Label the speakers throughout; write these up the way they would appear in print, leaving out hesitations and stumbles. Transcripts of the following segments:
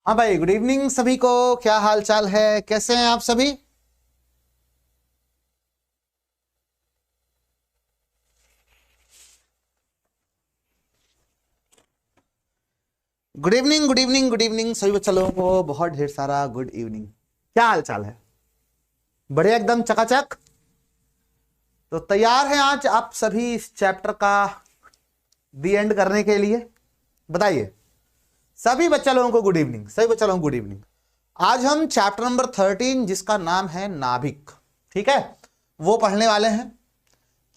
Speaker 1: हाँ भाई, good evening सभी को। क्या हाल चाल है, कैसे हैं आप सभी? Good evening, good evening, good evening सभी बच्चा लोगों को बहुत ढेर सारा गुड इवनिंग। क्या हाल चाल है? बढ़िया, एकदम चकाचक। तो तैयार हैं आज आप सभी इस चैप्टर का दी एंड करने के लिए? बताइए सभी बच्चा लोगों को गुड इवनिंग, सभी बच्चा लोगों को गुड इवनिंग। आज हम चैप्टर नंबर 13 जिसका नाम है नाभिक, ठीक है, वो पढ़ने वाले हैं।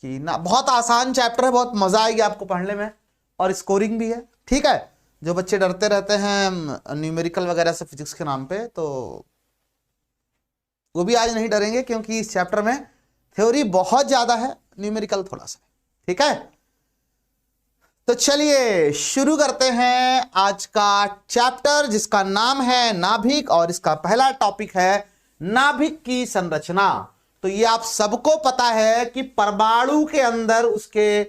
Speaker 1: कि ना बहुत आसान चैप्टर है, बहुत मजा आएगी आपको पढ़ने में और स्कोरिंग भी है, ठीक है। जो बच्चे डरते रहते हैं न्यूमेरिकल वगैरह से फिजिक्स के नाम पे, तो वो भी आज नहीं डरेंगे क्योंकि इस चैप्टर में थ्योरी बहुत ज्यादा है, न्यूमेरिकल थोड़ा सा, ठीक है। तो चलिए शुरू करते हैं आज का चैप्टर जिसका नाम है नाभिक और इसका पहला टॉपिक है नाभिक की संरचना। तो ये आप सबको पता है कि परमाणु के अंदर उसके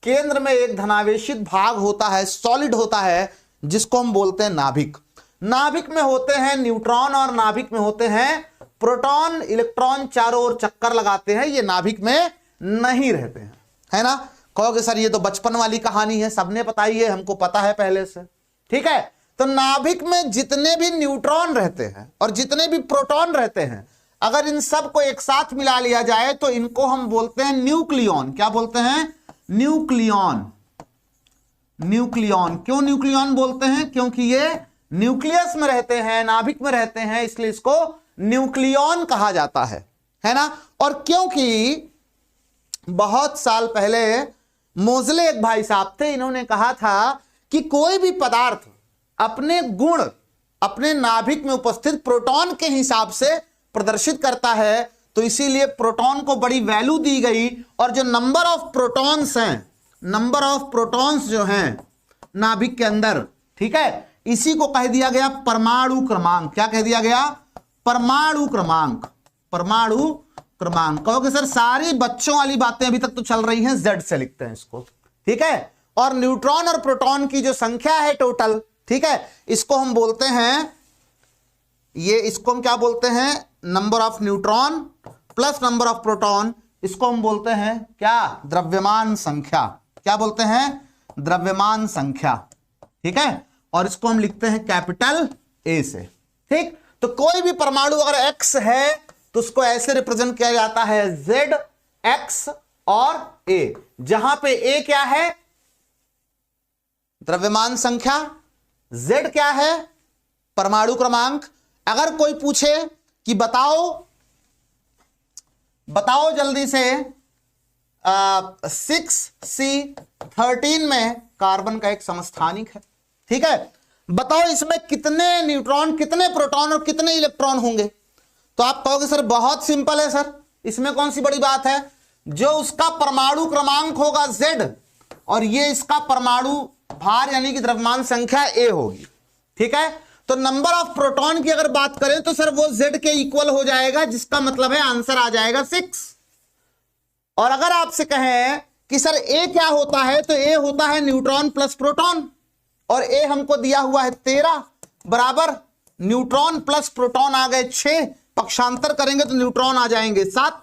Speaker 1: केंद्र में एक धनावेशित भाग होता है, सॉलिड होता है, जिसको हम बोलते हैं नाभिक। नाभिक में होते हैं न्यूट्रॉन और नाभिक में होते हैं प्रोटॉन। इलेक्ट्रॉन चारों ओर चक्कर लगाते हैं, ये नाभिक में नहीं रहते हैं, है ना। कहोगे सर ये तो बचपन वाली कहानी है, सबने बताई है, हमको पता है पहले से, ठीक है। तो नाभिक में जितने भी न्यूट्रॉन रहते हैं और जितने भी प्रोटॉन रहते हैं, अगर इन सब को एक साथ मिला लिया जाए तो इनको हम बोलते हैं न्यूक्लियॉन। क्या बोलते हैं? न्यूक्लियॉन। न्यूक्लियॉन क्यों न्यूक्लियॉन बोलते हैं? क्योंकि ये न्यूक्लियस में रहते हैं, नाभिक में रहते हैं, इसलिए इसको न्यूक्लियॉन कहा जाता है ना। और क्योंकि बहुत साल पहले मोजले एक भाई साहब थे, इन्होंने कहा था कि कोई भी पदार्थ अपने गुण अपने नाभिक में उपस्थित प्रोटॉन के हिसाब से प्रदर्शित करता है, तो इसीलिए प्रोटॉन को बड़ी वैल्यू दी गई। और जो नंबर ऑफ प्रोटॉन्स हैं, नंबर ऑफ प्रोटॉन्स जो हैं नाभिक के अंदर, ठीक है, इसी को कह दिया गया परमाणु क्रमांक। क्या कह दिया गया? परमाणु क्रमांक। परमाणु क्रमांक। कहोगे सर सारी बच्चों वाली बातें अभी तक तो चल रही हैं, जेड से लिखते हैं इसको, ठीक है। और न्यूट्रॉन और प्रोटॉन की जो संख्या है टोटल, ठीक है, इसको हम बोलते हैं, ये इसको हम क्या बोलते हैं? Number of neutron plus number of proton, इसको हम बोलते हैं क्या? द्रव्यमान संख्या। क्या बोलते हैं? द्रव्यमान संख्या, ठीक है। और इसको हम लिखते हैं कैपिटल ए से, ठीक। तो कोई भी परमाणु अगर एक्स है तो उसको ऐसे रिप्रेजेंट किया जाता है जेड, एक्स और ए, जहां पे ए क्या है? द्रव्यमान संख्या, जेड क्या है? परमाणु क्रमांक। अगर कोई पूछे कि बताओ जल्दी से 6C13 में कार्बन का एक समस्थानिक है, ठीक है, बताओ इसमें कितने न्यूट्रॉन, कितने प्रोटॉन और कितने इलेक्ट्रॉन होंगे? तो आप कहोगे सर बहुत सिंपल है सर, इसमें कौन सी बड़ी बात है। जो उसका परमाणु क्रमांक होगा Z और ये इसका परमाणु भार यानी कि द्रव्यमान संख्या A होगी, ठीक है। तो नंबर ऑफ प्रोटॉन की अगर बात करें तो सर वो Z के इक्वल हो जाएगा, जिसका मतलब है आंसर आ जाएगा 6। और अगर आपसे कहें कि सर A क्या होता है, तो A होता है न्यूट्रॉन प्लस प्रोटॉन, और A हमको दिया हुआ है 13 बराबर न्यूट्रॉन प्लस प्रोटॉन आ गए 6, पक्षांतर करेंगे तो न्यूट्रॉन आ जाएंगे 7,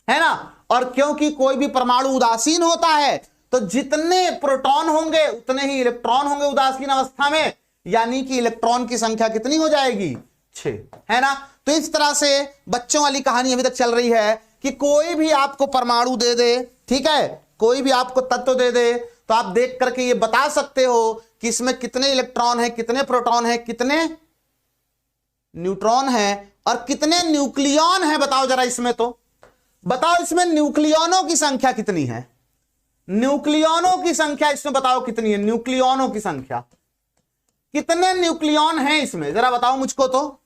Speaker 1: है ना। और क्योंकि कोई भी परमाणु उदासीन होता है तो जितने प्रोटॉन होंगे उतने ही इलेक्ट्रॉन होंगे उदासीन अवस्था में, यानी कि इलेक्ट्रॉन की संख्या कितनी हो जाएगी? 6, है ना। तो इस तरह से बच्चों वाली कहानी अभी तक चल रही है कि कोई भी आपको परमाणु दे दे, ठीक है, कोई भी आपको तत्व दे दे, तो आप देख करके ये बता सकते हो कि इसमें कितने इलेक्ट्रॉन है, कितने प्रोटॉन है, कितने न्यूट्रॉन है और कितने न्यूक्लियॉन है। बताओ जरा इसमें, तो बताओ इसमें न्यूक्लियॉनों की संख्या कितनी है? न्यूक्लियॉनों की संख्या इसमें बताओ कितनी है? न्यूक्लियॉनों की संख्या कितने न्यूक्लियॉन हैं इसमें, जरा बताओ मुझको तो।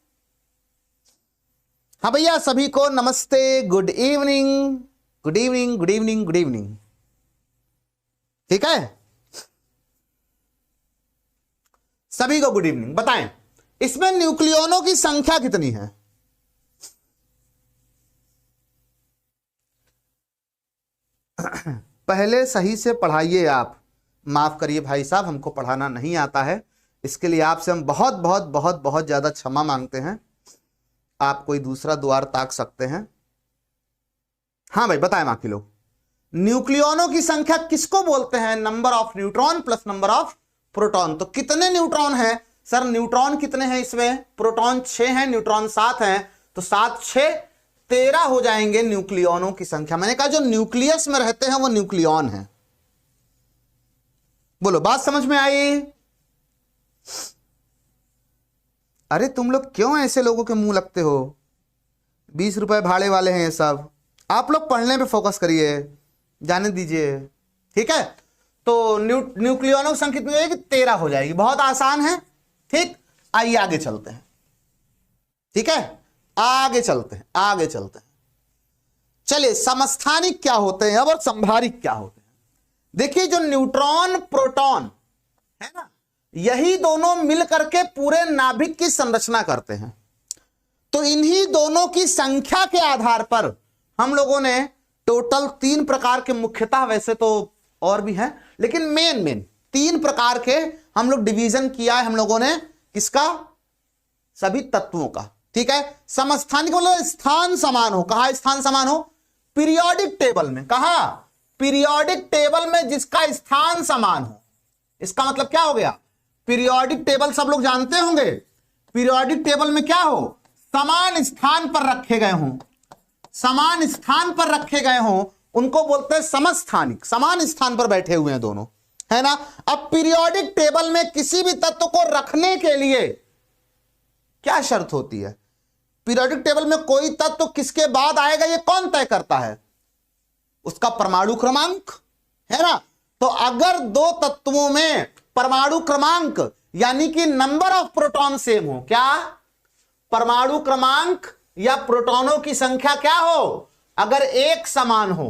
Speaker 1: हाँ भैया सभी को नमस्ते, good evening, good evening, good evening, good evening, ठीक है, सभी को गुड इवनिंग। बताएं इसमें न्यूक्लियॉनों की संख्या कितनी है? पहले सही से पढ़ाइए आप, माफ करिए भाई साहब हमको पढ़ाना नहीं आता है, इसके लिए आपसे हम बहुत बहुत बहुत बहुत ज्यादा क्षमा मांगते हैं। आप कोई दूसरा द्वार ताक सकते हैं। हाँ भाई बताएं बाकी लोग, न्यूक्लियनों की संख्या किसको बोलते हैं? Number of neutron plus number of proton. तो कितने न्यूट्रॉन हैं सर? न्यूट्रॉन कितने हैं इसमें? प्रोटॉन 6 हैं, न्यूट्रॉन 7 हैं, तो 7 6 13 हो जाएंगे न्यूक्लियनों की संख्या। मैंने कहा जो न्यूक्लियस में रहते हैं वो न्यूक्लियन है। बोलो बात समझ में आई? अरे तुम लोग क्यों ऐसे लोगों के मुंह लगते हो? 20 रुपए भाड़े वाले हैं ये सब। आप लोग पढ़ने पे फोकस करिए, जाने दीजिए, ठीक है। तो न्यूक्लियनों की संख्या कितनी हो जाएगी? 13 हो जाएगी। बहुत आसान है, ठीक। आइए आगे चलते हैं, ठीक है, आगे चलते हैं, आगे चलते हैं। चलिए समस्थानिक क्या होते हैं अब और संभारिक क्या होते हैं। देखिए जो न्यूट्रॉन प्रोटॉन है ना, यही दोनों मिलकर के पूरे नाभिक की संरचना करते हैं। तो इन्हीं दोनों की संख्या के आधार पर हम लोगों ने टोटल 3 प्रकार के, मुख्यतः वैसे तो और भी हैं, लेकिन मेन 3 प्रकार के हम लोग डिवीजन किया है हम लोगों ने। किसका? सभी तत्वों का, ठीक है। समस्थानिक मतलब स्थान समान हो। कहा स्थान समान हो? पीरियोडिक टेबल में। कहा? पीरियोडिक टेबल में जिसका स्थान समान हो। इसका मतलब क्या हो गया? पीरियोडिक टेबल सब लोग जानते होंगे। पीरियोडिक टेबल में क्या हो? समान स्थान पर रखे गए हों, समान स्थान पर रखे गए हों, उनको बोलते हैं समस्थानिक। समान स्थान पर बैठे हुए हैं दोनों, है ना। अब पीरियोडिक टेबल में किसी भी तत्व को रखने के लिए क्या शर्त होती है? पीरियोडिक टेबल में कोई तत्व किसके बाद आएगा ये कौन तय करता है? उसका परमाणु क्रमांक, है ना। तो अगर 2 तत्वों में परमाणु क्रमांक यानी कि नंबर ऑफ प्रोटॉन सेम हो, क्या? परमाणु क्रमांक या प्रोटॉनों की संख्या क्या हो? अगर एक समान हो,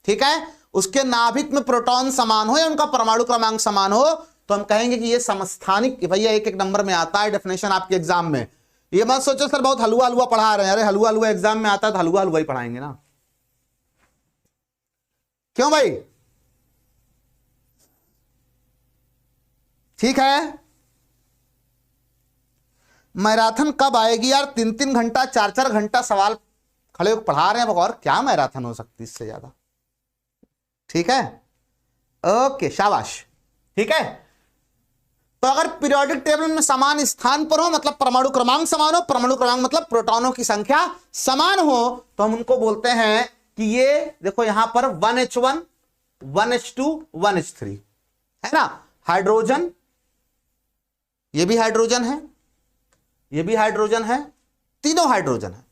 Speaker 1: ठीक है, उसके नाभिक में प्रोटॉन समान हो या उनका परमाणु क्रमांक समान हो, तो हम कहेंगे कि ये समस्थानिक। भैया एक नंबर में आता है डेफिनेशन आपके एग्जाम में। ये मत सोचो सर बहुत हलवा हलवा पढ़ा रहे हैं। अरे हलवा हलवा एग्जाम में आता है तो हलवा हलवा ही पढ़ाएंगे ना, क्यों भाई? ठीक है। मैराथन कब आएगी यार? 3-3 घंटा 4-4 घंटा सवाल खड़े होकर पढ़ा रहे हैं, और क्या मैराथन हो सकती इससे ज्यादा? ठीक है, ओके शाबाश, ठीक है। तो अगर पीरियोडिक टेबल में समान स्थान पर हो मतलब परमाणु क्रमांक समान हो, परमाणु क्रमांक मतलब प्रोटॉनों की संख्या समान हो, तो हम उनको बोलते हैं कि ये देखो यहां पर 1H1 1H2 1H3 है ना। हाइड्रोजन, ये भी हाइड्रोजन है, ये भी हाइड्रोजन है, तीनों हाइड्रोजन है,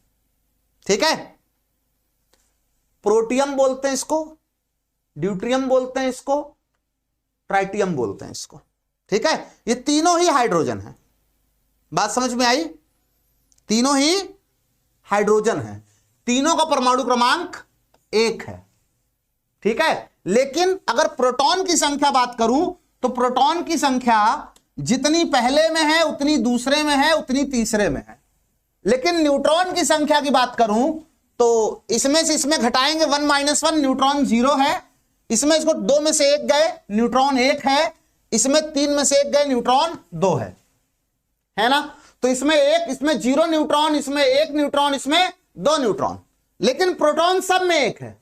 Speaker 1: ठीक है। प्रोटियम बोलते हैं इसको, ड्यूट्रियम बोलते हैं इसको, ट्राइटियम बोलते हैं इसको, ठीक है। ये तीनों ही हाइड्रोजन है। बात समझ में आई? तीनों ही हाइड्रोजन है, तीनों का परमाणु क्रमांक 1 है, ठीक है। लेकिन अगर प्रोटॉन की संख्या बात करूं तो प्रोटॉन की संख्या जितनी पहले में है उतनी दूसरे में है उतनी तीसरे में है। लेकिन न्यूट्रॉन की संख्या की बात करूं तो इसमें से इसमें घटाएंगे 1 - 1, न्यूट्रॉन 0 है। इसमें इसको 2 में से 1 गए, न्यूट्रॉन 1 है। इसमें 3 में से 1 गए, न्यूट्रॉन 2 है ना। तो इसमें 1, इसमें 0 न्यूट्रॉन, इसमें 1 न्यूट्रॉन, इसमें 2 न्यूट्रॉन, लेकिन प्रोटॉन सब में 1 है,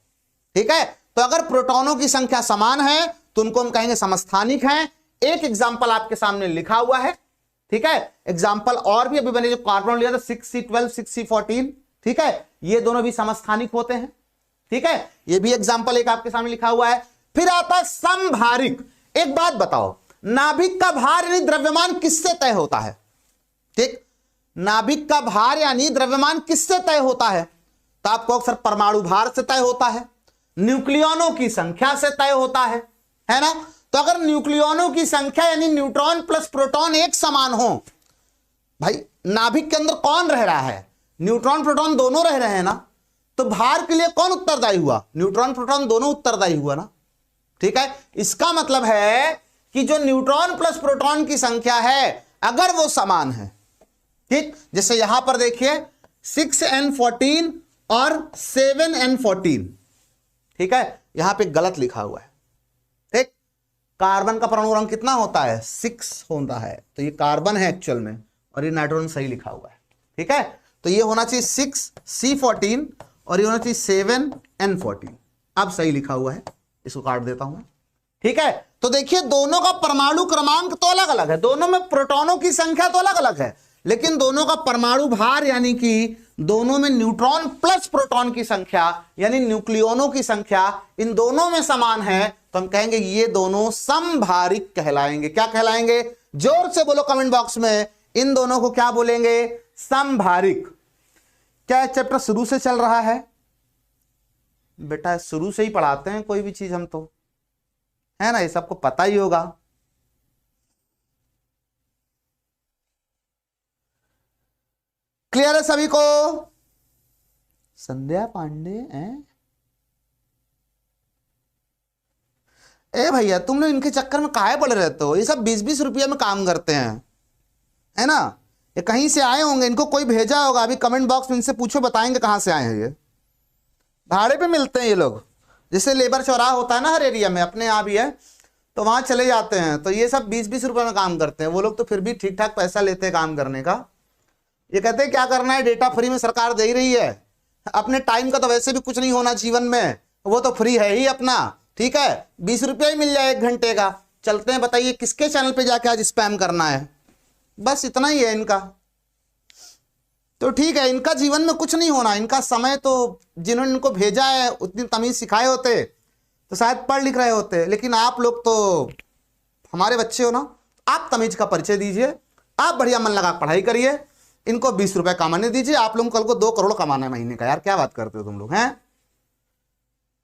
Speaker 1: ठीक है। तो अगर प्रोटॉनों की संख्या समान है तो उनको हम कहेंगे समस्थानिक हैं। एक एग्जाम्पल आपके सामने लिखा हुआ है, ठीक है। एग्जाम्पल और भी अभी मैंने जो कार्बन लिया था 6C12 6C14, ठीक है, ये दोनों भी समस्थानिक होते हैं, ठीक है। ये भी एग्जाम्पल एक आपके सामने लिखा हुआ है। फिर आता है समभारिक। एक बात बताओ, नाभिक का भार यानी द्रव्यमान किससे तय होता है? ठीक, नाभिक का भार यानी द्रव्यमान किससे तय होता है? तो आपको अक्सर परमाणु भार से तय होता है, न्यूक्लियनों की संख्या से तय होता है ना। तो अगर न्यूक्लियनों की संख्या यानी न्यूट्रॉन प्लस प्रोटॉन एक समान हो, भाई नाभिक के अंदर कौन रह रहा है? न्यूट्रॉन प्रोटॉन दोनों रह रहे हैं ना। तो भार के लिए कौन उत्तरदायी हुआ? न्यूट्रॉन प्रोटॉन दोनों उत्तरदायी हुआ ना, ठीक है। इसका मतलब है कि जो न्यूट्रॉन प्लस प्रोटॉन की संख्या है अगर वो समान है, ठीक, जैसे यहां पर देखिए 6N14 और 7N14, ठीक है, यहां पे गलत लिखा हुआ है, ठीक। कार्बन का परमाणु क्रमांक कितना होता है? 6 होता है। तो ये कार्बन है एक्चुअल में, और ये नाइट्रोजन सही लिखा हुआ है। ठीक है, तो ये होना चाहिए 6C14 और ये होना चाहिए 7N14। अब सही लिखा हुआ है, इसको काट देता हूं मैं। ठीक है, तो देखिए दोनों का परमाणु क्रमांक तो अलग अलग है, दोनों में प्रोटॉनों की संख्या तो अलग अलग है, लेकिन दोनों का परमाणु भार यानी कि दोनों में न्यूट्रॉन प्लस प्रोटॉन की संख्या यानी न्यूक्लियोनों की संख्या इन दोनों में समान है। तो हम कहेंगे ये दोनों समभारिक कहलाएंगे। क्या कहलाएंगे? जोर से बोलो कमेंट बॉक्स में, इन दोनों को क्या बोलेंगे? समभारिक। क्या यह चैप्टर शुरू से चल रहा है? बेटा शुरू से ही पढ़ाते हैं कोई भी चीज हम तो, है ना, ये सबको पता ही होगा। क्लियर है सभी को? संध्या पांडे हैं? ए भैया तुम लोग इनके चक्कर में काहे पड़े रहते हो? ये सब 20-20 रुपये में काम करते हैं, है ना। ये कहीं से आए होंगे, इनको कोई भेजा होगा। अभी कमेंट बॉक्स में इनसे पूछो, बताएंगे कहां से आए हैं। ये भाड़े पे मिलते हैं ये लोग, जैसे लेबर चौराहा होता है ना हर एरिया में, अपने यहाँ भी है, तो वहां चले जाते हैं। तो ये सब 20-20 रुपए में काम करते हैं। वो लोग तो फिर भी ठीक ठाक पैसा लेते हैं काम करने का। ये कहते हैं क्या करना है, डेटा फ्री में सरकार दे ही रही है। अपने टाइम का तो वैसे भी कुछ नहीं होना जीवन में, वो तो फ्री है ही अपना। ठीक है, 20 रुपया ही मिल जाए 1 घंटे का। चलते हैं, बताइए किसके चैनल पे जाके आज स्पैम करना है। बस इतना ही है इनका। तो ठीक है, इनका जीवन में कुछ नहीं होना। इनका समय तो जिन्होंने इनको भेजा है उतनी तमीज सिखाए होते तो शायद पढ़ लिख रहे होते। लेकिन आप लोग तो हमारे बच्चे हो ना, आप तमीज का परिचय दीजिए, आप बढ़िया मन लगा पढ़ाई करिए, इनको 20 रुपए कमाने दीजिए। आप लोग कल को 2 करोड़ कमाना है महीने का। यार क्या बात करते हो तुम लोग, हैं?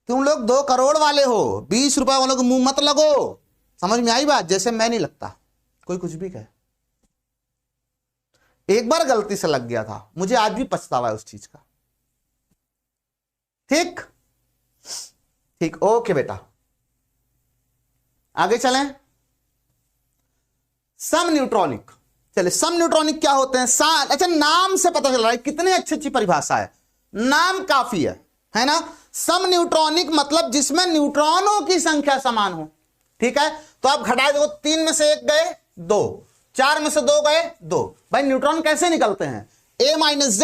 Speaker 1: तुम लोग 2 करोड़ वाले हो, 20 रुपए वालों को मुंह मत लगो। समझ में आई बात? जैसे मैं नहीं लगता, कोई कुछ भी कहे। एक बार गलती से लग गया था, मुझे आज भी पछतावा है उस चीज का। ठीक ठीक, ओके बेटा, आगे चलें। सम न्यूट्रॉनिक। चले, सम न्यूट्रॉनिक क्या होते हैं? अच्छा, नाम से पता चल रहा है कितनी अच्छी परिभाषा है, नाम काफी है ना। सम न्यूट्रॉनिक मतलब जिसमें न्यूट्रॉनों की संख्या समान हो। ठीक है, तो आप घटा दो, 3 में से 1 गए 2, 4 में से 2 गए 2। भाई न्यूट्रॉन कैसे निकलते हैं? A माइनस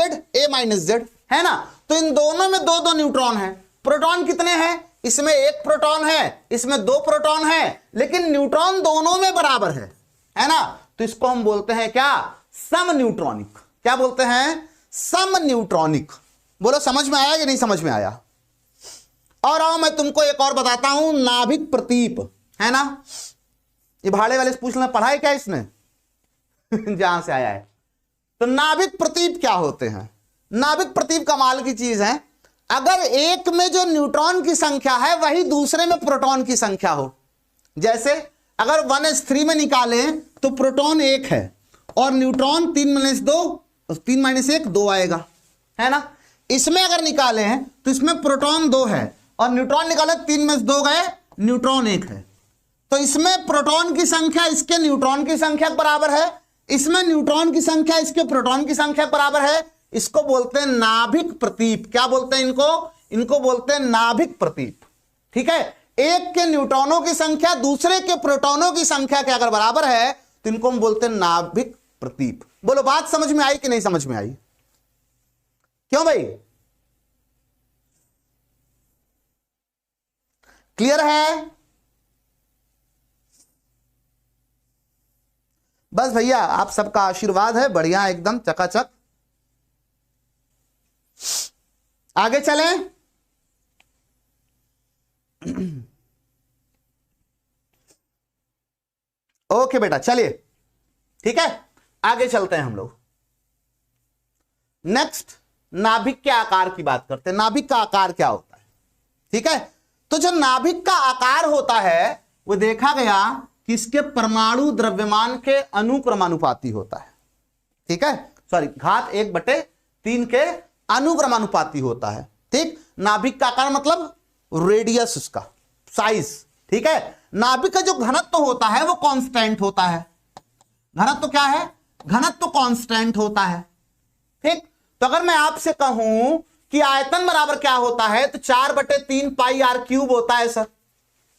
Speaker 1: जेड, है ना। तो इन दोनों में 2-2 न्यूट्रॉन है। प्रोटॉन कितने हैं? इसमें 1 प्रोटॉन है, इसमें 2 प्रोटॉन है, लेकिन न्यूट्रॉन दोनों में बराबर है ना। तो इसको हम बोलते हैं क्या? सम न्यूट्रॉनिक। क्या बोलते हैं? सम न्यूट्रॉनिक। बोलो समझ में आया कि नहीं समझ में आया? और आओ मैं तुमको एक और बताता हूं, नाभिक प्रतीप, है ना। ये भाड़े वाले से पूछ लेना, पढ़ा है क्या इसने? जहां से आया है। तो नाभिक प्रतीप क्या होते हैं? नाभिक प्रतीप कमाल की चीज है। अगर एक में जो न्यूट्रॉन की संख्या है वही दूसरे में प्रोटॉन की संख्या हो। जैसे अगर 1s3 में निकालें तो प्रोटॉन 1 है और न्यूट्रॉन 3 - 1 2 आएगा, है ना। इसमें अगर निकालें तो इसमें प्रोटॉन 2 है और न्यूट्रॉन निकाले 3 में से 2 गए, न्यूट्रॉन 1 है। तो इसमें प्रोटॉन की संख्या इसके न्यूट्रॉन की संख्या बराबर है, इसमें न्यूट्रॉन की संख्या इसके प्रोटॉन की संख्या बराबर है। इसको बोलते हैं नाभिक प्रतीप। क्या बोलते हैं इनको? इनको बोलते हैं नाभिक प्रतीप। ठीक है, एक के न्यूट्रॉनों की संख्या दूसरे के प्रोटॉनों की संख्या के अगर बराबर है तो इनको हम बोलते हैं नाभिक प्रतीप। बोलो बात समझ में आई कि नहीं समझ में आई? क्यों भाई, क्लियर है? बस भैया आप सबका आशीर्वाद है, बढ़िया एकदम चकाचक। आगे चलें। ओके बेटा चलिए, ठीक है, आगे चलते हैं हम लोग। नेक्स्ट नाभिक के आकार की बात करते हैं। नाभिक का आकार क्या होता है? ठीक है, तो जो नाभिक का आकार होता है वो देखा गया कि इसके परमाणु द्रव्यमान के अनुक्रमानुपाती होता है। ठीक है, सॉरी, घात 1/3 के अनुक्रमानुपाती होता है। ठीक, नाभिक का आकार मतलब रेडियस, उसका साइज। ठीक है, नाभिक का जो घनत्व होता है वो कांस्टेंट होता है। घनत्व क्या है? घनत्व कांस्टेंट होता है। ठीक, तो अगर मैं आपसे कहूं कि आयतन बराबर क्या होता है तो 4/3 πr³ होता है सर,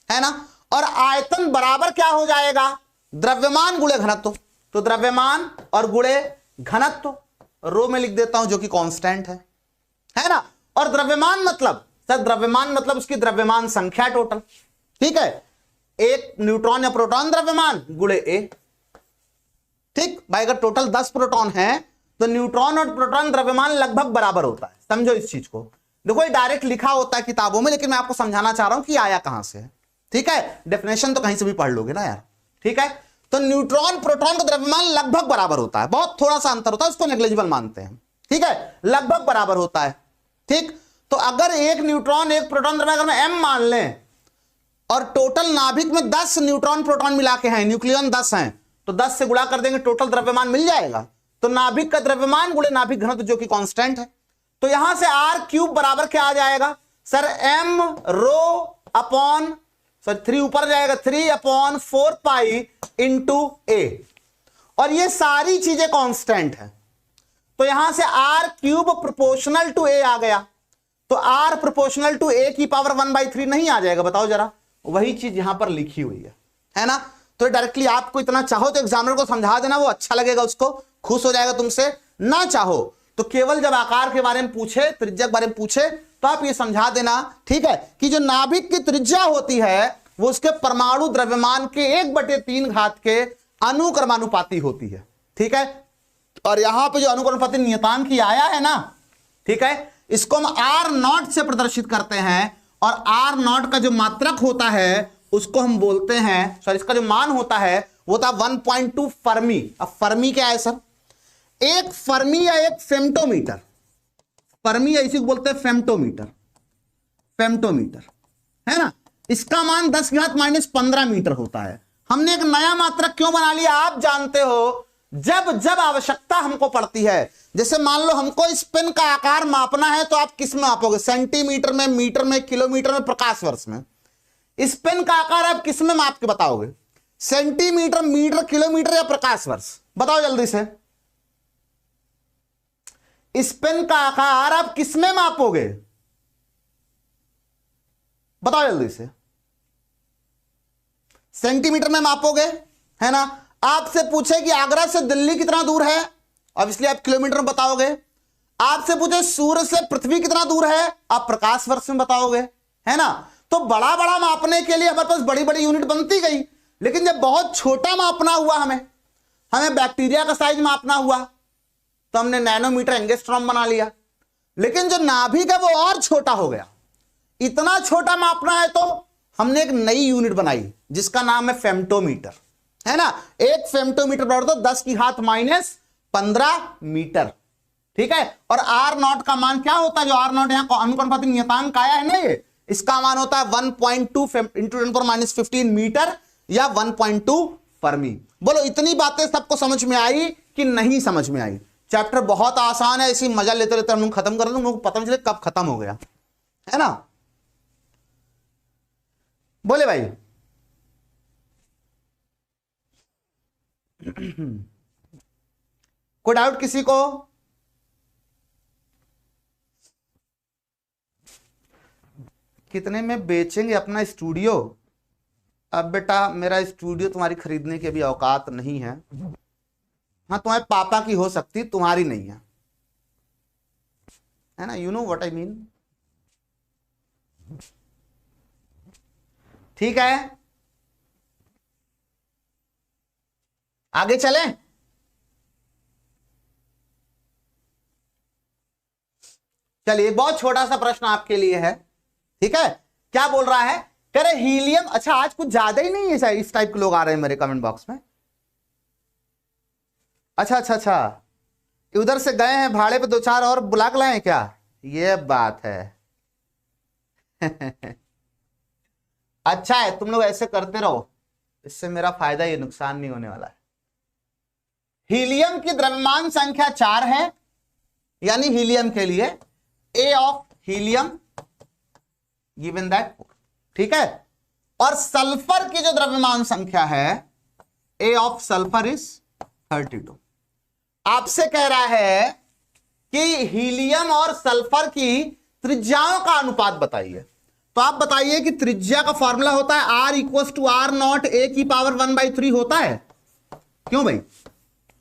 Speaker 1: है ना। और आयतन बराबर क्या हो जाएगा, द्रव्यमान गुणे घनत्व। तो द्रव्यमान और गुणे घनत्व रो में लिख देता हूं जो कि कांस्टेंट है ना। और द्रव्यमान मतलब सर, द्रव्यमान मतलब उसकी द्रव्यमान संख्या टोटल, ठीक है। एक न्यूट्रॉन या प्रोटॉन द्रव्यमान गुणे ए, ठीक भाई। अगर टोटल 10 प्रोटॉन है तो न्यूट्रॉन और प्रोटॉन द्रव्यमान लगभग बराबर होता है। समझो इस चीज को। देखो ये डायरेक्ट लिखा होता है किताबों में, लेकिन मैं आपको समझाना चाह रहा हूं कि आया कहां से है, ठीक है। डेफिनेशन तो कहीं से भी पढ़ लोगे ना यार, ठीक है। तो न्यूट्रॉन प्रोटॉन का द्रव्यमान लगभग बराबर होता है, बहुत थोड़ा सा अंतर होता है, उसको नेग्लिजिबल मानते हैं, ठीक है। लगभग बराबर होता है, ठीक। तो अगर एक न्यूट्रॉन एक प्रोटॉन द्रव्यमान में m मान लें और टोटल नाभिक में 10 न्यूट्रॉन प्रोटॉन मिला के हैं, न्यूक्लियन 10 हैं, तो 10 से गुणा कर देंगे, टोटल द्रव्यमान मिल जाएगा। तो नाभिक का द्रव्यमान गुणे नाभिक घनत्व जो कि कांस्टेंट है। तो यहां से r क्यूब बराबर क्या आ जाएगा sir, m rho upon sir 3 ऊपर जाएगा, 3/4 पाई इंटू a। और ये सारी चीजें कांस्टेंट है, तो यहां से r cube proportional to a आ गया। तो r प्रोपोर्शनल टू a की पावर 1/3 नहीं आ जाएगा, बताओ जरा। वही चीज यहां पर लिखी हुई है ना। तो डायरेक्टली आपको इतना चाहो तो एग्जामिनर को समझा देना, वो अच्छा लगेगा, उसको खुश हो जाएगा तुमसे। ना चाहो तो केवल जब आकार के बारे में पूछे, त्रिज्या के बारे में पूछे, तो आप ये समझा देना, ठीक है, कि जो नाभिक की त्रिज्या होती है वो उसके परमाणु द्रव्यमान के 1/3 घात के अनुक्रमानुपाती होती है, ठीक है। और यहां पे जो अनुक्रमानुपाती नियतांक आया है ना, ठीक है, इसको हम R0 से प्रदर्शित करते हैं। और R0 का जो मात्रक होता है उसको हम बोलते हैं, सॉरी, इसका जो मान होता है वो था 1.2 फर्मी। अब फर्मी क्या है सर, एक फर्मी या एक फेम्टोमीटर, फर्मी या इसी को बोलते हैं फेम्टोमीटर, फेम्टोमीटर है ना। इसका मान 10⁻⁻15 मीटर होता है। हमने एक नया मात्रक क्यों बना लिया, आप जानते हो, जब जब आवश्यकता हमको पड़ती है। जैसे मान लो हमको इस पेन का आकार मापना है, तो आप किस में मापोगे, सेंटीमीटर में, मीटर में, किलोमीटर में, प्रकाश वर्ष में। इस पेन का आकार आप किस में माप के बताओगे, सेंटीमीटर, मीटर, किलोमीटर या प्रकाश वर्ष, बताओ जल्दी से। इस पेन का आकार आप किस में मापोगे, बताओ जल्दी से। सेंटीमीटर में मापोगे, है ना। आपसे पूछे कि आगरा से दिल्ली कितना दूर है, अब इसलिए आप किलोमीटर में बताओगे। आपसे पूछे सूर्य से पृथ्वी कितना दूर है, आप प्रकाश वर्ष में बताओगे, है ना। तो बड़ा बड़ा मापने के लिए हमारे पास बड़ी बड़ी यूनिट बनती गई, लेकिन जब बहुत छोटा मापना हुआ, हमें बैक्टीरिया का साइज मापना हुआ, तो हमने नैनोमीटर, एंगस्ट्रॉम बना लिया। लेकिन जो नाभिक है वो और छोटा हो गया। इतना छोटा मापना है तो हमने एक नई यूनिट बनाई जिसका नाम है फेम्टोमीटर, है ना। एक फेम्टोमीटर बराबर तो 10⁻⁻15 मीटर, ठीक है। और R0 का मान क्या होता है, जो R0 यहां अनुक्रमानुपाती नियतांक आया है ना, ये इसका मान होता है 1.2 × 10⁻15 मीटर या 1.2 फर्मी। बोलो इतनी बातें सबको समझ में आई कि नहीं समझ में आई। चैप्टर बहुत आसान है, इसी मजा लेते लेते हम लोग खत्म कर दें, पता नहीं चले कब खत्म हो गया, है ना। बोले भाई कोई डाउट किसी को? कितने में बेचेंगे अपना स्टूडियो? अब बेटा मेरा स्टूडियो तुम्हारी खरीदने की अभी औकात नहीं है। हाँ, तुम्हारे पापा की हो सकती, तुम्हारी नहीं है ना। You know what I mean, ठीक है। आगे चलें। चलिए, बहुत छोटा सा प्रश्न आपके लिए है, ठीक है। क्या बोल रहा है, कह रहे हीलियम, अच्छा आज कुछ ज्यादा ही नहीं है इस टाइप के लोग आ रहे हैं मेरे कमेंट बॉक्स में। अच्छा, उधर से गए हैं भाड़े पे, 2-4 और बुला के लाए हैं क्या, ये बात है। अच्छा है, तुम लोग ऐसे करते रहो, इससे मेरा फायदा, ये नुकसान नहीं होने वाला है। हीलियम की द्रव्यमान संख्या 4 है, यानी हीलियम के लिए A of helium given that, ठीक है। और सल्फर की जो द्रव्यमान संख्या है A ऑफ सल्फर इज 32। आपसे कह रहा है कि हीलियम और सल्फर की त्रिज्याओं का अनुपात बताइए। तो आप बताइए कि त्रिज्या का फॉर्मूला होता है R equal to R naught A की पावर 1/3 होता है, क्यों भाई,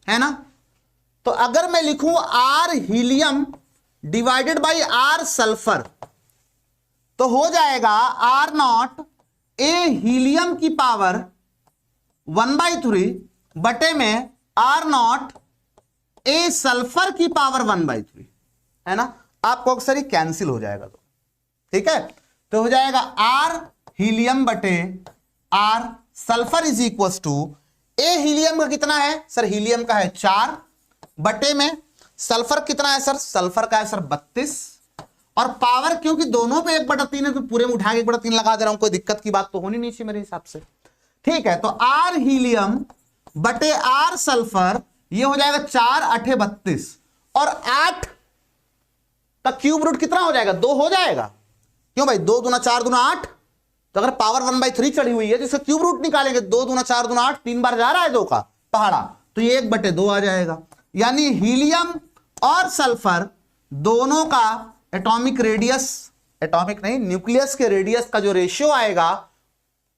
Speaker 1: है ना। तो अगर मैं लिखूं R helium divided by R sulphur, तो हो जाएगा R नॉट ए हीलियम की पावर 1/3 बटे में R नॉट ए सल्फर की पावर 1/3, है ना। आपको अक्सर ही कैंसिल हो जाएगा, तो ठीक है, तो हो जाएगा R हीलियम बटे R sulphur is equal to A helium का कितना है सर, हीलियम का है 4 बटे में सल्फर कितना है सर, सल्फर का है सर 32, और पावर क्योंकि दोनों पे 1/3 है तो पूरे में उठा के 1/3 लगा दे रहा हूं, कोई दिक्कत की बात तो होनी नहीं चाहिए मेरे हिसाब से, ठीक है। तो R हीलियम बटे R सल्फर, ये हो जाएगा 4 8 32, और 8 का क्यूब रूट कितना हो जाएगा, 2 हो जाएगा, क्यों भाई, 2 दूना 4 दूना 8, तो अगर पावर 1/3 चढ़ी हुई है तो इसका क्यूब रूट निकालेंगे, 2 दूना 4 दूना 8, 3 बार जा रहा है 2 का पहाड़ा, तो ये 1/2 आ जाएगा। यानी हीलियम और सल्फर दोनों का एटॉमिक रेडियस, एटॉमिक नहीं न्यूक्लियस के रेडियस का जो रेशियो आएगा,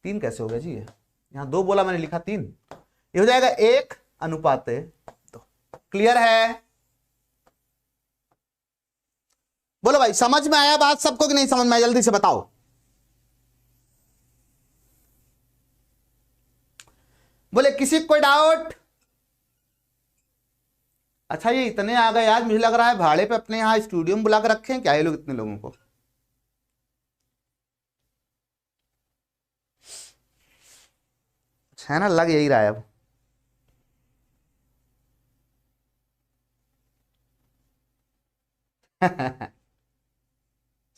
Speaker 1: 3 कैसे हो गया जी, यहां 2 बोला मैंने, लिखा 3, ये हो जाएगा 1:2। क्लियर है, बोलो भाई समझ में आया बात सबको कि नहीं समझ में आया, जल्दी से बताओ। बोले किसी कोई डाउट। अच्छा ये इतने आ गए आज, मुझे लग रहा है भाड़े पे अपने यहाँ स्टूडियो में बुला कर रखे हैं क्या ये लोग, इतने लोगों को। अच्छा है ना, लग यही रहा है अब।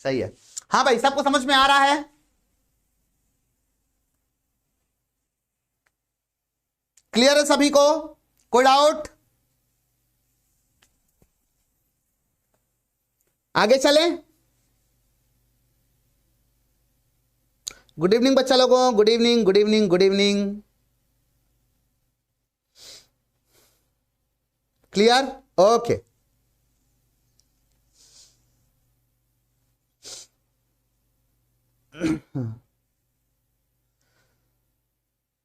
Speaker 1: सही है, हाँ भाई सबको समझ में आ रहा है, क्लियर है सभी को, कोई डाउट। आगे चले, गुड इवनिंग बच्चा लोगों, good evening good evening good evening, clear, okay.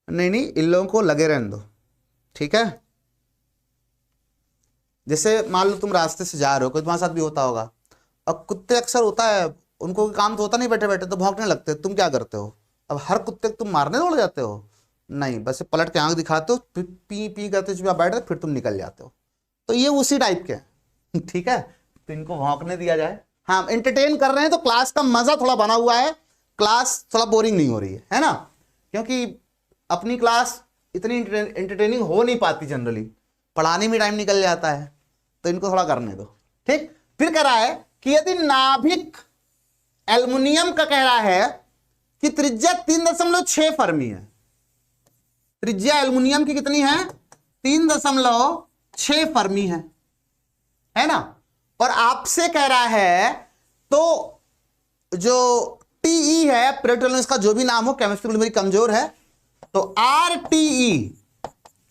Speaker 1: नहीं नहीं, इन लोगों को लगे रहने दो, ठीक है। जैसे मान लो तुम रास्ते से जा रहे हो, कोई तुम्हारे साथ भी होता होगा, अब कुत्ते अक्सर होता है, उनको काम तो होता नहीं बैठे बैठे, तो भौंकने लगते, तुम क्या करते हो, अब हर कुत्ते को तुम मारने दौड़ जाते हो, नहीं, बस पलट के आंख दिखाते हो, पी पी करते चुप बैठे, फिर तुम निकल जाते हो, तो ये उसी टाइप के हैं, ठीक है। तो इनको भौंकने दिया जाए, हाँ एंटरटेन कर रहे हैं तो क्लास का मजा थोड़ा बना हुआ है, क्लास थोड़ा बोरिंग नहीं हो रही है ना, क्योंकि अपनी क्लास इतनी एंटरटेनिंग हो नहीं पाती जनरली, पढ़ाने में टाइम निकल जाता है, तो इनको थोड़ा करने दो, ठीक। फिर कह रहा है कि यदि नाभिक एल्युमिनियम का कह रहा है कि त्रिज्या 3.6 फर्मी है, त्रिज्या एल्युमिनियम की कितनी है, 3.6 फर्मी है ना, और आपसे कह रहा है तो जो टीई है, पेरिटोलियस का जो भी नाम हो, केमिस्ट्री मेरी कमजोर है, तो RTE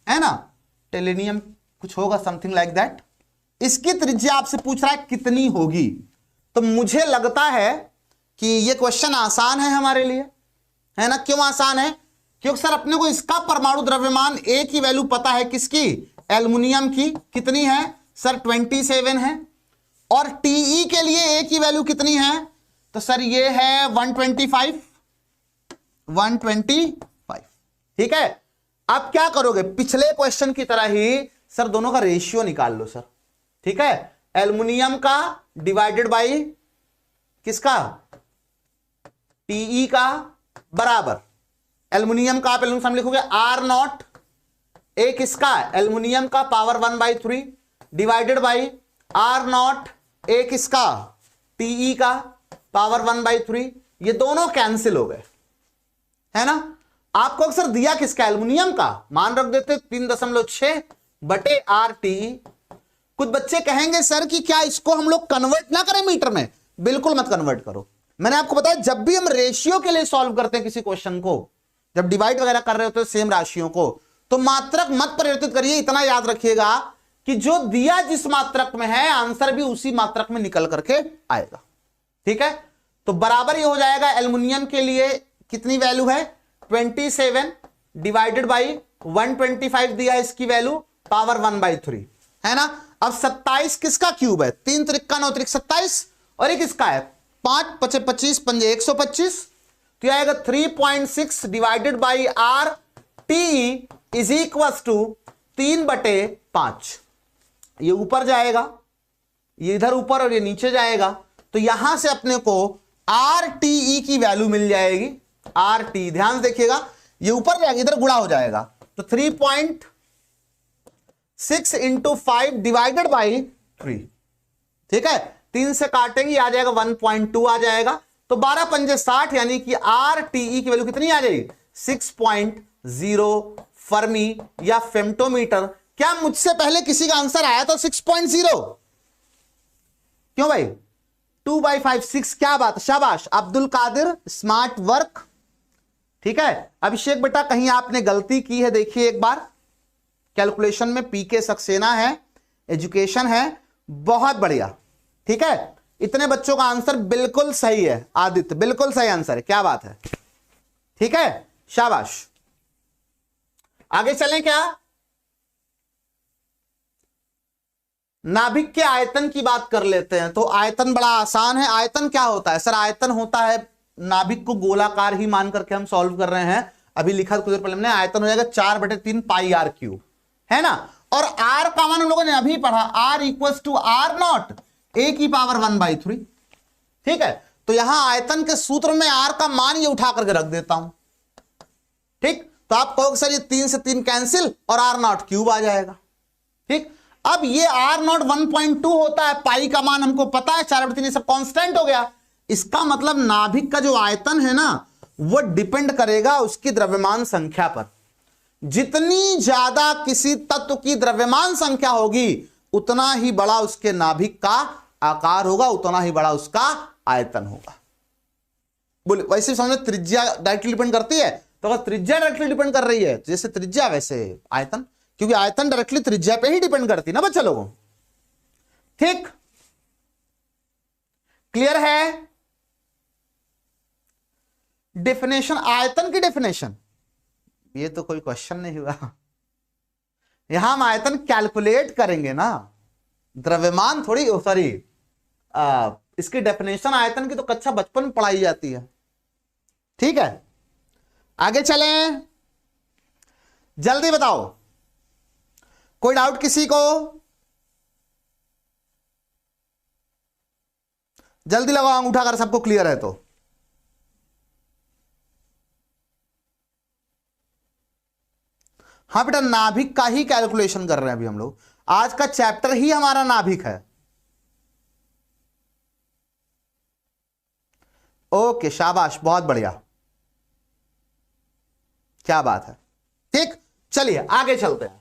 Speaker 1: है ना, टेलेनियम कुछ होगा समथिंग लाइक दैट, इसकी त्रिज्या आपसे पूछ रहा है कितनी होगी। तो मुझे लगता है कि ये क्वेश्चन आसान है हमारे लिए, है ना। क्यों आसान है, क्योंकि सर अपने को इसका परमाणु द्रव्यमान A की वैल्यू पता है, किसकी, एल्युमिनियम की, कितनी है सर 27 है, और TE के लिए A की वैल्यू कितनी है, तो सर ये है 125, ठीक है। अब क्या करोगे, पिछले क्वेश्चन की तरह ही सर दोनों का रेशियो निकाल लो सर, ठीक है, एल्युमिनियम का डिवाइडेड बाई किसका, टीई का, बराबर एल्युमिनियम का आप एल्युमिनियम सामने लिखोगे R नॉट ए किसका, एल्युमिनियम का power 1/3 divided by R naught ए किसका, टीई का पावर 1/3, ये दोनों कैंसिल हो गए, है ना। आपको अक्सर दिया किसका, एल्युमिनियम का, मान रख देते 3.6 बटे RTE। कुछ बच्चे कहेंगे सर कि क्या इसको हम लोग कन्वर्ट ना करें मीटर में, बिल्कुल मत कन्वर्ट करो। मैंने आपको बताया जब भी हम रेशियो के लिए सॉल्व करते हैं किसी क्वेश्चन को, जब डिवाइड वगैरह कर रहे होते हैं सेम राशियों को, तो मात्रक मत परिवर्तित करिए, इतना याद रखिएगा कि जो दिया जिस मात्रक में है आंसर भी उसी मात्रक में निकल करके आएगा, ठीक है। तो बराबर ये हो जाएगा एल्युमिनियम के लिए कितनी वैल्यू है 27 डिवाइडेड बाई 125 दिया इसकी वैल्यू पावर 1/3 है ना। अब 27 किसका क्यूब है 3 त्रिक्का 9 त्रिक 27 और ये किसका है 5 पचे 25 पंजे 125 तो आएगा 3.6 divided by R T is equal to 3/5। ये ऊपर जाएगा ये इधर ऊपर और ये नीचे जाएगा तो यहां से अपने को आर टी ई की वैल्यू मिल जाएगी। आर टी ध्यान से देखिएगा ये ऊपर जाएगा इधर गुणा हो जाएगा तो 3.6 इंटू 5 डिवाइडेड बाई 3 ठीक है 3 से काटेंगे आ जाएगा 1.2 आ जाएगा तो 12 पंजे 60 यानी कि आर टी ई की वैल्यू कितनी आ जाएगी 6.0 फर्मी या फेम्टोमीटर। क्या मुझसे पहले किसी का आंसर आया था 6.0 क्यों भाई 2/5 6 क्या बात शाबाश अब्दुल कादिर स्मार्ट वर्क ठीक है। अभिषेक बेटा कहीं आपने गलती की है देखिए एक बार कैलकुलेशन में पीके सक्सेना है एजुकेशन है बहुत बढ़िया ठीक है। इतने बच्चों का आंसर बिल्कुल सही है आदित्य बिल्कुल सही आंसर है क्या बात है ठीक है शाबाश। आगे चलें क्या नाभिक के आयतन की बात कर लेते हैं। तो आयतन बड़ा आसान है। आयतन क्या होता है सर आयतन होता है नाभिक को गोलाकार ही मान करके हम सॉल्व कर रहे हैं अभी लिखा कुछ देर पहले हमने आयतन हो जाएगा 4/3 पाई आर क्यूब है ना। और आर का मान हम लोगों ने अभी पढ़ा R equals to R naught A की पावर 1/3 ठीक है। तो यहां आयतन के सूत्र में आर का मान ये उठा करके रख देता हूं ठीक। तो आप कहोगे सर ये 3 से 3 कैंसिल और आर नॉट क्यूब आ जाएगा ठीक। अब ये आर नॉट 1.2 होता है पाई का मान हमको पता है 4/3 सब कांस्टेंट हो गया। इसका मतलब नाभिक का जो आयतन है ना वो डिपेंड करेगा उसकी द्रव्यमान संख्या पर। जितनी ज्यादा किसी तत्व की द्रव्यमान संख्या होगी उतना ही बड़ा उसके नाभिक का आकार होगा उतना ही बड़ा उसका आयतन होगा। बोले वैसे समझो त्रिज्या डायरेक्टली डिपेंड करती है तो अगर त्रिज्या डायरेक्टली डिपेंड कर रही है जैसे त्रिज्या वैसे आयतन क्योंकि आयतन डायरेक्टली त्रिज्या पे ही डिपेंड करती है ना बच्चा लोगों ठीक क्लियर है। डेफिनेशन आयतन की डेफिनेशन ये तो कोई क्वेश्चन नहीं हुआ यहां हम आयतन कैलकुलेट करेंगे ना द्रव्यमान थोड़ी सॉरी इसकी डेफिनेशन आयतन की तो कक्षा बचपन में पढ़ाई जाती है ठीक है। आगे चलें जल्दी बताओ कोई डाउट किसी को जल्दी लगाओ अंगूठा अगर सबको क्लियर है तो। हाँ बेटा नाभिक का ही कैलकुलेशन कर रहे हैं अभी हम लोग आज का चैप्टर ही हमारा नाभिक है। ओके शाबाश बहुत बढ़िया क्या बात है ठीक। चलिए आगे चलते हैं।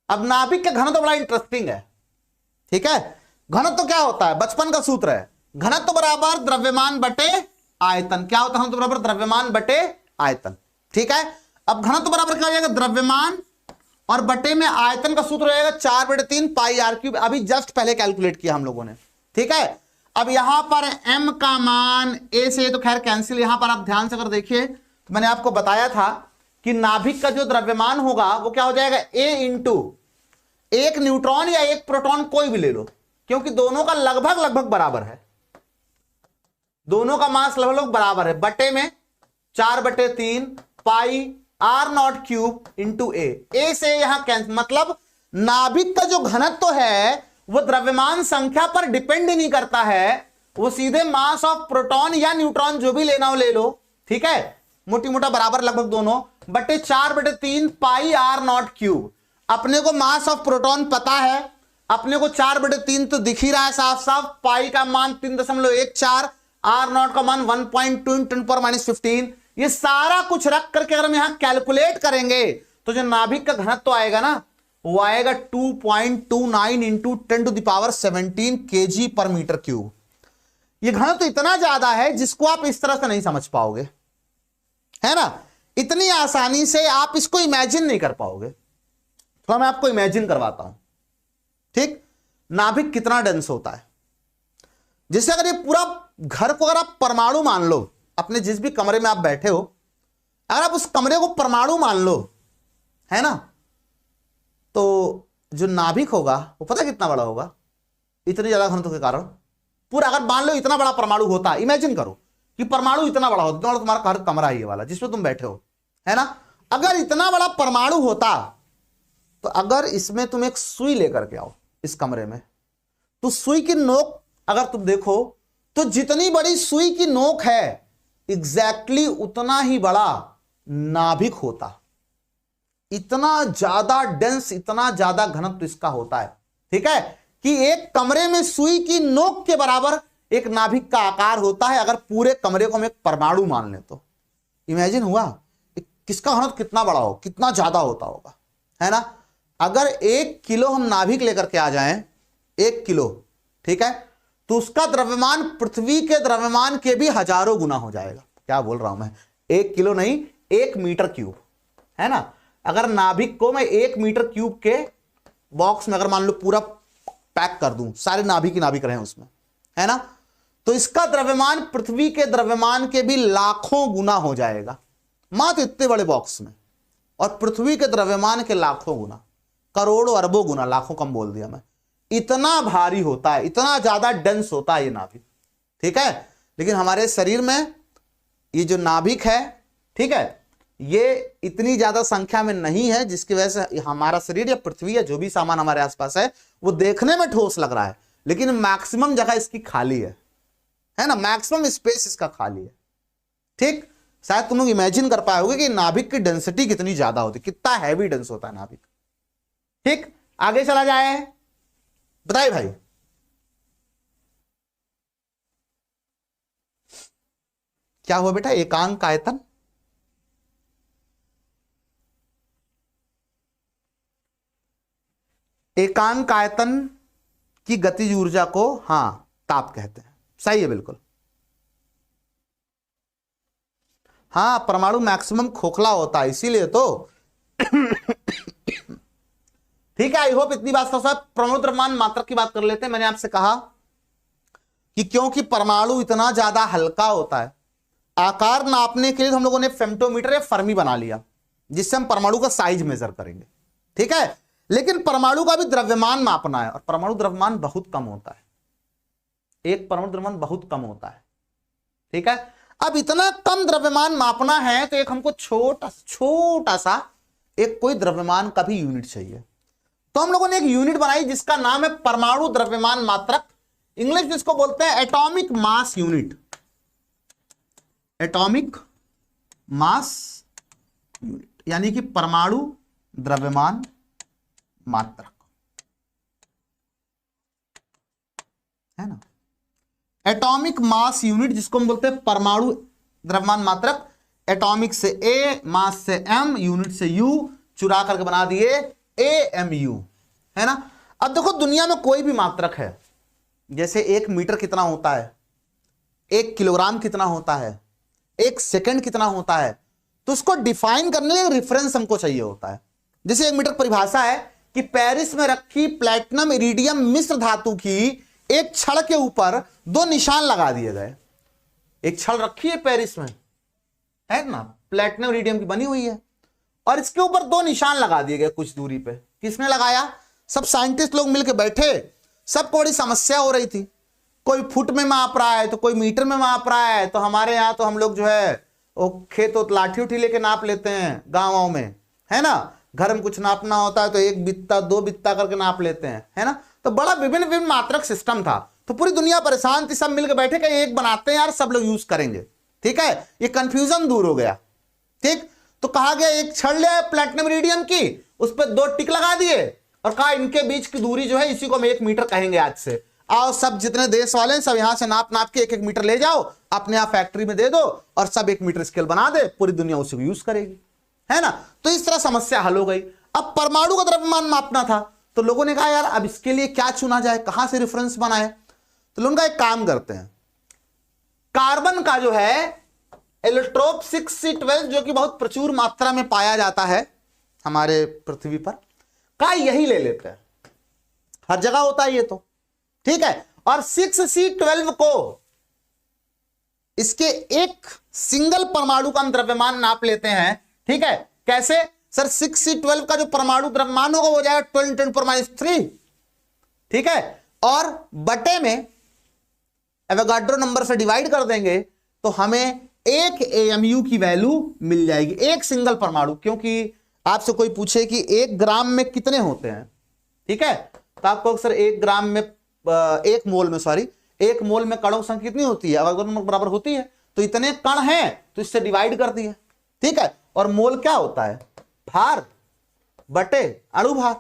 Speaker 1: अब नाभिक का घनत्व तो बड़ा इंटरेस्टिंग है ठीक है। घनत्व तो क्या होता है बचपन का सूत्र है घनत्व बराबर द्रव्यमान बटे आयतन। क्या होता है घनत्व बराबर द्रव्यमान बटे आयतन ठीक है। अब घनत्व बराबर क्या हो जाएगा द्रव्यमान और बटे में आयतन का सूत्र हो जाएगा 4/3 पाई आर क्यूब। अभी जस्ट पहले कैलकुलेट किया हम लोगों ने ठीक है। अब यहां पर m का मान a से तो खैर कैंसिल। यहां पर आप ध्यान से अगर देखिए मैंने आपको बताया था कि नाभिक का जो द्रव्यमान होगा वो क्या हो जाएगा a इंटू एक न्यूट्रॉन या एक प्रोटॉन कोई भी ले लो क्योंकि दोनों का लगभग बराबर है दोनों का मास लगभग बराबर है बटे में 4/3 पाई आर नॉट क्यूब इंटू ए से यहां कैंसिल। मतलब नाभिक का जो घनत्व है वो द्रव्यमान संख्या पर डिपेंड ही नहीं करता है वो सीधे मास ऑफ प्रोटॉन या न्यूट्रॉन जो भी लेना हो ले लो ठीक है। मोटी मोटा बराबर लगभग दोनों बटे 4/3 पाई आर नॉट क्यूब। अपने को मास ऑफ प्रोटॉन पता है अपने को 4/3 तो दिख ही रहा है साफ साफ। पाई का मान 3.14 आर नॉट का मान 1.2 × 10⁻15। ये सारा कुछ रख करके अगर हम यहां कैलकुलेट करेंगे तो जो नाभिक का घनत्व आएगा ना वो आएगा 2.29 इंटू 10⁻17 kg पर मीटर क्यूब। ये घनत्व इतना ज्यादा है जिसको आप इस तरह से नहीं समझ पाओगे है ना। इतनी आसानी से आप इसको इमेजिन नहीं कर पाओगे। थोड़ा मैं आपको इमेजिन करवाता हूं ठीक। नाभिक कितना डेंस होता है जैसे अगर ये पूरा घर को अगर आप परमाणु मान लो, अपने जिस भी कमरे में आप बैठे हो, अगर आप उस कमरे को परमाणु मान लो, है ना, तो जो नाभिक होगा वो पता कितना बड़ा होगा, इतनी ज्यादा घनत्व के कारण। पूरा अगर मान लो इतना बड़ा परमाणु होता, इमेजिन करो कि परमाणु इतना बड़ा होता, इतना बड़ा तुम्हारा घर कमरा है ये वाला जिसमें तुम बैठे हो, है ना, अगर इतना बड़ा परमाणु होता तो अगर इसमें तुम एक सुई लेकर के आओ इस कमरे में, तो सुई की नोक अगर तुम देखो तो जितनी बड़ी सुई की नोक है एग्जैक्टली उतना ही बड़ा नाभिक होता। इतना ज्यादा डेंस, इतना ज्यादा घनत्व इसका होता है, ठीक है, कि एक कमरे में सुई की नोक के बराबर एक नाभिक का आकार होता है। अगर पूरे कमरे को हम एक परमाणु मान लें तो इमेजिन हुआ किसका घनत्व कितना बड़ा हो, कितना ज्यादा होता होगा, है ना। अगर 1 किलो हम नाभिक लेकर के आ जाएं, 1 किलो, ठीक है, तो उसका द्रव्यमान पृथ्वी के द्रव्यमान के भी हजारों गुना हो जाएगा। क्या बोल रहा हूं मैं, 1 किलो नहीं, 1 मीटर क्यूब, है ना। अगर नाभिक को मैं 1 मीटर क्यूब के बॉक्स में अगर मान लो पूरा पैक कर दूं, सारे नाभिक ही नाभिक रहे उसमें, है ना, तो इसका द्रव्यमान पृथ्वी के द्रव्यमान के भी लाखों गुना हो जाएगा मात्र इतने बड़े बॉक्स में, और पृथ्वी के द्रव्यमान के लाखों गुना, करोड़ों अरबों गुना, लाखों कम बोल दिया मैं। इतना भारी होता है, इतना ज्यादा डेंस होता है ये नाभिक, ठीक है। लेकिन हमारे शरीर में ये जो नाभिक है, ठीक है, ये इतनी ज्यादा संख्या में नहीं है, जिसकी वजह से हमारा शरीर या पृथ्वी या जो भी सामान हमारे आसपास है वो देखने में ठोस लग रहा है, लेकिन मैक्सिमम जगह इसकी खाली है ना, मैक्सिमम स्पेस इसका खाली है, ठीक। शायद तुम लोग इमेजिन कर पाओगे कि नाभिक की डेंसिटी कितनी ज्यादा होती, कितना हैवी डेंस होता है नाभिक, ठीक। आगे चला जाए, बताइए भाई, क्या हुआ बेटा, एकांक आयतन, एकांक आयतन की गतिज ऊर्जा को हां ताप कहते हैं, सही है बिल्कुल। हाँ, परमाणु मैक्सिमम खोखला होता है इसीलिए तो ठीक है। आई होप इतनी बात समझ। परमाणु द्रव्यमान मात्रक की बात कर लेते हैं। मैंने आपसे कहा कि क्योंकि परमाणु इतना ज्यादा हल्का होता है, आकार नापने के लिए हम लोगों ने फेम्टोमीटर या फर्मी बना लिया, जिससे हम परमाणु का साइज मेजर करेंगे, ठीक है। लेकिन परमाणु का भी द्रव्यमान मापना है, और परमाणु द्रव्यमान बहुत कम होता है, एक परमाणु द्रव्यमान बहुत कम होता है, ठीक है। अब इतना कम द्रव्यमान मापना है तो एक हमको छोटा सा एक कोई द्रव्यमान का भी यूनिट चाहिए। तो हम लोगों ने एक यूनिट बनाई जिसका नाम है परमाणु द्रव्यमान मात्रक, इंग्लिश में इसको बोलते हैं atomic mass unit, atomic mass unit, यानी कि परमाणु द्रव्यमान मात्रक, है ना। एटॉमिक मास यूनिट जिसको हम बोलते हैं परमाणु द्रव्यमान मात्रक, एटॉमिक से ए, मास से एम, यूनिट से यू, चुरा करके बना दिए AMU, है ना। अब देखो दुनिया में कोई भी मात्रक है, जैसे 1 मीटर कितना होता है, 1 किलोग्राम कितना होता है, 1 सेकंड कितना होता है, तो उसको डिफाइन करने के लिए रेफरेंस हमको चाहिए होता है। जैसे 1 मीटर परिभाषा है कि पेरिस में रखी प्लैटिनम इरिडियम मिश्र धातु की एक छड़ के ऊपर 2 निशान लगा दिए गए। एक छड़ रखी है पेरिस में, है ना, प्लैटिनम इरिडियम की बनी हुई है, और इसके ऊपर 2 निशान लगा दिए गए कुछ दूरी पे। किसने लगाया? सब साइंटिस्ट लोग मिलकर बैठे, सबको बड़ी समस्या हो रही थी, कोई फुट में माप रहा है तो कोई मीटर में माप रहा है। तो हमारे यहाँ तो हम लोग जो है वो खेत लाठी उठी लेके नाप लेते हैं गाँवों में, है ना। घर में कुछ नापना होता है तो 1 बित्ता 2 बित्ता करके नाप लेते हैं, है ना। तो बड़ा विभिन्न विभिन्न मात्रक सिस्टम था। तो पूरी दुनिया परेशान थी, सब मिलकर बैठे कि एक बनाते हैं यार, सब लोग यूज करेंगे, ठीक है, ये कंफ्यूजन दूर हो गया, ठीक। तो कहा गया एक छड़ ले प्लैटिनम इरिडियम की, उस पर 2 टिक लगा दिए और कहा इनके बीच की दूरी जो है इसी को हम 1 मीटर कहेंगे आज से। आओ सब जितने देश वाले हैं सब यहां से नाप नाप के 1-1 मीटर ले जाओ, अपने यहां फैक्ट्री में दे दो और सब 1 मीटर स्केल बना दे, पूरी दुनिया उसी को यूज करेगी, है ना। तो इस तरह समस्या हल हो गई। अब परमाणु का द्रव्यमान मापना था तो लोगों ने कहा यार अब इसके लिए क्या चुना जाए, कहां से रेफरेंस बनाए। तो लोगों का एक काम करते हैं, कार्बन का जो है एलोट्रोप 6C12 जो कि बहुत प्रचुर मात्रा में पाया जाता है हमारे पृथ्वी पर, का यही ले लेते हैं, हर जगह होता है ये तो, ठीक है। और 6C12 को इसके एक सिंगल परमाणु का हम द्रव्यमान नाप लेते हैं। ठीक है, कैसे सर? 6C12 का जो परमाणु द्रव्यमान होगा वो जाएगा 12 × 10⁻³ ठीक है, और बटे में एवोगाड्रो नंबर से डिवाइड कर देंगे तो हमें 1 AMU की वैल्यू मिल जाएगी, एक सिंगल परमाणु। क्योंकि आपसे कोई पूछे कि 1 ग्राम में कितने होते हैं, ठीक है, तो आपको सर 1 ग्राम में 1 मोल में 1 मोल में कणों की संख्या कितनी होती है? अगर बराबर होती है तो इतने कण हैं तो इससे डिवाइड कर दिए। ठीक है, और मोल क्या होता है? भार बटे अणु भार।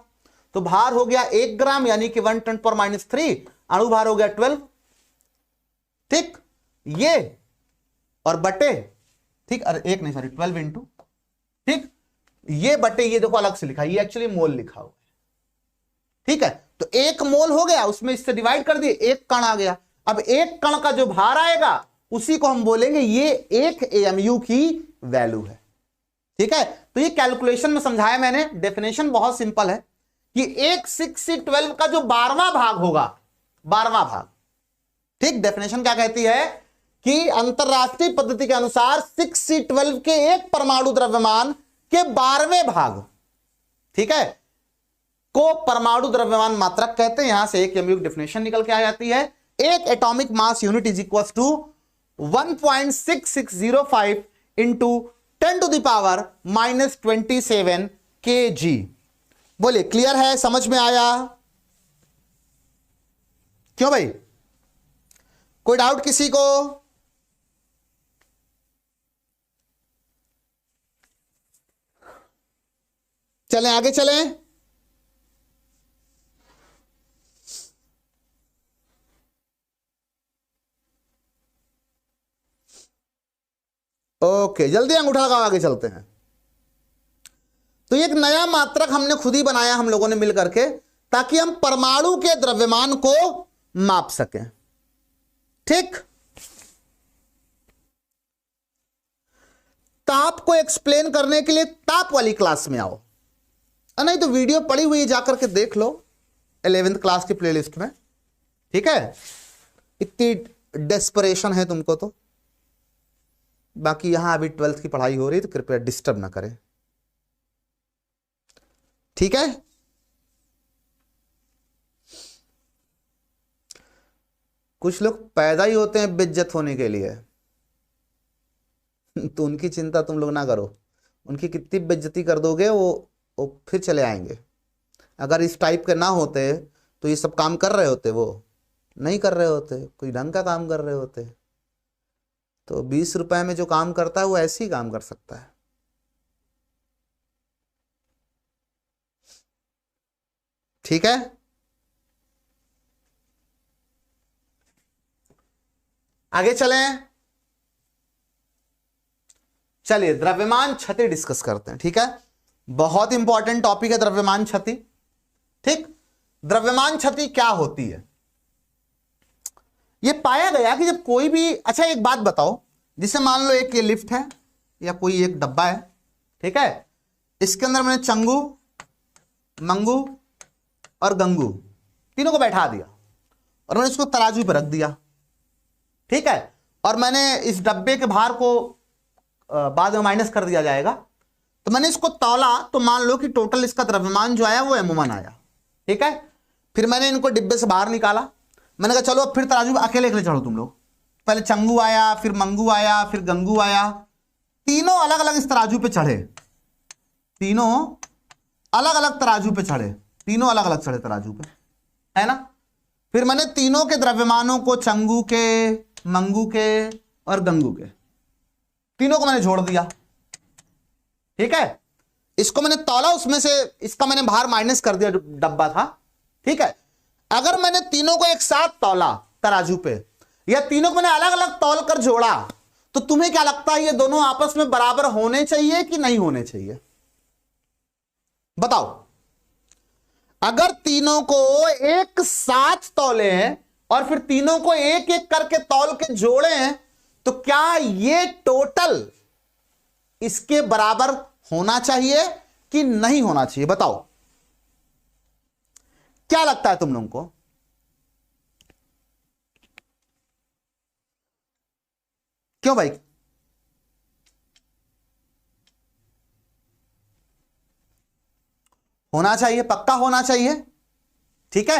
Speaker 1: तो भार हो गया 1 ग्राम यानी कि 1 × 10⁻³, अणु भार हो गया 12। ठीक, ये और बटे, ठीक, अरे 1 नहीं 12 इंटू, ठीक, ये बटे ये देखो अलग से लिखा, ये एक्चुअली मोल लिखा हुआ है। ठीक है, तो 1 मोल हो गया, उसमें इससे डिवाइड कर दिए, 1 कण आ गया। अब 1 कण का जो भार आएगा उसी को हम बोलेंगे ये 1 AMU की वैल्यू है। ठीक है, तो ये कैलकुलेशन में समझाया मैंने, डेफिनेशन बहुत सिंपल है कि एक 6C12 का जो 12वां भाग होगा, 12वां भाग, ठीक, डेफिनेशन क्या कहती है कि अंतरराष्ट्रीय पद्धति के अनुसार 6C12 के एक परमाणु द्रव्यमान के 12वें भाग, ठीक है, को परमाणु द्रव्यमान मात्रक कहते हैं। यहां से एक AMU की डेफिनेशन निकल के आ जाती है, एक atomic mass unit is equal to 1.6605 into 10⁻⁻27 kg। बोलिए क्लियर है, समझ में आया? क्यों भाई, कोई डाउट किसी को? चलें आगे चलें। ओके, जल्दी अंगूठा लगाओ, आगे चलते हैं। तो एक नया मात्रक हमने खुद ही बनाया, हम लोगों ने मिल करके, ताकि हम परमाणु के द्रव्यमान को माप सकें। ठीक, ताप को एक्सप्लेन करने के लिए ताप वाली क्लास में आओ, नहीं तो वीडियो पड़ी हुई जाकर के देख लो 11th क्लास की प्लेलिस्ट में। ठीक है, इतनी डेस्परेशन है तुमको तो। बाकी यहां अभी 12th की पढ़ाई हो रही है तो कृपया डिस्टर्ब ना करें। ठीक है, कुछ लोग पैदा ही होते हैं बेइज्जत होने के लिए तो उनकी चिंता तुम लोग ना करो, उनकी कितनी बेइज्जती कर दोगे वो फिर चले आएंगे। अगर इस टाइप के ना होते तो ये सब काम कर रहे होते, वो नहीं कर रहे होते, कोई ढंग का काम कर रहे होते। तो 20 रुपए में जो काम करता है वो ऐसे ही काम कर सकता है। ठीक है, आगे चलें। चलिए द्रव्यमान क्षति डिस्कस करते हैं। ठीक है, बहुत इंपॉर्टेंट टॉपिक है द्रव्यमान क्षति। ठीक, द्रव्यमान क्षति क्या होती है? यह पाया गया कि जब कोई भी, अच्छा एक बात बताओ, जिसे मान लो एक ये लिफ्ट है या कोई एक डब्बा है, ठीक है, इसके अंदर मैंने चंगू, मंगू और गंगू तीनों को बैठा दिया और मैंने इसको तराजू पर रख दिया। ठीक है, और मैंने इस डब्बे के भार को बाद में माइनस कर दिया जाएगा, तो मैंने इसको तौला तो मान लो कि टोटल इसका द्रव्यमान जो आया वो M1 आया। ठीक है, फिर मैंने इनको डिब्बे से बाहर निकाला, मैंने कहा चलो अब फिर तराजू अकेले अकेले चढ़ो तुम लोग। पहले चंगू आया, फिर मंगू आया, फिर गंगू आया, तीनों अलग अलग इस तराजू पे चढ़े, तीनों अलग अलग तराजू पे चढ़े, तीनों अलग अलग चढ़े तराजू पे, है ना। फिर मैंने तीनों के द्रव्यमानों को, चंगू के, मंगू के और गंगू के, तीनों को मैंने जोड़ दिया। ठीक है, इसको मैंने तौला, उसमें से इसका मैंने भार माइनस कर दिया जो डब्बा था। ठीक है, अगर मैंने तीनों को एक साथ तौला तराजू पे या तीनों को मैंने अलग अलग तौल कर जोड़ा, तो तुम्हें क्या लगता है ये दोनों आपस में बराबर होने चाहिए कि नहीं होने चाहिए? बताओ। अगर तीनों को एक साथ तौले हैं और फिर तीनों को एक एक करके तौल के जोड़े हैं, तो क्या ये टोटल इसके बराबर होना चाहिए कि नहीं होना चाहिए? बताओ, क्या लगता है तुम लोगों को? क्यों भाई? होना चाहिए, पक्का होना चाहिए, ठीक है।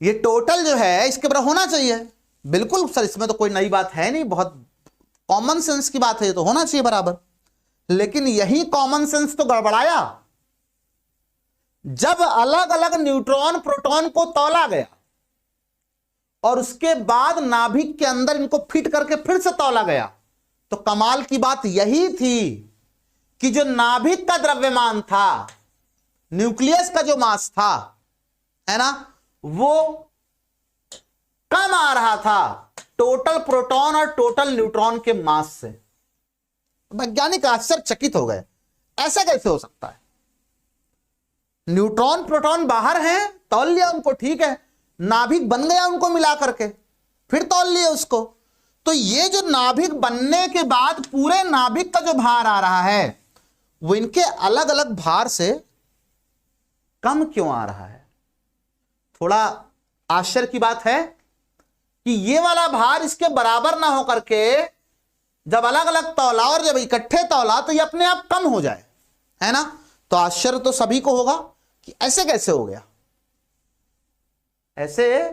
Speaker 1: ये टोटल जो है इसके बराबर होना चाहिए, बिल्कुल सर, इसमें तो कोई नई बात है नहीं, बहुत कॉमन सेंस की बात है, तो होना चाहिए बराबर। लेकिन यही कॉमन सेंस तो गड़बड़ाया जब अलग अलग न्यूट्रॉन प्रोटॉन को तौला गया और उसके बाद नाभिक के अंदर इनको फिट करके फिर से तौला गया। तो कमाल की बात यही थी कि जो नाभिक का द्रव्यमान था, न्यूक्लियस का जो मास था, है ना, वो कम आ रहा था टोटल प्रोटॉन और टोटल न्यूट्रॉन के मास से। वैज्ञानिक आश्चर्यचकित हो गए, ऐसा कैसे हो सकता है? न्यूट्रॉन प्रोटॉन बाहर हैं, तौल लिया उनको, ठीक है, नाभिक बन गया उनको मिला करके, फिर तौल लिया उसको। तो ये जो नाभिक बनने के बाद पूरे नाभिक का जो भार आ रहा है वो इनके अलग अलग भार से कम क्यों आ रहा है? थोड़ा आश्चर्य की बात है कि ये वाला भार इसके बराबर ना हो करके जब अलग अलग तौला और जब इकट्ठे तौला तो ये अपने आप कम हो जाए, है ना। तो आश्चर्य तो सभी को होगा कि ऐसे कैसे हो गया, ऐसे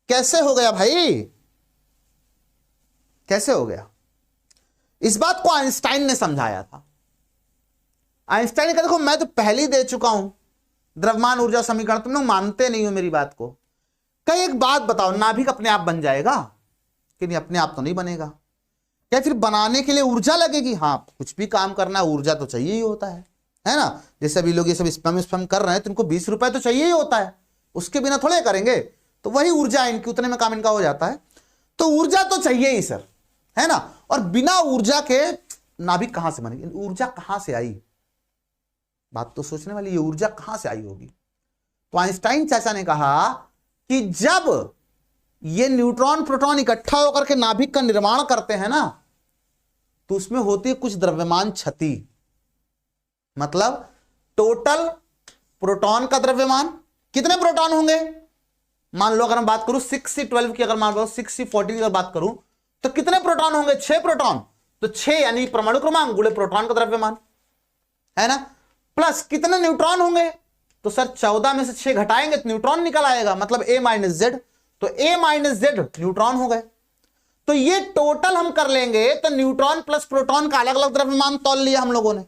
Speaker 1: कैसे हो गया भाई, कैसे हो गया? इस बात को आइंस्टाइन ने समझाया था। आइंस्टाइन ने कहा देखो मैं तो पहले ही दे चुका हूं द्रव्यमान ऊर्जा समीकरण, तुम लोग मानते नहीं हो मेरी बात को। कई एक बात बताओ, नाभिक अपने आप बन जाएगा कि नहीं? अपने आप तो नहीं बनेगा। क्या फिर बनाने के लिए ऊर्जा लगेगी? हाँ, कुछ भी काम करना ऊर्जा तो चाहिए ही होता है ना। जैसे अभी लोग ये सब स्पैम कर रहे हैं तो इनको 20 रुपए तो चाहिए ही होता है, उसके बिना थोड़े करेंगे। तो वही ऊर्जा इनकी, उतने में काम इनका हो जाता है। तो ऊर्जा तो चाहिए ही सर, है ना। और बिना ऊर्जा के नाभिक कहां से बनेगी? ऊर्जा कहां से आई? बात तो सोचने वाली, ये ऊर्जा कहां से आई होगी? तो आइंस्टाइन चाचा ने कहा कि जब ये न्यूट्रॉन प्रोटॉन इकट्ठा होकर के नाभिक का निर्माण करते हैं ना, तो उसमें होती है कुछ द्रव्यमान क्षति। मतलब टोटल प्रोटॉन का द्रव्यमान, कितने प्रोटॉन होंगे? मान लो अगर मैं बात करूं 6C12 की, अगर मान लो 6C14 की अगर बात करूं तो कितने प्रोटॉन होंगे? 6 प्रोटॉन। तो 6 यानी परमाणु क्रमांक गुणे प्रोटॉन का द्रव्यमान, है ना। प्लस कितने न्यूट्रॉन होंगे? तो सर 14 में से 6 घटाएंगे तो न्यूट्रॉन निकल आएगा, मतलब A-Z। तो A-Z न्यूट्रॉन हो गए। तो ये टोटल हम कर लेंगे तो न्यूट्रॉन प्लस प्रोटॉन का अलग अलग द्रव्यमान तौल लिया हम लोगों ने,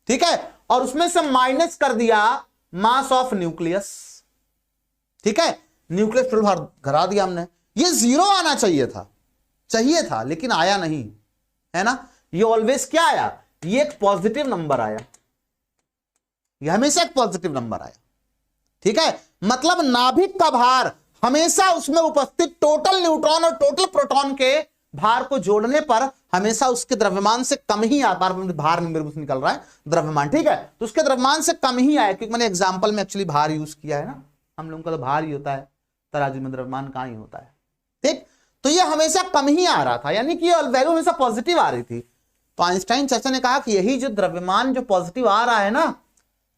Speaker 1: ठीक है, और उसमें से माइनस कर दिया मास ऑफ न्यूक्लियस, ठीक है। न्यूक्लियस घरा दिया हमने। ये 0 आना चाहिए था लेकिन आया नहीं, है ना। ये ऑलवेज क्या आया? ये एक पॉजिटिव नंबर आया, ये हमेशा एक पॉजिटिव नंबर आया, ठीक है। मतलब नाभिक का भार हमेशा उसमें उपस्थित टोटल न्यूट्रॉन और टोटल प्रोटॉन के भार को जोड़ने पर हमेशा उसके द्रव्यमान से कम ही भार निकल रहा है द्रव्यमान, ठीक है। तो उसके द्रव्यमान से कम ही आया, क्योंकि मैंने एग्जांपल में एक्चुअली भार यूज किया है ना, हम लोगों का तो भार ही होता है, तराजू में द्रव्यमान कहां ही होता है, ठीक। तो ये हमेशा कम ही आ रहा था, यानी कि वैल्यू हमेशा पॉजिटिव आ रही थी। तो आइंस्टाइन चाचा ने कहा कि यही जो द्रव्यमान जो पॉजिटिव आ रहा है ना,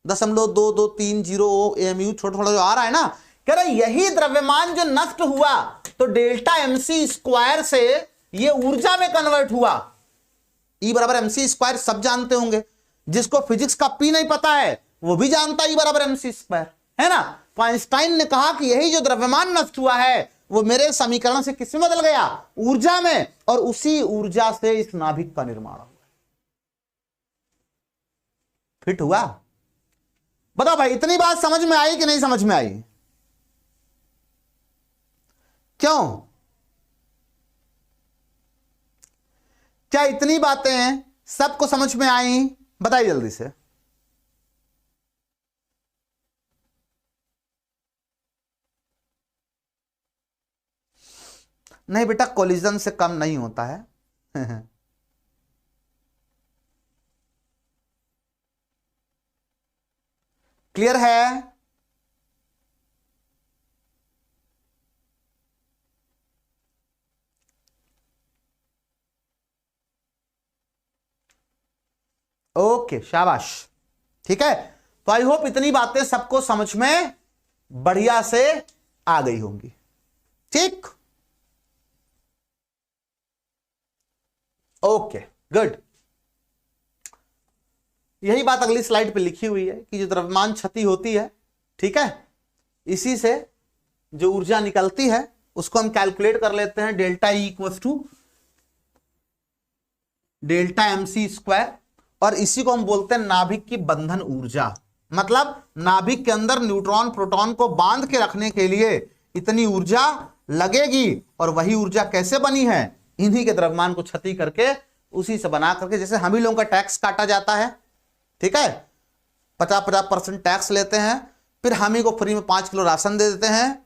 Speaker 1: 0.2230 AMU थोड़ा जो आ रहा है ना, कह रहा यही द्रव्यमान जो नष्ट हुआ तो डेल्टा mc² से ये ऊर्जा में कन्वर्ट हुआ। E बराबर mc², सब जानते होंगे, जिसको फिजिक्स का P नहीं पता है वो भी जानता है E बराबर mc², है ना। तो आइंस्टाइन ने कहा कि यही जो द्रव्यमान नष्ट हुआ है वो मेरे समीकरण से किसमें बदल गया? ऊर्जा में, और उसी ऊर्जा से इस नाभिक का निर्माण हुआ। फिट हुआ? बताओ भाई, इतनी बात समझ में आई कि नहीं समझ में आई? क्यों? क्या इतनी बातें सबको समझ में आई? बताइए जल्दी से। नहीं बेटा, कोलिजन से कम नहीं होता है। क्लियर है? ओके, शाबाश, ठीक है। तो आई होप इतनी बातें सबको समझ में बढ़िया से आ गई होंगी, ठीक। Okay good. यही बात अगली स्लाइड पे लिखी हुई है कि जो द्रव्यमान क्षति होती है, ठीक है, इसी से जो ऊर्जा निकलती है उसको हम कैलकुलेट कर लेते हैं delta E equal to delta MC square, और इसी को हम बोलते हैं नाभिक की बंधन ऊर्जा। मतलब नाभिक के अंदर न्यूट्रॉन प्रोटॉन को बांध के रखने के लिए इतनी ऊर्जा लगेगी, और वही ऊर्जा कैसे बनी है, इन्हीं के द्रव्यमान को क्षति करके उसी से बना करके। जैसे हम ही लोगों का टैक्स काटा जाता है, ठीक है, 50% टैक्स लेते हैं, फिर हम ही को फ्री में 5 किलो राशन दे देते हैं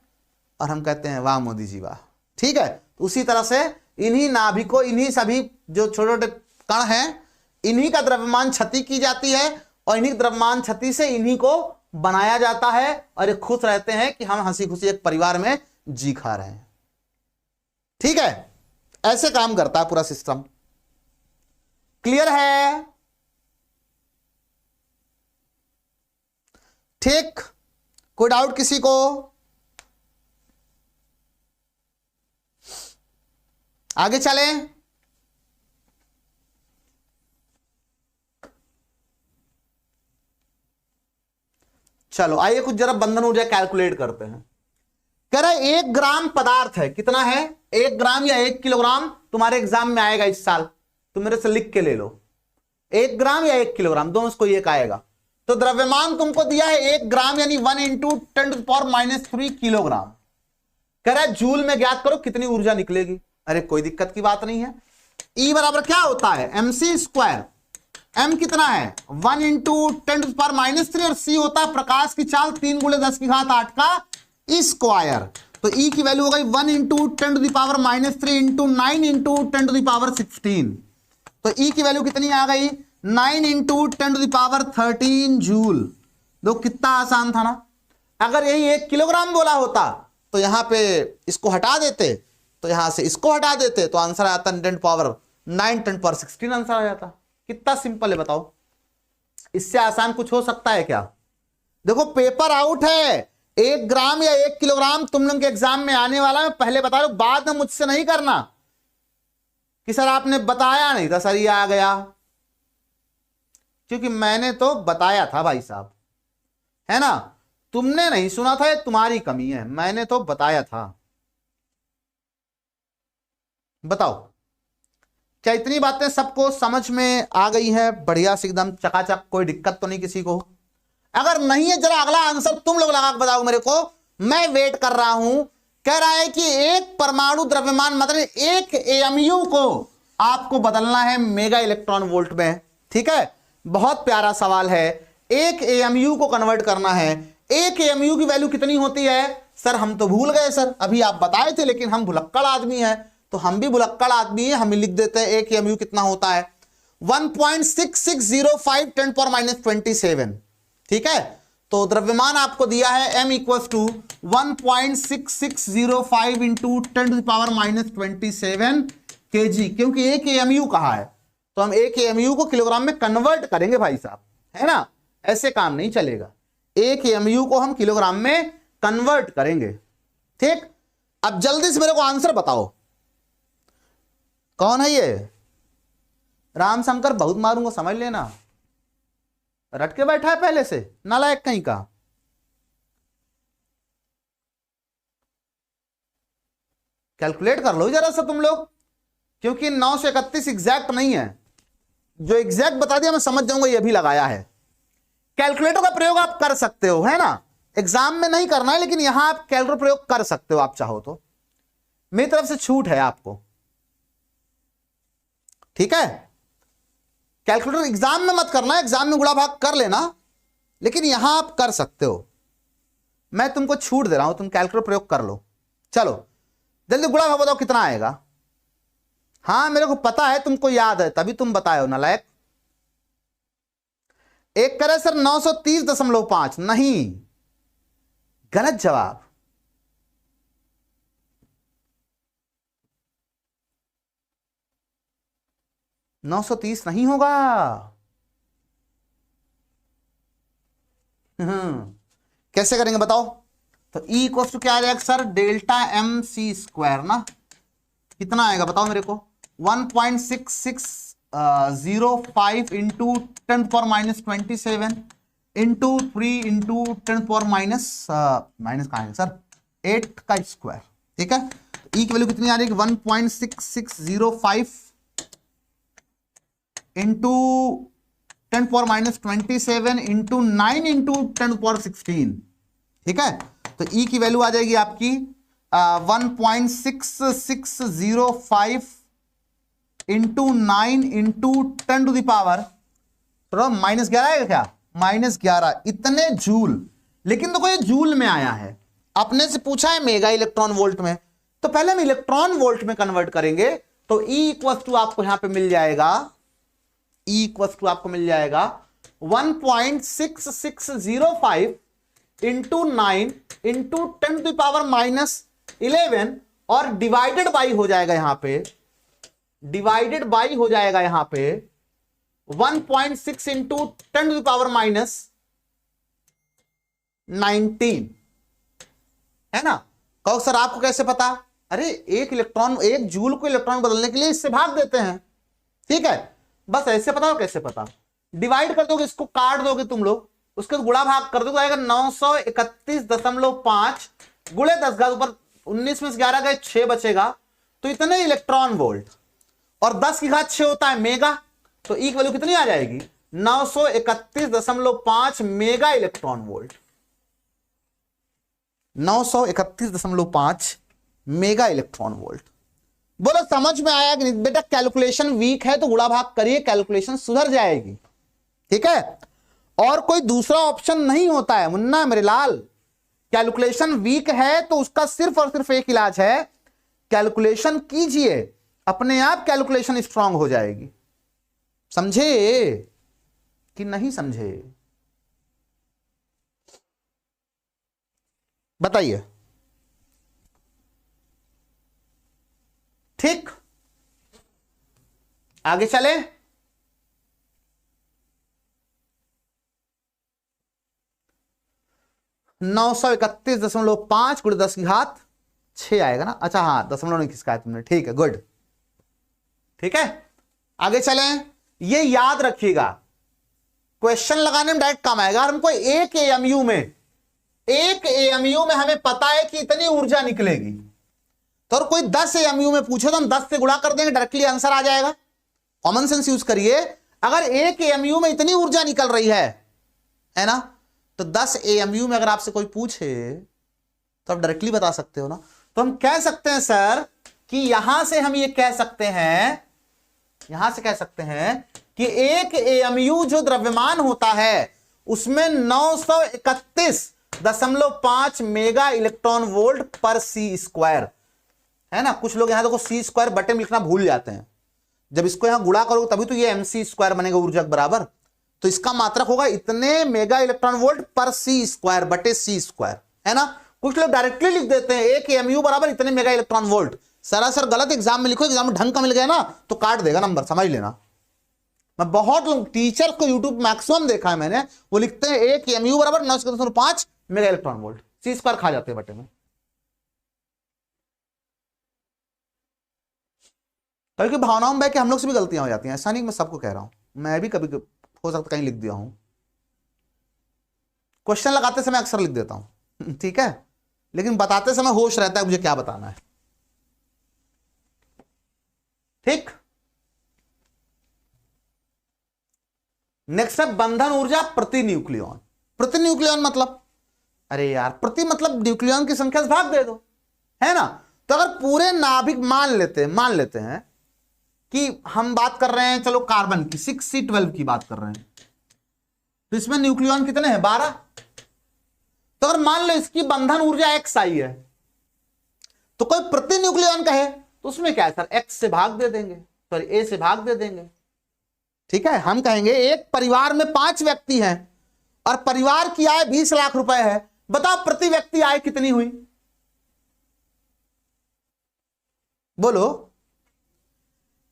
Speaker 1: और हम कहते हैं वाह मोदी जी वाह, ठीक है। उसी तरह से इन्हीं नाभिकों, इन्हीं सभी जो छोटे छोटे कण हैं, इन्हीं का द्रव्यमान क्षति की जाती है, और इन्हीं द्रव्यमान क्षति से इन्हीं को बनाया जाता है, और ये खुश रहते हैं कि हम हंसी खुशी एक परिवार में जी खा रहे हैं, ठीक है। ऐसे काम करता है पूरा सिस्टम। क्लियर है? ठीक, कोई डाउट किसी को? आगे चलें। चलो आइए कुछ जरा बंधन ऊर्जा कैलकुलेट करते हैं। कह रहा है 1 ग्राम पदार्थ है, कितना है, 1 ग्राम या 1 किलोग्राम, तुम्हारे एग्जाम में आएगा इस साल, तुम मेरे से लिख के ले लो, 1 ग्राम या 1 किलोग्राम, दोनों से कोई एक आएगा। तो द्रव्यमान तुमको दिया है 1 ग्राम यानी 1 × 10⁻³ किलोग्राम। कह रहा है जूल में ज्ञात करो कितनी ऊर्जा निकलेगी। अरे कोई दिक्कत की बात नहीं है। E बराबर क्या होता है, mc स्क्वायर। m कितना है 1 × 10⁻³ और c होता है प्रकाश की चाल 3 × 10⁸ का स्क्वायर। तो E की वैल्यू हो गई 1 × 10⁻³ × 9 × 10⁻16। तो E की वैल्यू कितनी आ गई 9 × 10⁻13 जूल। दो कितना आसान था ना। अगर यही 1 किलोग्राम बोला होता तो यहां पे इसको हटा देते, तो यहां से इसको हटा देते, तो आंसर आता 10⁻9 10⁻16 आंसर आ जाता। कितना सिंपल है बताओ, इससे आसान कुछ हो सकता है क्या? देखो पेपर आउट है, 1 ग्राम या 1 किलोग्राम तुम लोग के एग्जाम में आने वाला है। पहले बता दो, बाद में मुझसे नहीं करना कि सर आपने बताया नहीं था, सर ये आ गया, क्योंकि मैंने तो बताया था भाई साहब, है ना। तुमने नहीं सुना था, ये तुम्हारी कमी है, मैंने तो बताया था। बताओ क्या इतनी बातें सबको समझ में आ गई है? बढ़िया से एकदम चकाचक, कोई दिक्कत तो नहीं किसी को? अगर नहीं है जरा अगला आंसर तुम लोग लगा के बताओ मेरे को, मैं वेट कर रहा हूं। कह रहा है कि एक परमाणु द्रव्यमान मतलब 1 AMU को आपको बदलना है मेगा इलेक्ट्रॉन वोल्ट में, ठीक है। बहुत प्यारा सवाल है, 1 AMU को कन्वर्ट करना है। 1 AMU की वैल्यू कितनी होती है? सर हम तो भूल गए सर, अभी आप बताए थे, लेकिन हम भुलक्कड़ आदमी हैं, तो हम भी भुलक्कड़ आदमी हैं, हम लिख देते हैं 1 AMU कितना होता है 1.6605 10⁻27, ठीक है। तो द्रव्यमान आपको दिया है m = 1.6605 × 10⁻27 kg, क्योंकि 1 AMU कहा है तो हम 1 AMU को किलोग्राम में कन्वर्ट करेंगे भाई साहब, है ना। ऐसे काम नहीं चलेगा, 1 AMU को हम किलोग्राम में कन्वर्ट करेंगे, ठीक। अब जल्दी से मेरे को आंसर बताओ, कौन है ये? राम शंकर बहुत मारूंगा समझ लेना, रट के बैठा है पहले से, नालायक कहीं का। कैलकुलेट कर लो जरा सा तुम लोग, क्योंकि 9 से 31 एग्जैक्ट नहीं है। जो एग्जैक्ट बता दिया मैं समझ जाऊंगा ये भी लगाया है। कैलकुलेटर का प्रयोग आप कर सकते हो, है ना। एग्जाम में नहीं करना है, लेकिन यहां आप कैलकुलेटर प्रयोग कर सकते हो, आप चाहो तो। मेरी तरफ से छूट है आपको, ठीक है। कैलकुलेटर एग्जाम में मत करना, एग्जाम में गुणा भाग कर लेना, लेकिन यहां आप कर सकते हो। मैं तुमको छूट दे रहा हूं, तुम कैलकुलेटर प्रयोग कर लो। चलो जल्दी गुणा भाग बताओ कितना आएगा। हाँ मेरे को पता है, तुमको याद है, तभी तुम बताए हो नालायक। एक करे सर 930.5, नहीं, गलत जवाब। नौ 930 नहीं होगा। कैसे करेंगे बताओ? तो E = क्या आ जाएगा सर, डेल्टा MC स्क्वायर ना। कितना आएगा बताओ मेरे को? 1.6605 इंटू 10⁻27 इंटू 3 इंटू 10⁻- कहाँ है सर 8 का स्क्वायर। ठीक है, ई की वैल्यू कितनी आ रही है 1.6605 इंटू 10⁻27 इंटू 9 इंटू 10⁻16। ठीक है, तो ई की वैल्यू आ जाएगी आपकी 1.6605 इंटू 9 इंटू 10⁻, -11 आएगा क्या, -11 इतने जूल। लेकिन देखो ये जूल में आया है, अपने से पूछा है मेगा इलेक्ट्रॉन वोल्ट में, तो पहले हम इलेक्ट्रॉन वोल्ट में कन्वर्ट करेंगे। तो E इक्वल टू आपको यहां पे मिल जाएगा, E इक्वल टू आपको मिल जाएगा 1.6605 इंटू 9 इंटू 10⁻11 और डिवाइडेड बाई हो जाएगा यहां पे, डिवाइडेड बाई हो जाएगा यहां पे 1.6 इंटू 10⁻19 है ना। कहो सर आपको कैसे पता, अरे एक इलेक्ट्रॉन, एक जूल को इलेक्ट्रॉन बदलने के लिए इससे भाग देते हैं। ठीक है, बस ऐसे पता हो कैसे पता, डिवाइड कर दोगे, इसको काट दोगे तुम लोग, उसके गुणा भाग कर दोगे, आएगा 931.5 गुणे 10 घात ऊपर 19 में 11 गए 6 बचेगा, तो इतने इलेक्ट्रॉन वोल्ट, और 10 की घात 6 होता है मेगा, तो ई की वैल्यू कितनी आ जाएगी 931.5 mega electron volt, 931.5 mega electron volt. बोलो समझ में आया कि बेटा कैलकुलेशन वीक है तो गुणा भाग करिए, कैलकुलेशन सुधर जाएगी। ठीक है, और कोई दूसरा ऑप्शन नहीं होता है मुन्ना मेरे लाल, कैलकुलेशन वीक है तो उसका सिर्फ और सिर्फ एक इलाज है, कैलकुलेशन कीजिए, अपने आप कैलकुलेशन स्ट्रांग हो जाएगी। समझे कि नहीं समझे, बताइए। ठीक, आगे चले। नौ सौ 931.5 गुणे 10 की घात 6 आएगा ना, अच्छा हाँ दशमलव नहीं खिसकाया तुमने, ठीक है गुड। ठीक है, आगे चलें। ये याद रखिएगा, क्वेश्चन लगाने में डायरेक्ट काम आएगा। हमको एक एएमयू में, एक एएमयू में हमें पता है कि इतनी ऊर्जा निकलेगी, तो और कोई 10 एएमयू में पूछे तो हम 10 से गुणा कर देंगे, डायरेक्टली आंसर आ जाएगा। कॉमन सेंस यूज करिए, अगर एक एएमयू में इतनी ऊर्जा निकल रही है ना, तो 10 एएमयू में अगर आपसे कोई पूछे तो आप डायरेक्टली बता सकते हो ना। तो हम कह सकते हैं सर कि यहां से हम ये कह सकते हैं, यहां से कह सकते हैं कि एक एएमयू जो द्रव्यमान होता है उसमें 931.5 mega electron volt per C square है ना। कुछ लोग यहां देखो सी स्क्वायर बटे में लिखना भूल जाते हैं, जब इसको यहां गुणा करोगे तभी तो ये एमसी स्क्वायर बनेगा ऊर्जा के बराबर, तो इसका मात्रक होगा इतने mega electron volt per C square बटे सी स्क्वायर, है ना। कुछ लोग डायरेक्टली लिख देते हैं एक एमयू बराबर इतने मेगा इलेक्ट्रॉन वोल्ट, सरासर गलत, एग्जाम में लिखो, एग्जाम में ढंग का मिल गया ना तो काट देगा नंबर, समझ लेना। मैं बहुत लोग टीचर को यूट्यूब मैक्सिमम देखा है मैंने, वो लिखते हैं एक एमयू बराबर 9.5 मेगा इलेक्ट्रॉन वोल्ट, सी स्क्वायर खा जाते हैं बटे में। कभी भावनाओं में बह के हम लोग से भी गलतियां हो जाती हैं, ऐसा नहीं मैं सबको कह रहा हूं, मैं भी कभी हो सकता कहीं लिख दिया हूं, क्वेश्चन लगाते समय अक्सर लिख देता हूं ठीक है, लेकिन बताते समय होश रहता है मुझे क्या बताना है। ठीक, नेक्स्ट है बंधन ऊर्जा प्रति न्यूक्लियॉन। प्रति न्यूक्लियॉन मतलब, अरे यार प्रति मतलब न्यूक्लियॉन की संख्या से भाग दे दो, है ना। तो अगर पूरे नाभिक मान लेते हैं कि हम बात कर रहे हैं चलो कार्बन की 6C12 की बात कर रहे हैं, तो इसमें न्यूक्लियॉन कितने हैं 12। तो अगर मान लो इसकी बंधन ऊर्जा x आई है, तो कोई प्रति न्यूक्लियॉन कहे तो उसमें क्या है सर, x से भाग दे देंगे, सॉरी a से भाग दे देंगे। ठीक है, हम कहेंगे एक परिवार में 5 व्यक्ति हैं और परिवार की आय 20 लाख रुपए है, बताओ प्रति व्यक्ति आय कितनी हुई, बोलो।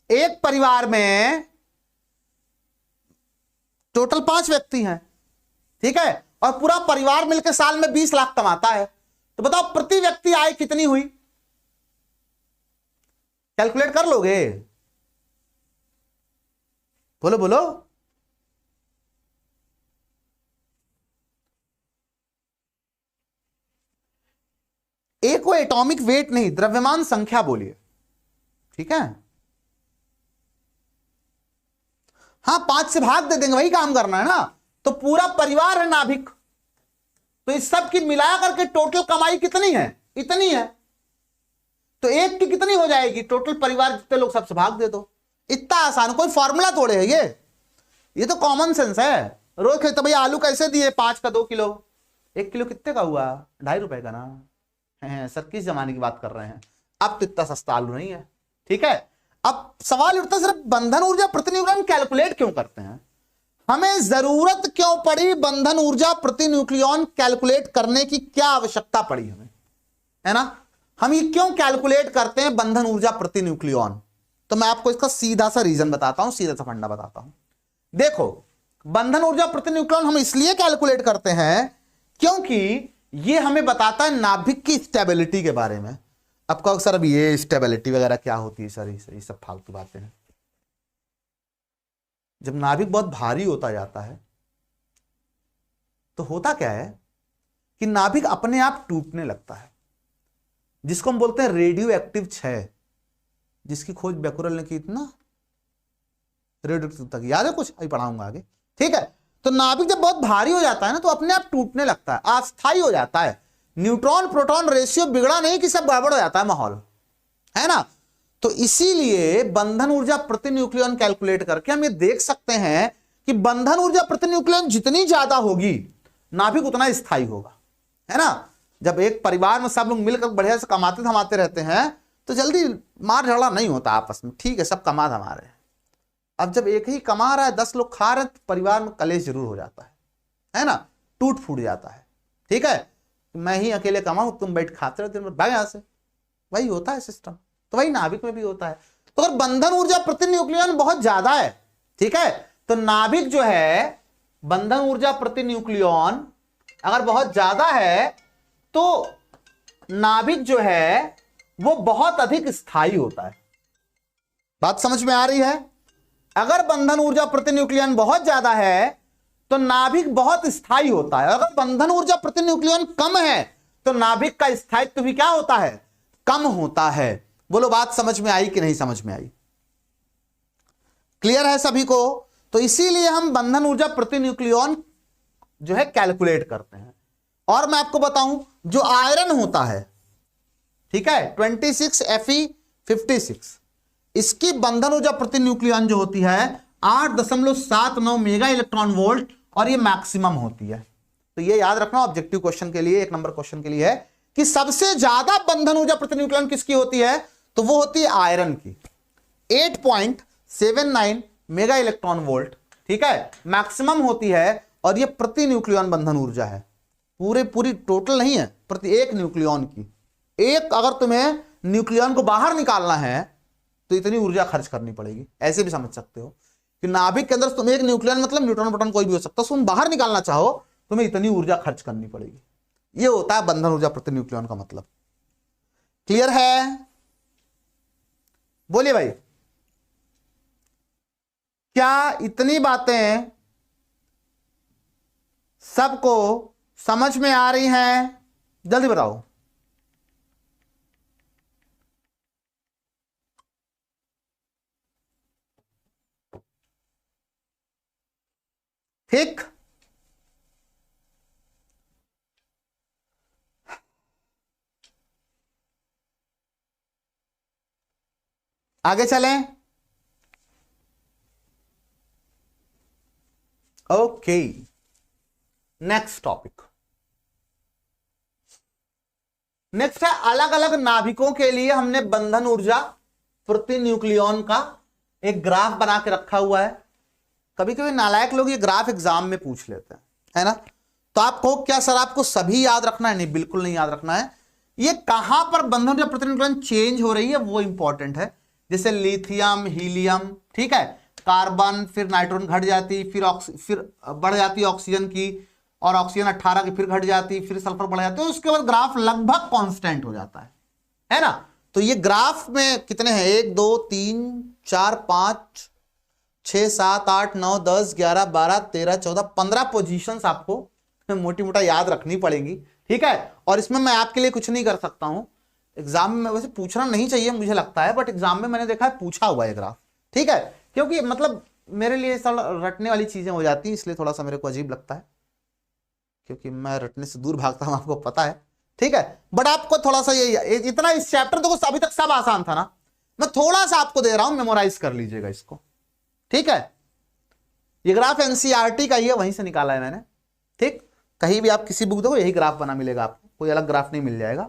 Speaker 1: एक परिवार में टोटल 5 व्यक्ति हैं, ठीक है, और पूरा परिवार मिलकर साल में 20 लाख कमाता है, तो बताओ प्रति व्यक्ति आय कितनी हुई, कैलकुलेट कर लोगे, बोलो बोलो। ए को एटॉमिक वेट नहीं, द्रव्यमान संख्या बोलिए, ठीक है। हाँ 5 से भाग दे देंगे, वही काम करना है ना। तो पूरा परिवार है नाभिक, तो इस सब की मिला करके टोटल कमाई कितनी है, इतनी है। तो एक की कितनी हो जाएगी, टोटल परिवार जितने लोग सबसे भाग दे दो। इतना आसान, कोई फॉर्मूला थोड़े है ये तो कॉमन सेंस है। रोज कहते भैया आलू कैसे दिए, 5 का 2 किलो, 1 किलो कितने का हुआ, 2.5 रुपए का ना है सर, किस जमाने की बात कर रहे हैं, अब तो इतना सस्ता आलू नहीं है, ठीक है। अब सवाल उठता है सिर्फ बंधन ऊर्जा प्रति न्यूक्लियन कैलकुलेट क्यों करते हैं, हमें जरूरत क्यों पड़ी बंधन ऊर्जा प्रति न्यूक्लियन कैलकुलेट करने की, क्या आवश्यकता पड़ी हमें, है ना। हम ये क्यों कैलकुलेट करते हैं बंधन ऊर्जा प्रति न्यूक्लियन, तो मैं आपको इसका सीधा सा रीजन बताता हूं, सीधा सा फंडा बताता हूं। देखो बंधन ऊर्जा प्रति न्यूक्लियन हम इसलिए कैलकुलेट करते हैं क्योंकि ये हमें बताता है नाभिक की स्टेबिलिटी के बारे में। अब कहो सर अब ये स्टेबिलिटी वगैरह क्या होती है सर, ये सब फालतू बातें हैं। जब नाभिक बहुत भारी होता जाता है तो होता क्या है कि नाभिक अपने आप टूटने लगता है, जिसको हम बोलते हैं रेडियो एक्टिव क्षय, जिसकी खोज बैकुरल ने की थी ना, रेडियो तक याद है, कुछ अभी पढ़ाऊंगा आगे, ठीक है। तो नाभिक जब बहुत भारी हो जाता है ना तो अपने आप टूटने लगता है, अस्थायी हो जाता है, न्यूट्रॉन प्रोटॉन रेशियो बिगड़ा नहीं कि सब गड़बड़ हो जाता है माहौल, है ना। तो इसीलिए बंधन ऊर्जा प्रति न्यूक्लियन कैलकुलेट करके हम ये देख सकते हैं कि बंधन ऊर्जा प्रति न्यूक्लियन जितनी ज्यादा होगी नाभिक उतना स्थायी होगा, है ना। जब एक परिवार में सब लोग मिलकर बढ़िया से कमाते धमाते रहते हैं तो जल्दी मार झगड़ा नहीं होता आपस में, ठीक है, सब कमा धमा रहे हैं। अब जब एक ही कमा रहा है 10 लोग खा रहे हैं तो परिवार में कलेश जरूर हो जाता है ना, टूट फूट जाता है, ठीक है। मैं ही अकेले कमाऊं, तुम बैठ खाते रहते हो, भाग यहां से, वही होता है सिस्टम। तो वही नाभिक में भी होता है। तो अगर बंधन ऊर्जा प्रति न्यूक्लियन बहुत ज्यादा है, ठीक है, तो नाभिक जो है बंधन ऊर्जा प्रति न्यूक्लियन अगर बहुत ज्यादा है तो नाभिक जो है वो बहुत अधिक स्थायी होता है। बात समझ में आ रही है। अगर बंधन ऊर्जा प्रति न्यूक्लियन बहुत ज्यादा है तो नाभिक बहुत स्थायी होता है, अगर बंधन ऊर्जा प्रति न्यूक्लियन कम है तो नाभिक का स्थायित्व भी क्या होता है, कम होता है। बोलो बात समझ में आई कि नहीं समझ में आई, क्लियर है सभी को। तो इसीलिए हम बंधन ऊर्जा प्रति न्यूक्लियन जो है कैलकुलेट करते हैं। और मैं आपको बताऊं जो आयरन होता है, ठीक है, 26 Fe56, इसकी बंधन ऊर्जा प्रति न्यूक्लियन जो होती है 8.79 मेगा इलेक्ट्रॉन वोल्ट, और ये मैक्सिमम होती है। तो ये याद रखना ऑब्जेक्टिव क्वेश्चन के लिए, 1 नंबर क्वेश्चन के लिए है कि सबसे ज्यादा बंधन ऊर्जा प्रति न्यूक्लियन किसकी होती है, तो वो होती है आयरन की, 8.79 मेगा इलेक्ट्रॉन वोल्ट, ठीक है, मैक्सिमम होती है। और ये प्रति न्यूक्लियन बंधन ऊर्जा है, पूरी टोटल नहीं है, प्रति एक न्यूक्लियन की। एक अगर तुम्हें न्यूक्लियन को बाहर निकालना है तो इतनी ऊर्जा खर्च करनी पड़ेगी, ऐसे भी समझ सकते हो कि नाभिक के अंदर तुम एक न्यूक्लियन मतलब न्यूट्रॉन प्रोटॉन कोई भी हो सकता है, तुम बाहर निकालना चाहो तुम्हें इतनी ऊर्जा खर्च करनी पड़ेगी। ये होता है बंधन ऊर्जा प्रति न्यूक्लियन का मतलब। क्लियर है, बोलिए भाई। क्या इतनी बातें सबको समझ में आ रही हैं, जल्दी बताओ। ठीक, आगे चलें। ओके, नेक्स्ट टॉपिक, नेक्स्ट है अलग अलग नाभिकों के लिए हमने बंधन ऊर्जा प्रति न्यूक्लियन का एक ग्राफ बना के रखा हुआ है। कभी कभी नालायक लोग ये ग्राफ एग्जाम में पूछ लेते हैं, है ना। तो आप कहो क्या सर आपको सभी याद रखना है, नहीं बिल्कुल नहीं याद रखना है। ये कहां पर बंधन ऊर्जा प्रति न्यूक्लियन चेंज हो रही है वो इंपॉर्टेंट है। जैसे लिथियम, हीलियम, ठीक है, कार्बन, फिर नाइट्रोजन घट जाती, फिर बढ़ जाती ऑक्सीजन की, और ऑक्सीजन 18 की फिर घट जाती, फिर सल्फर बढ़ जाती है, उसके बाद ग्राफ लगभग कांस्टेंट हो जाता है ना। तो ये ग्राफ में कितने हैं, 1 2 3 4 5 6 7 8 9 10 11 12 13 14 15 पोजीशंस आपको मोटी मोटा याद रखनी पड़ेंगी, ठीक है। और इसमें मैं आपके लिए कुछ नहीं कर सकता हूं। एग्जाम में वैसे पूछना नहीं चाहिए मुझे लगता है, बट एग्जाम में मैंने देखा है पूछा हुआ है ग्राफ, ठीक है। क्योंकि मतलब मेरे लिए रटने वाली चीजें हो जाती हैं, इसलिए थोड़ा सा मेरे को अजीब लगता है, क्योंकि मैं रटने से दूर भागता हूं, आपको पता है, ठीक है। बट आपको थोड़ा सा ये इतना इस चैप्टर देखो अभी तक सब आसान था ना, मैं थोड़ा सा आपको दे रहा हूं, मेमोराइज कर लीजिएगा इसको, ठीक है। ये ग्राफ एनसीईआरटी का ही है, वहीं से निकाला है मैंने, ठीक। कहीं भी आप किसी बुक देखो यही ग्राफ बना मिलेगा आपको, कोई अलग ग्राफ नहीं मिल जाएगा।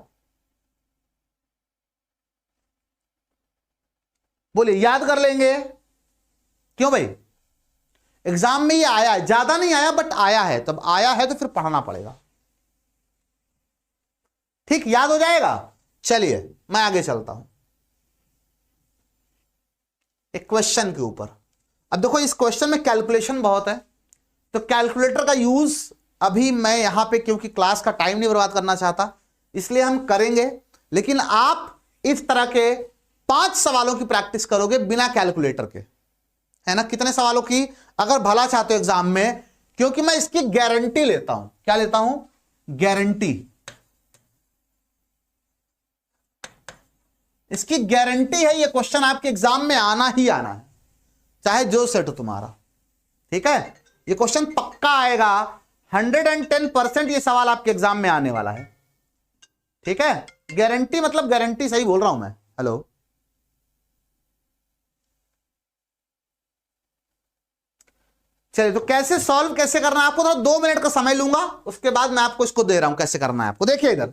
Speaker 1: बोलिए याद कर लेंगे, क्यों भाई? एग्जाम में ये आया है, ज्यादा नहीं आया बट आया है, तब आया है तो फिर पढ़ना पड़ेगा, ठीक, याद हो जाएगा। चलिए मैं आगे चलता हूं एक क्वेश्चन के ऊपर। अब देखो इस क्वेश्चन में कैलकुलेशन बहुत है, तो कैलकुलेटर का यूज अभी मैं यहां पे, क्योंकि क्लास का टाइम नहीं बर्बाद करना चाहता, इसलिए हम करेंगे। लेकिन आप इस तरह के 5 सवालों की प्रैक्टिस करोगे बिना कैलकुलेटर के, है ना। कितने सवालों की? अगर भला चाहते हो एग्जाम में, क्योंकि मैं इसकी गारंटी लेता हूं। क्या लेता हूं? गारंटी। इसकी गारंटी है ये क्वेश्चन आपके एग्जाम में आना ही आना है, चाहे जो सेट हो तुम्हारा, ठीक है। ये क्वेश्चन पक्का आएगा, 110% ये सवाल आपके एग्जाम में आने वाला है, ठीक है। गारंटी मतलब गारंटी, सही बोल रहा हूं मैं। हेलो, चलिए तो कैसे सॉल्व कैसे करना है आपको, तो 2 मिनट का समय लूंगा, उसके बाद मैं आपको इसको दे रहा हूं कैसे करना है आपको। देखिए इधर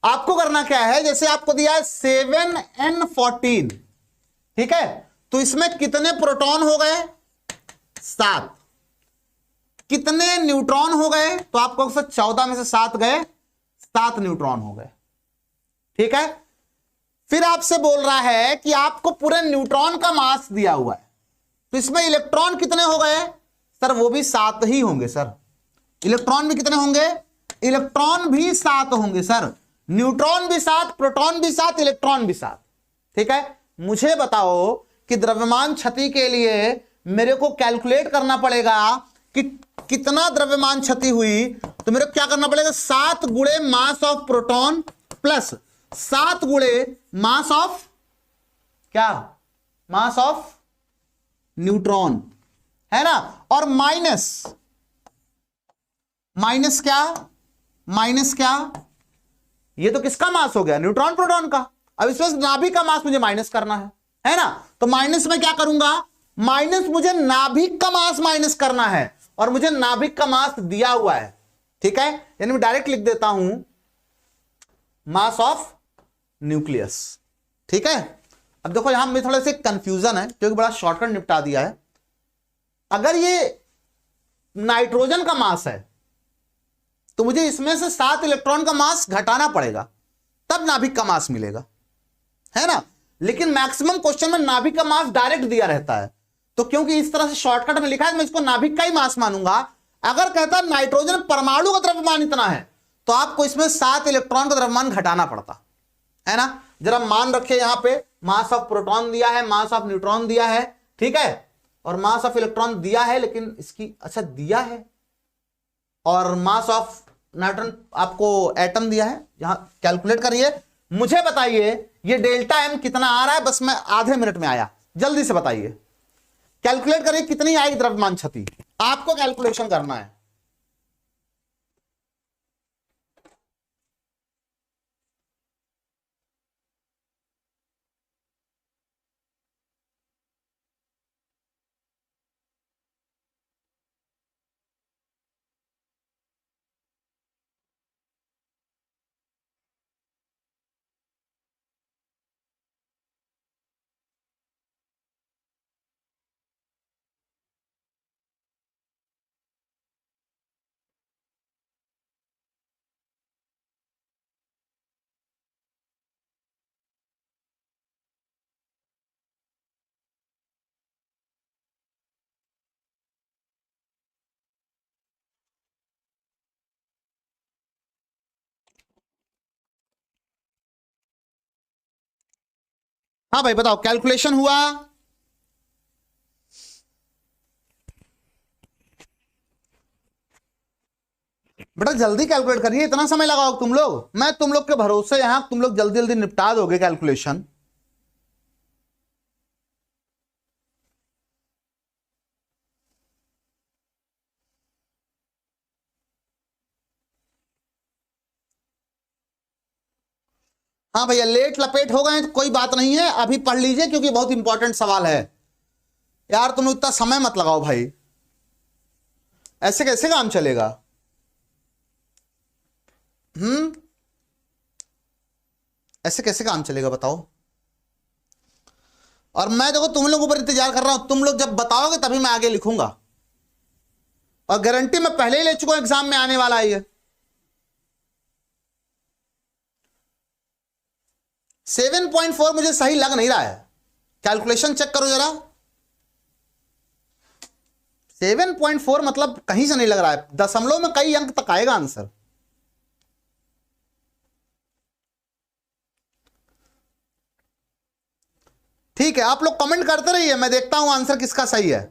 Speaker 1: आपको करना क्या है, जैसे आपको दिया है 7n14, ठीक है। तो इसमें कितने प्रोटॉन हो गए? 7। कितने न्यूट्रॉन हो गए? तो आपको 14 में से 7 गए, 7 न्यूट्रॉन हो गए, ठीक है। फिर आपसे बोल रहा है कि आपको पूरे न्यूट्रॉन का मास दिया हुआ है, तो इसमें इलेक्ट्रॉन कितने हो गए? सर वो भी 7 ही होंगे सर। इलेक्ट्रॉन भी कितने होंगे? इलेक्ट्रॉन भी 7 होंगे सर। न्यूट्रॉन भी 7, प्रोटॉन भी 7, इलेक्ट्रॉन भी 7, ठीक है। मुझे बताओ कि द्रव्यमान क्षति के लिए मेरे को कैलकुलेट करना पड़ेगा कि कितना द्रव्यमान क्षति हुई, तो मेरे को क्या करना पड़ेगा? 7 गुणे मास ऑफ प्रोटॉन प्लस 7 गुणे मास ऑफ क्या? मास ऑफ न्यूट्रॉन, है ना। और माइनस क्या? माइनस क्या? ये तो किसका मास हो गया? न्यूट्रॉन प्रोटॉन का। अब इसमें नाभिक का मास मुझे माइनस करना है ना। तो माइनस में क्या करूंगा? माइनस मुझे नाभिक का मास माइनस करना है, और मुझे नाभिक का मास दिया हुआ है, ठीक है। यानी मैं डायरेक्ट लिख देता हूं मास ऑफ न्यूक्लियस, ठीक है। अब देखो यहां में थोड़ा सा कंफ्यूजन है, क्योंकि बड़ा शॉर्टकट निपटा दिया है। अगर ये नाइट्रोजन का मास है तो मुझे इसमें से 7 इलेक्ट्रॉन का मास घटाना पड़ेगा, तब नाभिक का मास मिलेगा, है ना। लेकिन मैक्सिमम क्वेश्चन में नाभिक का मास डायरेक्ट दिया रहता है, तो क्योंकि इस तरह से शॉर्टकट में लिखा है, मैं इसको नाभिक का ही मास मानूंगा। अगर कहता नाइट्रोजन परमाणु का द्रव्यमान इतना है, तो आपको इसमें 7 इलेक्ट्रॉन का द्रव्यमान घटाना पड़ता है ना। जरा मान रखे यहां पे मास ऑफ प्रोटॉन दिया है, मास ऑफ न्यूट्रॉन दिया है, ठीक है, और मास ऑफ इलेक्ट्रॉन दिया है, लेकिन इसकी अच्छा दिया है, और मास ऑफ नाइट्रोजन आपको एटम दिया है। यहां कैलकुलेट करिए, मुझे बताइए ये डेल्टा एम कितना आ रहा है। बस मैं आधे मिनट में आया, जल्दी से बताइए, कैलकुलेट करिए कितनी आएगी द्रव्यमान क्षति, आपको कैलकुलेशन करना है। हाँ भाई बताओ, कैलकुलेशन हुआ? बेटा जल्दी कैलकुलेट करिए, इतना समय लगाओ तुम लोग, मैं तुम लोग के भरोसे यहां, तुम लोग जल्दी जल्दी निपटा दोगे कैलकुलेशन। हाँ भैया लेट लपेट हो गए तो कोई बात नहीं है, अभी पढ़ लीजिए क्योंकि बहुत इंपॉर्टेंट सवाल है। यार तुम इतना समय मत लगाओ भाई, ऐसे कैसे काम चलेगा। ऐसे कैसे काम चलेगा बताओ। और मैं देखो तुम लोगों पर इंतजार कर रहा हूं, तुम लोग जब बताओगे तभी मैं आगे लिखूंगा, और गारंटी मैं पहले ही ले चुका हूं, एग्जाम में आने वाला है ये। 7.4 मुझे सही लग नहीं रहा है, कैलकुलेशन चेक करो जरा। 7.4 मतलब कहीं से नहीं लग रहा है, दशमलव में कई अंक तक आएगा आंसर। ठीक है, आप लोग कमेंट करते रहिए, मैं देखता हूं आंसर किसका सही है।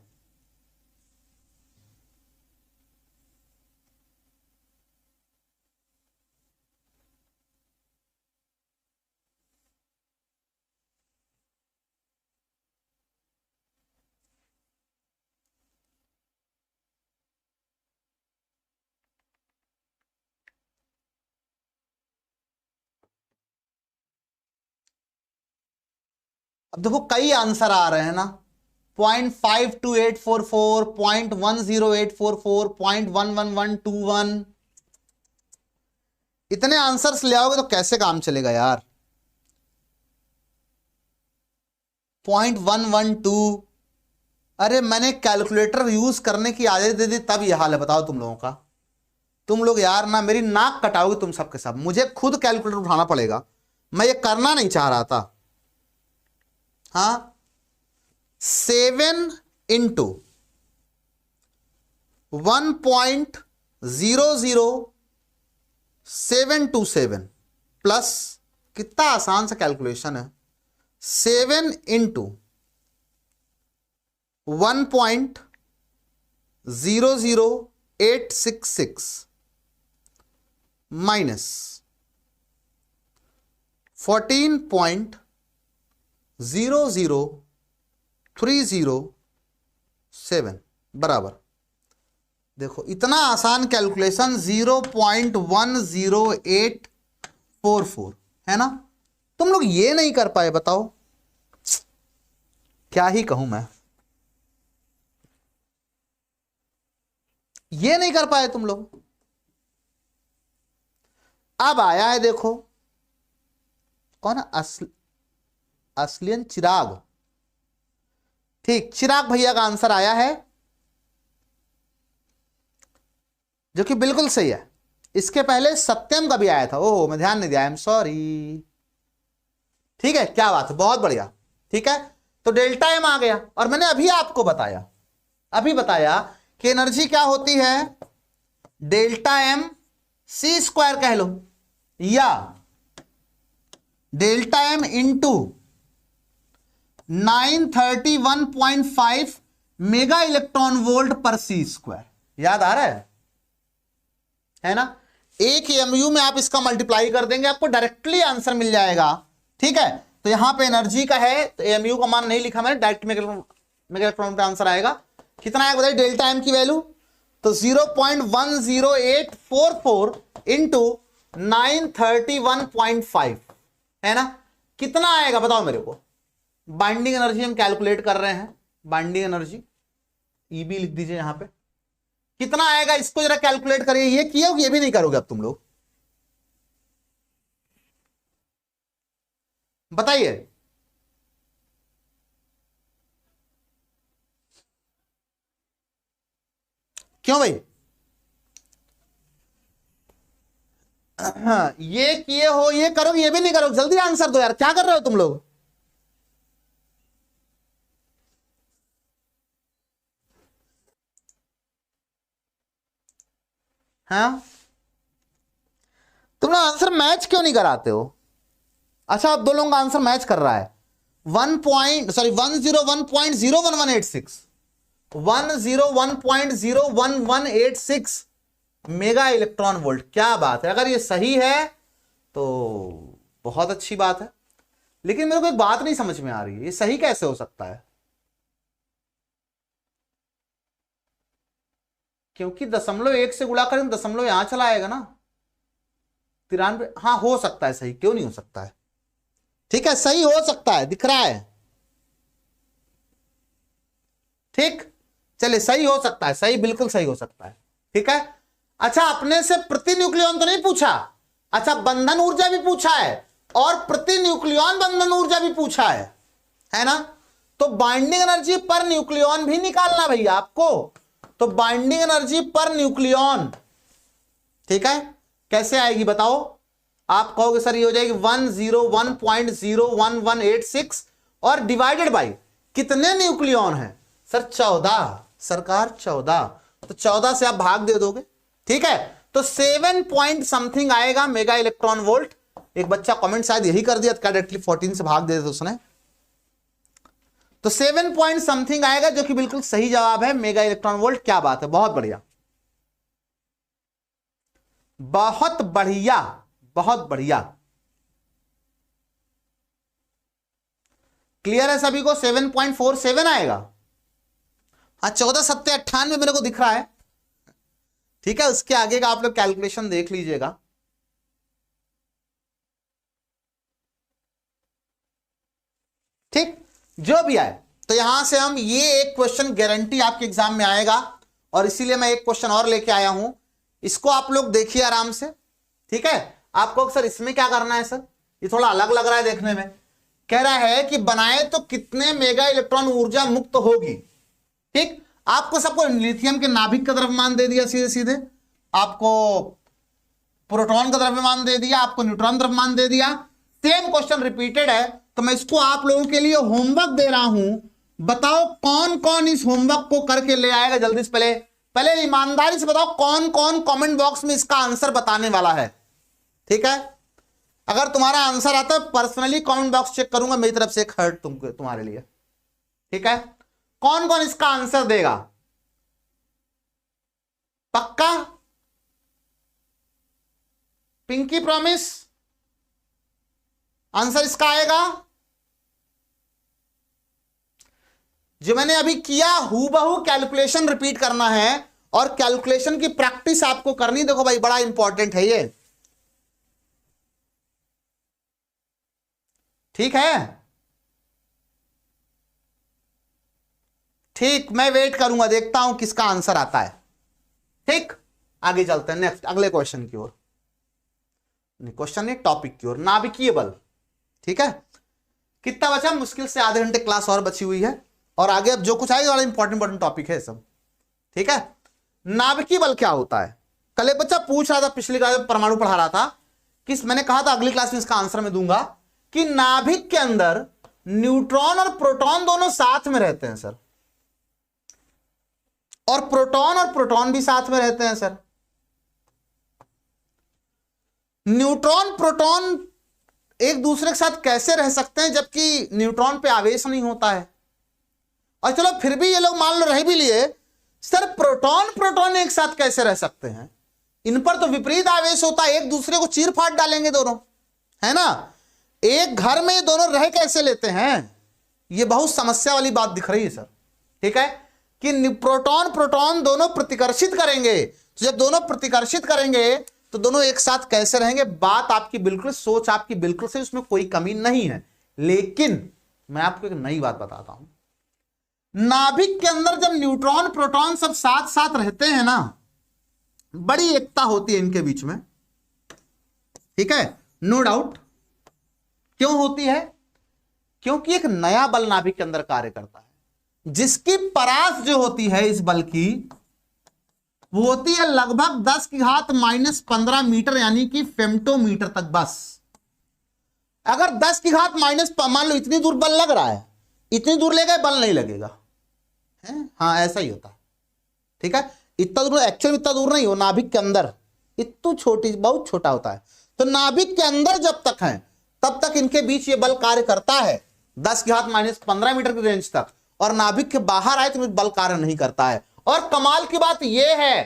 Speaker 1: अब देखो कई आंसर आ रहे हैं ना, 0.52844, 0.10844, 0.11121, इतने आंसर्स ले आओगे तो कैसे काम चलेगा यार। 0.112, अरे मैंने कैलकुलेटर यूज करने की आदत दे दी तब यह हाल है, बताओ तुम लोगों का। तुम लोग यार ना मेरी नाक कटाओगे तुम सबके सब, मुझे खुद कैलकुलेटर उठाना पड़ेगा, मैं ये करना नहीं चाह रहा था। हाँ 7 इंटू 1.00727 प्लस, कितना आसान सा कैलकुलेशन है, 7 इंटू 1.00866 माइनस 14.00307 बराबर, देखो इतना आसान कैलकुलेशन 0.10844 है ना, तुम लोग ये नहीं कर पाए, बताओ क्या ही कहूं मैं, ये नहीं कर पाए तुम लोग। अब आया है देखो कौन, असलियन चिराग, ठीक चिराग भैया का आंसर आया है जो कि बिल्कुल सही है। इसके पहले सत्यम का भी आया था, ओह मैं ध्यान नहीं दिया, आई एम सॉरी। ठीक है क्या बात है, बहुत बढ़िया। ठीक है तो डेल्टा एम आ गया, और मैंने अभी आपको बताया, अभी बताया कि एनर्जी क्या होती है, डेल्टा एम सी स्क्वायर कह लो, या delta M into 931.5 mega electron volt per C square, याद आ रहा है ना। एक एमयू में आप इसका मल्टीप्लाई कर देंगे, आपको डायरेक्टली आंसर मिल जाएगा। ठीक है तो यहां पे एनर्जी का है तो एमयू का मान नहीं लिखा मैंने, डायरेक्ट मेगा इलेक्ट्रॉन पे आंसर आएगा। कितना आएगा बताइए डेल्टा एम की वैल्यू, तो 0.10844 इंटू 931.5 है ना, कितना आएगा बताओ मेरे को। बाइंडिंग एनर्जी हम कैलकुलेट कर रहे हैं, बाइंडिंग एनर्जी ईबी लिख दीजिए यहां पे, कितना आएगा इसको जरा कैलकुलेट करिए। ये किया ये भी नहीं करोगे अब तुम लोग, बताइए। क्यों भाई, ये किए हो ये करोगे ये भी नहीं करोगे, जल्दी आंसर दो यार, क्या कर रहे हो तुम लोग। हाँ तुम लोग आंसर मैच क्यों नहीं कराते हो। अच्छा आप दो लोगों का आंसर मैच कर रहा है, 101.01186 101.01186 मेगा इलेक्ट्रॉन वोल्ट। क्या बात है, अगर ये सही है तो बहुत अच्छी बात है, लेकिन मेरे को एक बात नहीं समझ में आ रही है, ये सही कैसे हो सकता है? क्योंकि 0.1 से गुणा करें, दशमलव यहां चला आएगा ना, 93। हाँ हो सकता है सही, क्यों नहीं हो सकता है? ठीक है, सही हो सकता है, दिख रहा है। ठीक, चलिए सही हो सकता है, सही बिल्कुल सही हो सकता है। ठीक है, अच्छा अपने से प्रति न्यूक्लियन तो नहीं पूछा, अच्छा बंधन ऊर्जा भी पूछा है और प्रति न्यूक्लियन बंधन ऊर्जा भी पूछा है ना? तो बाइंडिंग एनर्जी पर न्यूक्लियन भी निकालना भैया आपको, तो बाइंडिंग एनर्जी पर न्यूक्लियन, ठीक है, कैसे आएगी बताओ? आप कहोगे सर ये हो जाएगी 101.01186 और डिवाइडेड बाय कितने न्यूक्लियन हैं? सर 14, सरकार 14, तो 14 से आप भाग दे दोगे। ठीक है, तो 7 पॉइंट समथिंग आएगा मेगा इलेक्ट्रॉन वोल्ट। एक बच्चा कमेंट शायद यही कर दिया, डायरेक्टली 14 से भाग दे उसने, तो 7 पॉइंट समथिंग आएगा, जो कि बिल्कुल सही जवाब है, मेगा इलेक्ट्रॉन वोल्ट। क्या बात है, बहुत बढ़िया, बहुत बढ़िया, बहुत बढ़िया। क्लियर है सभी को? 7.47 आएगा। हाँ 14 सत्ते 98 मेरे को दिख रहा है। ठीक है, उसके आगे का आप लोग कैलकुलेशन देख लीजिएगा। ठीक, जो भी आए, तो यहां से हम ये एक क्वेश्चन गारंटी आपके एग्जाम में आएगा, और इसीलिए मैं एक क्वेश्चन और लेके आया हूं, इसको आप लोग देखिए आराम से। ठीक है, आपको सर इसमें क्या करना है सर, ये थोड़ा अलग लग रहा है देखने में। कह रहा है कि बनाए तो कितने मेगा इलेक्ट्रॉन ऊर्जा मुक्त होगी। ठीक, आपको सबको लिथियम के नाभिक का द्रव्यमान दे दिया सीधे सीधे, आपको प्रोटॉन का द्रव्यमान दे दिया, आपको न्यूट्रॉन द्रव्यमान दे दिया। सेम क्वेश्चन रिपीटेड है, तो मैं इसको आप लोगों के लिए होमवर्क दे रहा हूं। बताओ कौन कौन इस होमवर्क को करके ले आएगा जल्दी से? पहले ईमानदारी से बताओ कौन कौन कमेंट बॉक्स में इसका आंसर बताने वाला है। ठीक है, अगर तुम्हारा आंसर आता है पर्सनली कमेंट बॉक्स चेक करूंगा, मेरी तरफ से एक हर्ट तुम्हारे लिए। ठीक है, कौन कौन इसका आंसर देगा? पक्का? पिंकी प्रॉमिस आंसर इसका आएगा? जो मैंने अभी किया हूबहू कैलकुलेशन रिपीट करना है, और कैलकुलेशन की प्रैक्टिस आपको करनी। देखो भाई बड़ा इंपॉर्टेंट है ये। ठीक है, ठीक, मैं वेट करूंगा, देखता हूं किसका आंसर आता है। ठीक, आगे चलते हैं नेक्स्ट अगले क्वेश्चन की ओर, क्वेश्चन नहीं टॉपिक की ओर, नाभिकीय बल। ठीक है, कितना बचा? मुश्किल से आधे घंटे क्लास और बची हुई है, और आगे अब जो कुछ आएगा बड़ा इंपॉर्टेंट टॉपिक है सब। ठीक है, नाभिकीय बल क्या होता है? कल एक बच्चा पूछ रहा था, पिछली क्लास में परमाणु पढ़ा रहा था, कि मैंने कहा था अगली क्लास में इसका आंसर मैं दूंगा, कि नाभिक के अंदर न्यूट्रॉन और प्रोटॉन दोनों साथ में रहते हैं सर, और प्रोटॉन भी साथ में रहते हैं सर। न्यूट्रॉन प्रोटॉन एक दूसरे के साथ कैसे रह सकते हैं जबकि न्यूट्रॉन पे आवेश नहीं होता है? और चलो फिर भी ये लोग मान लो रह भी लिए, सर प्रोटॉन एक साथ कैसे रह सकते हैं? इन पर तो विपरीत आवेश होता है, एक दूसरे को चीर फाड़ डालेंगे दोनों, है ना? एक घर में दोनों रह कैसे लेते हैं? ये बहुत समस्या वाली बात दिख रही है सर। ठीक है, कि प्रोटॉन दोनों प्रतिकर्षित करेंगे, तो जब दोनों प्रतिकर्षित करेंगे तो दोनों एक साथ कैसे रहेंगे? बात आपकी बिल्कुल, सोच आपकी बिल्कुल सही, उसमें कोई कमी नहीं है। लेकिन मैं आपको एक नई बात बताता हूं, नाभिक के अंदर जब न्यूट्रॉन प्रोटॉन सब साथ साथ रहते हैं ना, बड़ी एकता होती है इनके बीच में। ठीक है, नो डाउट। क्यों होती है? क्योंकि एक नया बल नाभिक के अंदर कार्य करता है, जिसकी परास जो होती है इस बल की, वो होती है लगभग 10⁻⁻15 मीटर, यानी कि फेम्टोमीटर तक। बस अगर 10⁻⁻, मान लो इतनी दूर बल लग रहा है, इतनी दूर ले गए बल नहीं लगेगा, है? हाँ ऐसा ही होता है। ठीक है, इतना दूर एक्चुअली इतना दूर नहीं हो, नाभिक के अंदर इतनी छोटी, बहुत छोटा होता है। तो नाभिक के अंदर जब तक है तब तक इनके बीच ये बल कार्य करता है 10⁻⁻15 मीटर की रेंज तक, और नाभिक के बाहर आए तो बल कार्य नहीं करता है। और कमाल की बात यह है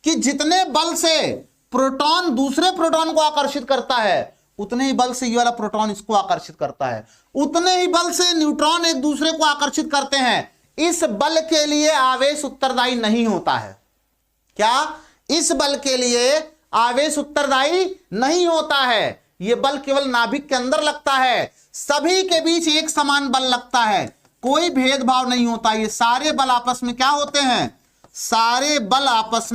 Speaker 1: कि जितने बल से प्रोटॉन दूसरे प्रोटॉन को आकर्षित करता है उतने ही बल से ये वाला प्रोटॉन इसको आकर्षित करता है, उतने ही बल से न्यूट्रॉन एक दूसरे को आकर्षित करते हैं। इस बल के लिए आवेश उत्तरदायी नहीं होता है। क्या? इस बल के लिए आवेश उत्तरदायी नहीं होता है। यह बल केवल नाभिक के अंदर लगता है, सभी के बीच एक समान बल लगता है, कोई भेदभाव नहीं होता। ये सारे बल आपस में क्या होते हैं? सारे बल आपस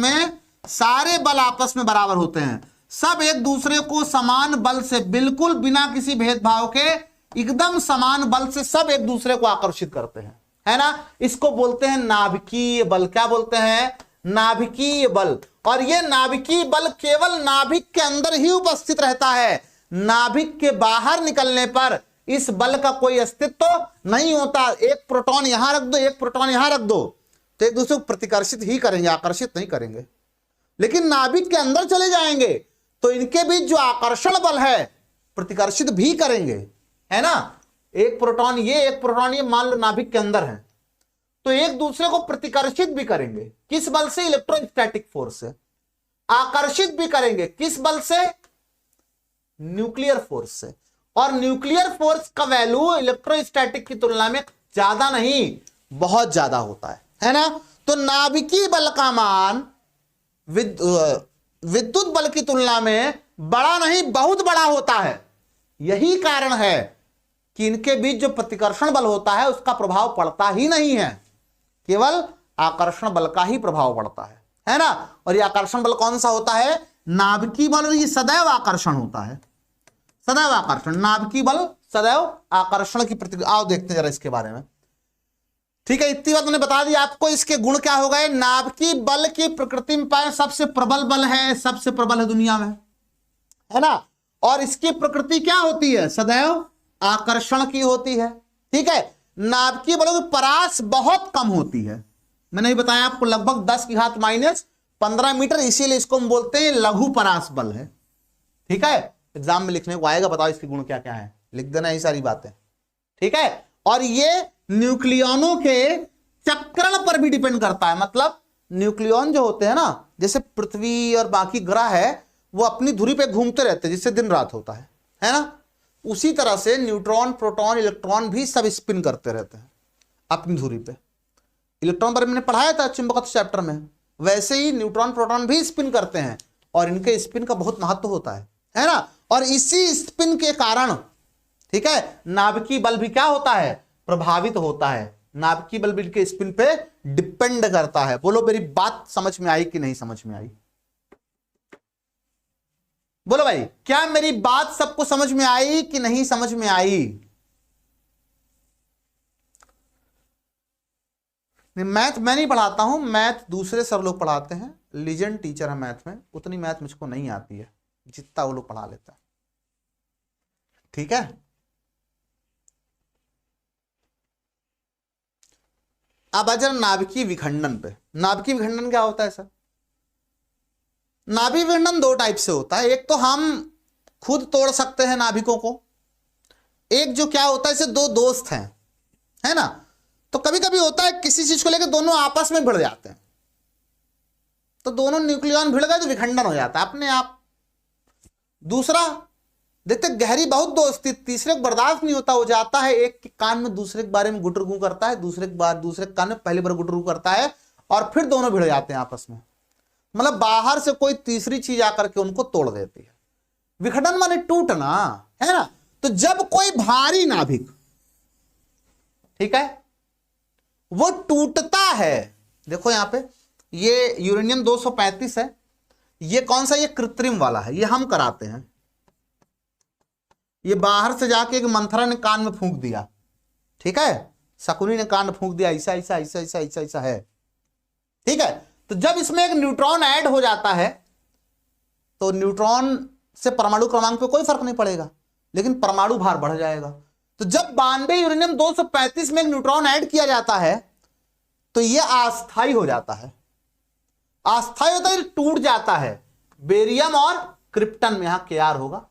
Speaker 1: में बराबर होते हैं। सब एक दूसरे को समान बल से, बिल्कुल बिना किसी भेदभाव के, एकदम समान बल से सब एक दूसरे को आकर्षित करते हैं, है ना। इसको बोलते हैं नाभिकीय बल। क्या बोलते हैं? नाभिकीय बल। और यह नाभिकीय बल केवल नाभिक के अंदर ही उपस्थित रहता है, नाभिक के बाहर निकलने पर इस बल का कोई अस्तित्व नहीं होता। एक प्रोटॉन यहां रख दो, एक प्रोटॉन यहां रख दो, तो एक दूसरे को प्रतिकर्षित ही करेंगे, आकर्षित नहीं करेंगे। लेकिन नाभिक के अंदर चले जाएंगे तो इनके बीच जो आकर्षण बल है प्रतिकर्षित भी करेंगे, है ना। एक प्रोटॉन ये मान लो नाभिक के अंदर है, तो एक दूसरे को प्रतिकर्षित भी करेंगे। किस बल से? इलेक्ट्रोस्टैटिक फोर्स से। आकर्षित भी करेंगे किस बल से? न्यूक्लियर फोर्स से। और न्यूक्लियर फोर्स का वैल्यू इलेक्ट्रोस्टैटिक की तुलना में ज्यादा नहीं, बहुत ज्यादा होता है ना। तो नाभिकीय बल का मान विद्युत बल की तुलना में बड़ा नहीं, बहुत बड़ा होता है। यही कारण है कि इनके बीच जो प्रतिकर्षण बल होता है उसका प्रभाव पड़ता ही नहीं है, केवल आकर्षण बल का ही प्रभाव पड़ता है ना। और ये आकर्षण बल कौन सा होता है? नाभिकीय बल। ये सदैव आकर्षण होता है, सदैव आकर्षण। नाभिकीय बल सदैव आकर्षण की प्रतिक्रिया। आओ देखते हैं जरा इसके बारे में। ठीक है, इतनी बात मैंने बता दी आपको। इसके गुण क्या हो गए? नाभिकीय बल की प्रकृति में पाए सबसे प्रबल बल है, सबसे प्रबल है दुनिया में, है ना। और इसकी प्रकृति क्या होती है? सदैव आकर्षण की होती है। ठीक है, नाभिकीय बलों की परास बहुत कम होती है। मैंने भी बताया आपको, लगभग 10⁻⁻15 मीटर, इसीलिए इसको हम बोलते हैं लघु परास बल है। ठीक है, एग्जाम में लिखने को आएगा, बताओ इसके गुण क्या क्या है, लिख देना ये सारी बातें। ठीक है, और ये न्यूक्लियनों के चक्रण पर भी डिपेंड करता है। मतलब न्यूक्लियन जो होते हैं ना, जैसे पृथ्वी और बाकी ग्रह है, वो अपनी धुरी पे घूमते रहते हैं, जिससे दिन रात होता है ना। उसी तरह से न्यूट्रॉन, प्रोटॉन, इलेक्ट्रॉन भी सब स्पिन करते रहते हैं अपनी धुरी पे। इलेक्ट्रॉन पर मैंने पढ़ाया था चुंबकत्व चैप्टर में, वैसे ही न्यूट्रॉन, प्रोटॉन भी स्पिन करते हैं और इनके स्पिन का बहुत महत्व होता है ना। और इसी स्पिन के कारण, ठीक है, नाभिकीय बल भी क्या होता है? प्रभावित होता है। नाभिकीय बल भी इनके स्पिन पे डिपेंड करता है। बोलो मेरी बात समझ में आई कि नहीं समझ में आई? बोलो भाई, क्या मेरी बात सबको समझ में आई कि नहीं समझ में आई? मैथ मैं नहीं पढ़ाता हूं, मैथ दूसरे सर लोग पढ़ाते हैं, लीजेंड टीचर है मैथ में। उतनी मैथ मुझको नहीं आती है जितना वो लोग पढ़ा लेता है। ठीक है, अब आ जाए नाभिकीय विखंडन पे। नाभिकीय विखंडन क्या होता है सर? नाभिक विखंडन दो टाइप से होता है। एक तो हम खुद तोड़ सकते हैं नाभिकों को, एक जो क्या होता है, जैसे दो दोस्त हैं, है ना, तो कभी कभी होता है किसी चीज को लेकर दोनों आपस में भिड़ जाते हैं, तो दोनों न्यूक्लियन भिड़ गए तो विखंडन हो जाता है अपने आप। दूसरा देखते गहरी बहुत दोस्ती, तीसरे को बर्दाश्त नहीं होता, हो जाता है एक के कान में दूसरे के बारे में गुटरगू करता है, दूसरे के कान में पहली बार गुटरगू करता है, और फिर दोनों भिड़ जाते हैं आपस में। मतलब बाहर से कोई तीसरी चीज आकर के उनको तोड़ देती है। विखंडन माने टूटना, है ना। तो जब कोई भारी नाभिक, ठीक है, वो टूटता है, देखो यहां पे ये यूरेनियम 235 है, ये कौन सा? ये कृत्रिम वाला है, ये हम कराते हैं। ये बाहर से जाके एक मंथरा ने कान में फूंक दिया, ठीक है, शकुनी ने कान में फूंक दिया, ऐसा ऐसा ऐसा ऐसा ऐसा ऐसा है, ठीक है। तो जब इसमें एक न्यूट्रॉन ऐड हो जाता है तो न्यूट्रॉन से परमाणु क्रमांक पे कोई फर्क नहीं पड़ेगा, लेकिन परमाणु भार बढ़ जाएगा। तो जब 92 यूरेनियम 235 में एक न्यूट्रॉन ऐड किया जाता है तो यह अस्थायी हो जाता है। अस्थायी होता है, टूट जाता है। बेरियम और क्रिप्टन में, यहां केआर होगा,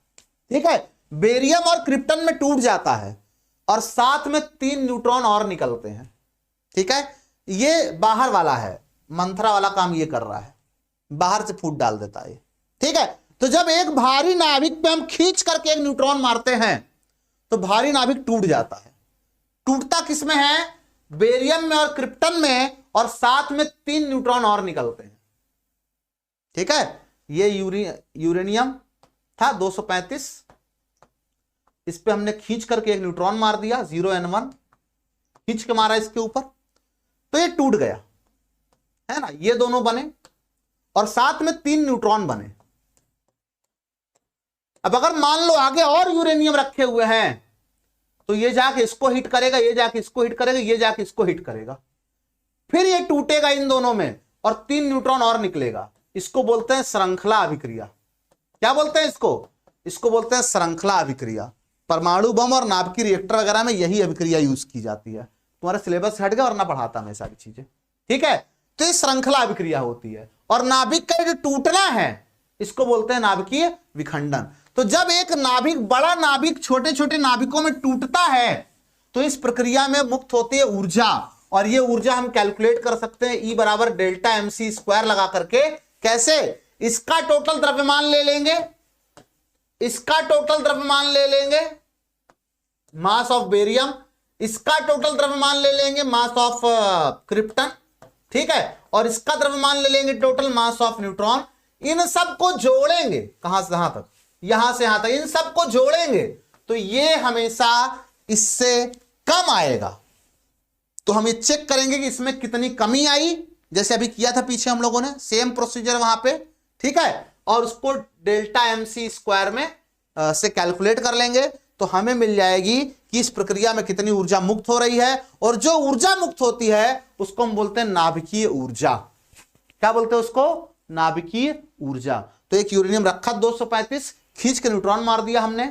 Speaker 1: ठीक है, बेरियम और क्रिप्टन में टूट जाता है और साथ में 3 न्यूट्रॉन और निकलते हैं, ठीक है। ये बाहर वाला है, मंथरा वाला काम ये कर रहा है, बाहर से फूट डाल देता है। ठीक है, तो जब एक भारी नाभिक पे हम खींच करके एक न्यूट्रॉन मारते हैं तो भारी नाभिक टूट जाता है। टूटता किसमें है? बेरियम में और क्रिप्टन में, और साथ में 3 न्यूट्रॉन और निकलते हैं। ठीक है, ये यूरेनियम था 235, इस पे हमने खींच करके एक न्यूट्रॉन मार दिया 0n1, खींच के मारा इसके ऊपर, तो ये टूट गया, है ना। ये दोनों बने और साथ में 3 न्यूट्रॉन बने। अब अगर मान लो आगे और यूरेनियम रखे हुए हैं तो ये जाके इसको हिट करेगा, ये जाके इसको हिट करेगा, ये जाके इसको हिट करेगा, फिर ये टूटेगा इन दोनों में और 3 न्यूट्रॉन और निकलेगा। इसको बोलते हैं श्रृंखला अभिक्रिया। क्या बोलते हैं इसको? इसको बोलते हैं श्रृंखला अभिक्रिया। परमाणु बम और नाभिकीय रिएक्टर वगैरह में यही अभिक्रिया यूज की जाती है। तुम्हारे सिलेबस से हट गया वरना पढ़ाता मैं सारी चीजें। ठीक है, तो ये श्रृंखला अभिक्रिया होती है। और नाभिक का जो टूटना है इसको बोलते हैं नाभिकीय विखंडन। तो जब एक नाभिक, बड़ा नाभिक छोटे छोटे नाभिकों में टूटता है तो इस प्रक्रिया में मुक्त होती है ऊर्जा, और ये ऊर्जा हम कैलकुलेट कर सकते हैं E बराबर डेल्टा MC स्क्वायर लगा करके। कैसे? इसका टोटल द्रव्यमान ले लेंगे, इसका टोटल द्रव्यमान ले लेंगे मास ऑफ बेरियम, इसका टोटल द्रव्यमान ले लेंगे मास ऑफ क्रिप्टन, ठीक है, और इसका द्रव्यमान ले लेंगे टोटल मास ऑफ न्यूट्रॉन। इन सबको जोड़ेंगे, कहां से कहां तक? यहां से यहां तक। इन सबको जोड़ेंगे तो ये हमेशा इससे कम आएगा। तो हम ये चेक करेंगे कि इसमें कितनी कमी आई, जैसे अभी किया था पीछे हम लोगों ने, सेम प्रोसीजर वहां पे। ठीक है, और उसको डेल्टा MC स्क्वायर में से कैलकुलेट कर लेंगे तो हमें मिल जाएगी कि इस प्रक्रिया में कितनी ऊर्जा मुक्त हो रही है। और जो ऊर्जा मुक्त होती है उसको हम बोलते हैं नाभिकीय ऊर्जा। क्या बोलते हैं उसको? नाभिकीय ऊर्जा। तो एक यूरेनियम रखा 235, खींच के न्यूट्रॉन मार दिया हमने,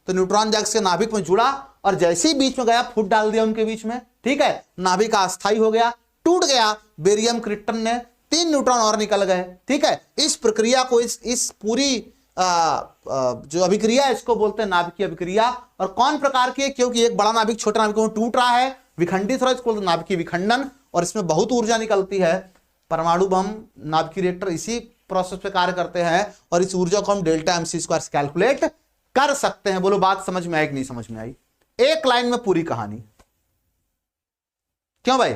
Speaker 1: तो न्यूट्रॉन जाके से नाभिक में जुड़ा और जैसे ही बीच में गया फूट डाल दिया उनके बीच में। ठीक है, नाभिक अस्थायी हो गया, टूट गया, बेरियम क्रिप्टन ने 3 न्यूट्रॉन और निकल गए। ठीक है, इस प्रक्रिया को, इस पूरी जो अभिक्रिया है इसको बोलते हैं नाभिकीय अभिक्रिया। और कौन प्रकार की है? क्योंकि एक बड़ा नाभिक छोटे नाभिक में टूट रहा है, विखंडित हो रहा है, इसको बोलते हैं नाभिकीय विखंडन, और इसमें बहुत ऊर्जा निकलती है। परमाणु बम, नाभिकीय रिएक्टर इसी प्रोसेस पे कार्य करते हैं और इस ऊर्जा को हम डेल्टा MC स्क्वायर से कैलकुलेट कर सकते हैं। बोलो बात समझ में आई कि नहीं समझ में आई? एक लाइन में पूरी कहानी। क्यों भाई?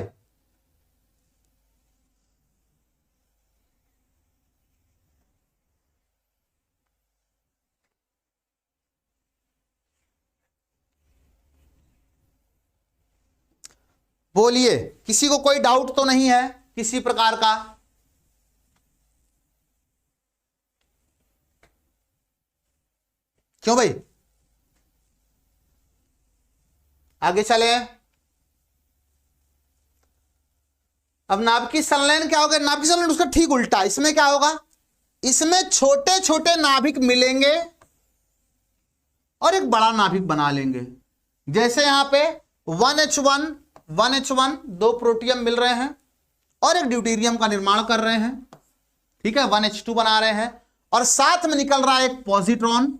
Speaker 1: बोलिए, किसी को कोई डाउट तो नहीं है किसी प्रकार का? क्यों भाई? आगे चले। अब नाभिकीय संलयन क्या होगा? नाभिकीय संलयन उसका ठीक उल्टा। इसमें क्या होगा? इसमें छोटे छोटे नाभिक मिलेंगे और एक बड़ा नाभिक बना लेंगे। जैसे यहां पे 1H1 2 प्रोटियम मिल रहे हैं और एक ड्यूटेरियम का निर्माण कर रहे हैं। ठीक है, 1H2 बना रहे हैं और साथ में निकल रहा है एक पॉजिट्रॉन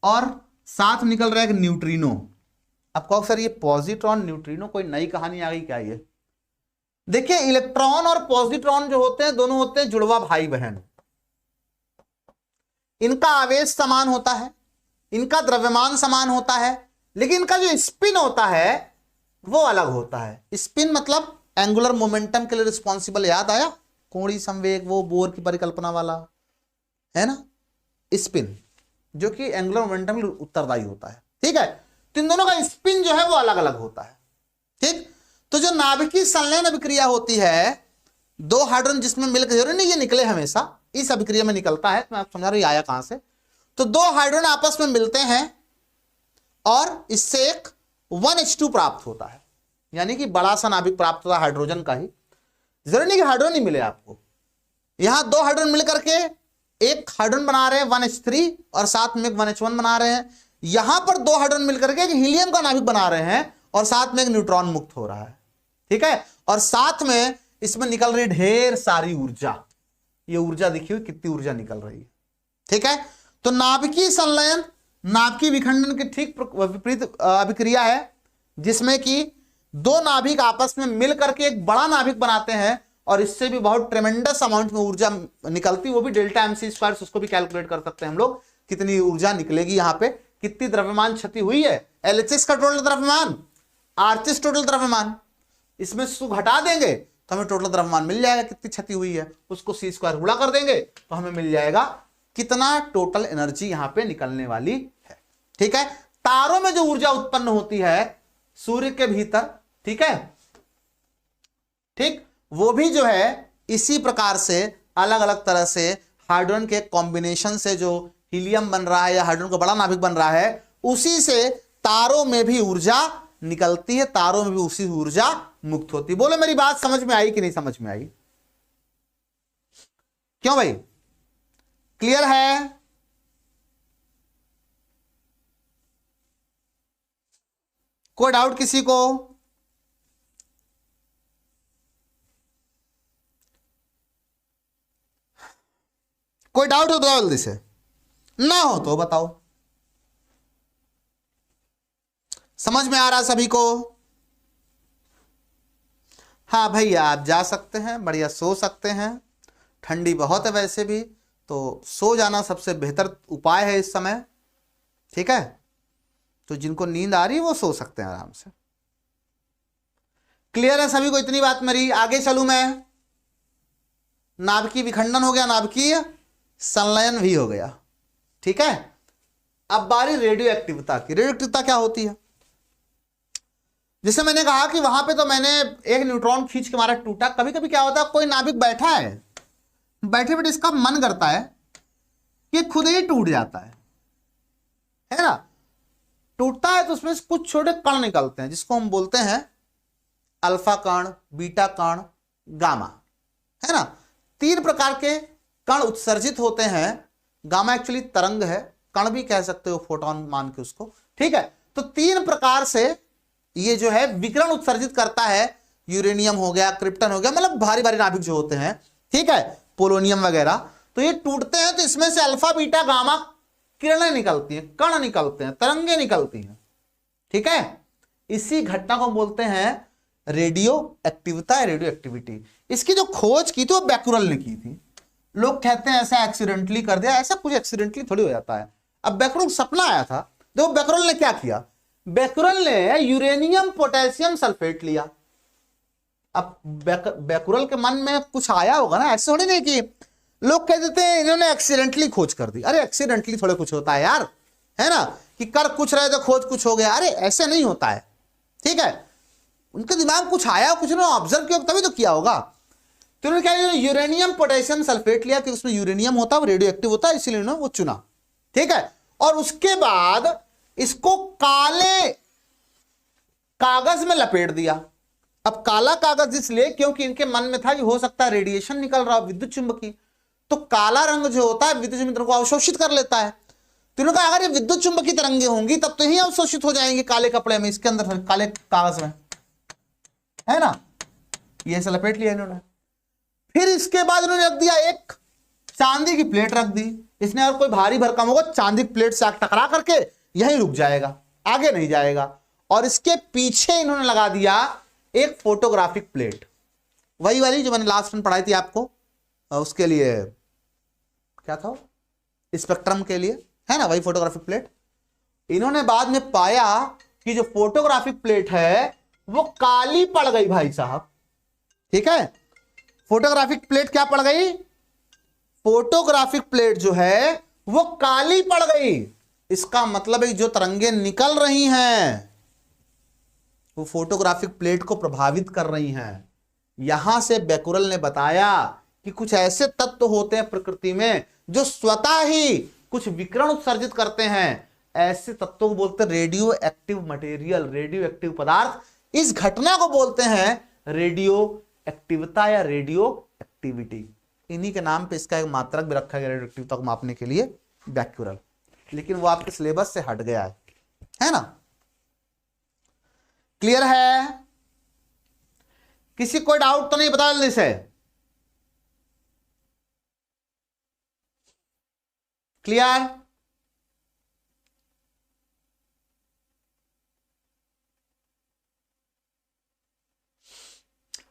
Speaker 1: और साथ में निकल रहा है एक न्यूट्रिनो। अब कहो सर ये पॉजिट्रॉन न्यूट्रिनो कोई नई कहानी आ गई क्या? ये देखिए, इलेक्ट्रॉन और पॉजिट्रॉन जो होते हैं दोनों होते हैं जुड़वा भाई बहन। इनका आवेश समान होता है, इनका द्रव्यमान समान होता है, लेकिन इनका जो स्पिन होता है वो अलग होता है। स्पिन मतलब एंगुलर मोमेंटम के लिए रिस्पॉन्सिबल, याद आया? कोणीय संवेग, वो बोर की परिकल्पना वाला है ना, स्पिन, जो कि एंगुलर मोमेंटम के लिए उत्तरदायी होता है। ठीक है, तो इन दोनों का स्पिन जो है वो अलग अलग होता है। ठीक, तो जो नाभिकीय संलयन अभिक्रिया होती है, 2 हाइड्रोजन जिसमें मिलकर, जरूरी नहीं ये निकले, हमेशा इस अभिक्रिया में निकलता है, मैं आपको समझा रहा हूं आया कहां से। तो 2 हाइड्रोजन आपस में मिलते हैं और इससे एक 1H2 प्राप्त होता है, यानी कि बड़ा सा नाभिक प्राप्त होता है हाइड्रोजन का ही। जरूरी नहीं कि हाइड्रोजन ही मिले आपको, यहां 2 हाइड्रोजन मिलकर के एक हाइड्रोजन बना रहे हैं 1H3 और साथ में एक 1H1 बना रहे हैं। यहां पर 2 हाइड्रोजन मिलकर के एक हीलियम का नाभिक बना रहे हैं और साथ में एक न्यूट्रॉन मुक्त हो रहा है। ठीक है, और साथ में इसमें निकल रही ढेर सारी ऊर्जा। ये ऊर्जा देखिए कितनी ऊर्जा निकल रही है। ठीक है, तो नाभिकीय संलयन नाभिकीय विखंडन की ठीक विपरीत अभिक्रिया है, जिसमें कि 2 नाभिक आपस में मिल करके एक बड़ा नाभिक बनाते हैं और इससे भी बहुत ट्रेमेंडस अमाउंट में ऊर्जा निकलती, वो भी डेल्टा एमसी स्क्वायर, उसको भी कैलकुलेट कर सकते हैं हम लोग, कितनी ऊर्जा निकलेगी यहाँ पे, कितनी द्रव्यमान क्षति हुई है, एलएचएस का टोटल द्रव्यमान, आरएचएस टोटल द्रव्यमान, इसमें से घटा देंगे तो हमें टोटल द्रव्यमान मिल जाएगा कितनी क्षति हुई है, उसको सी स्क्वायर गुणा कर देंगे तो हमें मिल जाएगा कितना टोटल एनर्जी यहां पे निकलने वाली है। ठीक है, तारों में जो ऊर्जा उत्पन्न होती है सूर्य के भीतर, ठीक है, ठीक, वो भी जो है इसी प्रकार से अलग अलग तरह से हाइड्रोजन के कॉम्बिनेशन से जो हीलियम बन रहा है या हाइड्रोजन का बड़ा नाभिक बन रहा है, उसी से तारों में भी ऊर्जा निकलती है, तारों में भी उसी ऊर्जा मुक्त होती है। बोलो मेरी बात समझ में आई कि नहीं समझ में आई? क्यों भाई, क्लियर है? कोई डाउट किसी को? कोई डाउट हो तो जल्दी से, ना हो तो बताओ। समझ में आ रहा सभी को? हाँ भैया आप जा सकते हैं, बढ़िया सो सकते हैं, ठंडी बहुत है वैसे भी, तो सो जाना सबसे बेहतर उपाय है इस समय। ठीक है, तो जिनको नींद आ रही है वो सो सकते हैं आराम से। क्लियर है सभी को इतनी बात मेरी? आगे चलूं मैं। नाभिकीय विखंडन हो गया, नाभिकीय संलयन भी हो गया। ठीक है, अब बारी रेडियो एक्टिविता की। रेडियो एक्टिविता क्या होती है? जैसे मैंने कहा कि वहां पे तो मैंने एक न्यूट्रॉन खींच के मारा, टूटा। कभी कभी क्या होता है, कोई नाभिक बैठा है, बैठे बैठे इसका मन करता है कि खुद ही टूट जाता है ना। टूटता है तो उसमें से कुछ छोटे कण निकलते हैं जिसको हम बोलते हैं अल्फा कण, बीटा कण, गामा, है ना। 3 प्रकार के कण उत्सर्जित होते हैं। गामा एक्चुअली तरंग है, कण भी कह सकते हो, फोटोन मान के उसको। ठीक है, तो 3 प्रकार से ये जो है विकिरण उत्सर्जित करता है। यूरेनियम हो गया, क्रिप्टन हो गया, मतलब भारी भारी नाभिक जो होते हैं, ठीक है, पोलोनियम वगैरह। तो ये टूटते हैं तो इसमें से अल्फा बीटा गामा किरणें निकलती हैं, कण निकलते हैं, तरंगे निकलती हैं। ठीक है, इसी घटना को बोलते हैं रेडियो एक्टिविता, रेडियो एक्टिविटी। इसकी जो खोज की थी वो बैकुरल ने की थी। लोग कहते हैं ऐसा एक्सीडेंटली कर दिया, ऐसा कुछ एक्सीडेंटली थोड़ी हो जाता है। अब बैकुरल सपना आया था, देखो बैकुरल ने क्या किया, बैकुरल ने यूरेनियम पोटेशियम सल्फेट लिया। अब बैकुरल के मन में कुछ आया होगा ना, ऐसे थोड़ी नहीं कि लोग कह देते हैं इन्होंने एक्सीडेंटली खोज कर दी। अरे एक्सीडेंटली थोड़े कुछ होता है यार, है ना, कि कर कुछ रहे तो खोज कुछ हो गया। अरे ऐसे नहीं होता है। ठीक है, उनके दिमाग में कुछ आया, कुछ उन्होंने ऑब्जर्व किया तभी तो किया होगा। तो उन्होंने क्या, यूरेनियम पोटेशियम सल्फेट लिया कि उसमें यूरेनियम होता है, वो रेडियो एक्टिव होता है, इसीलिए उन्होंने वो चुना। ठीक है, और उसके बाद इसको काले कागज में लपेट दिया। अब काला कागज इसलिए क्योंकि इनके मन में था कि हो सकता है रेडिएशन निकल रहा हो विद्युत चुंबकीय, तो काला रंग जो होता है विद्युत चुंबकीय को अवशोषित कर लेता है। तो इन्होंने कहा अगर ये विद्युत चुंबकीय तरंगे होंगी तब तो ही अवशोषित हो जाएंगे काले कपड़े में, इसके अंदर काले कागज में, है ना। ये ऐसे लपेट लिया इन्होंने। फिर इसके बाद इन्होंने रख दिया एक चांदी की प्लेट रख दी। इसने अगर कोई भारी भरकम होगा चांदी की प्लेट से टकरा करके यहीं रुक जाएगा, आगे नहीं जाएगा। और इसके पीछे इन्होंने लगा दिया एक फोटोग्राफिक प्लेट, वही वाली जो मैंने लास्ट में पढ़ाई थी आपको, उसके लिए क्या था, स्पेक्ट्रम के लिए, है ना, वही फोटोग्राफिक प्लेट। इन्होंने बाद में पाया कि जो फोटोग्राफिक प्लेट है वो काली पड़ गई भाई साहब। ठीक है, फोटोग्राफिक प्लेट क्या पड़ गई, फोटोग्राफिक प्लेट जो है वो काली पड़ गई। इसका मतलब है जो तरंगे निकल रही हैं वो फोटोग्राफिक प्लेट को प्रभावित कर रही हैं। यहां से बैकुरल ने बताया कि कुछ ऐसे तत्व होते हैं प्रकृति में जो स्वतः ही कुछ विकिरण उत्सर्जित करते हैं। ऐसे तत्वों को बोलते हैं radio active material, radio active पदार्थ। इस घटना को बोलते हैं रेडियो एक्टिविता या रेडियो एक्टिविटी। इन्हीं के नाम पे इसका एक मात्रक भी रखा गया रेडियो एक्टिविता को मापने के लिए, बैक्यूरल। लेकिन वो आपके सिलेबस से हट गया है ना। क्लियर है? किसी कोई डाउट तो नहीं? बता जल्दी से। क्लियर?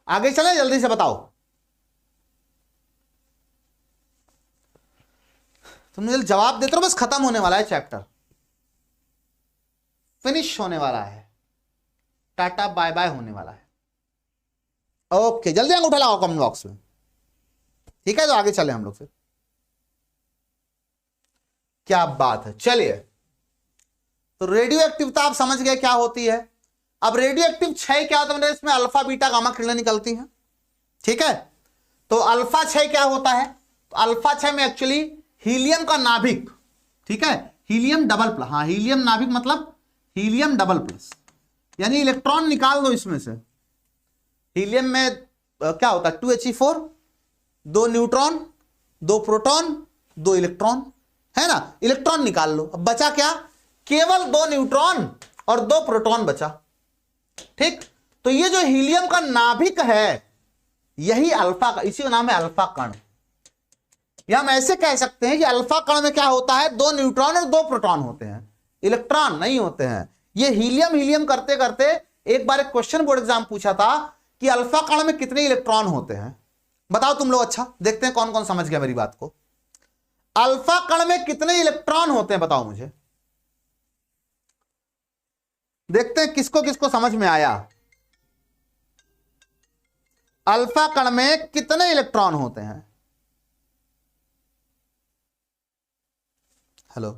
Speaker 1: आगे चले, जल्दी से बताओ। तुम मुझे जवाब देते रहो, बस खत्म होने वाला है चैप्टर, फिनिश होने वाला है, टाटा बाय बाय होने वाला है। ओके, जल्दी अंगूठा लगाओ कमेंट बॉक्स में, ठीक है? तो आगे चले हम लोग फिर। क्या बात है, चलिए। तो रेडियो एक्टिवता आप समझ गए क्या होती है। अब रेडियो एक्टिव क्षय क्या होता है, इसमें अल्फा बीटा गामा किरणें निकलती हैं, ठीक है? तो अल्फा क्षय क्या होता है, तो अल्फा क्षय में एक्चुअली हीलियम का नाभिक, ठीक है, हीलियम डबल प्लस, हाँ हीलियम नाभिक मतलब हीलियम डबल प्लस, यानी इलेक्ट्रॉन निकाल दो इसमें से। हीलियम में क्या होता है 2He4, 2 न्यूट्रॉन, 2 प्रोटॉन, 2 इलेक्ट्रॉन, है ना? इलेक्ट्रॉन निकाल लो, अब बचा क्या, केवल 2 न्यूट्रॉन और 2 प्रोटॉन बचा, ठीक? तो ये जो हीलियम का नाभिक है यही अल्फा का, इसी का नाम है अल्फा कण। या हम ऐसे कह सकते हैं कि अल्फा कण में क्या होता है, 2 न्यूट्रॉन और 2 प्रोटॉन होते हैं, इलेक्ट्रॉन नहीं होते हैं। ये हीलियम हीलियम करते करते एक बार एक क्वेश्चन बोर्ड एग्जाम पूछा था कि अल्फा कण में कितने इलेक्ट्रॉन होते हैं, बताओ तुम लोग। अच्छा, देखते हैं कौन कौन समझ गया मेरी बात को। अल्फा कण में कितने इलेक्ट्रॉन होते हैं बताओ मुझे, देखते हैं किसको किसको समझ में आया। अल्फा कण में कितने इलेक्ट्रॉन होते हैं? हेलो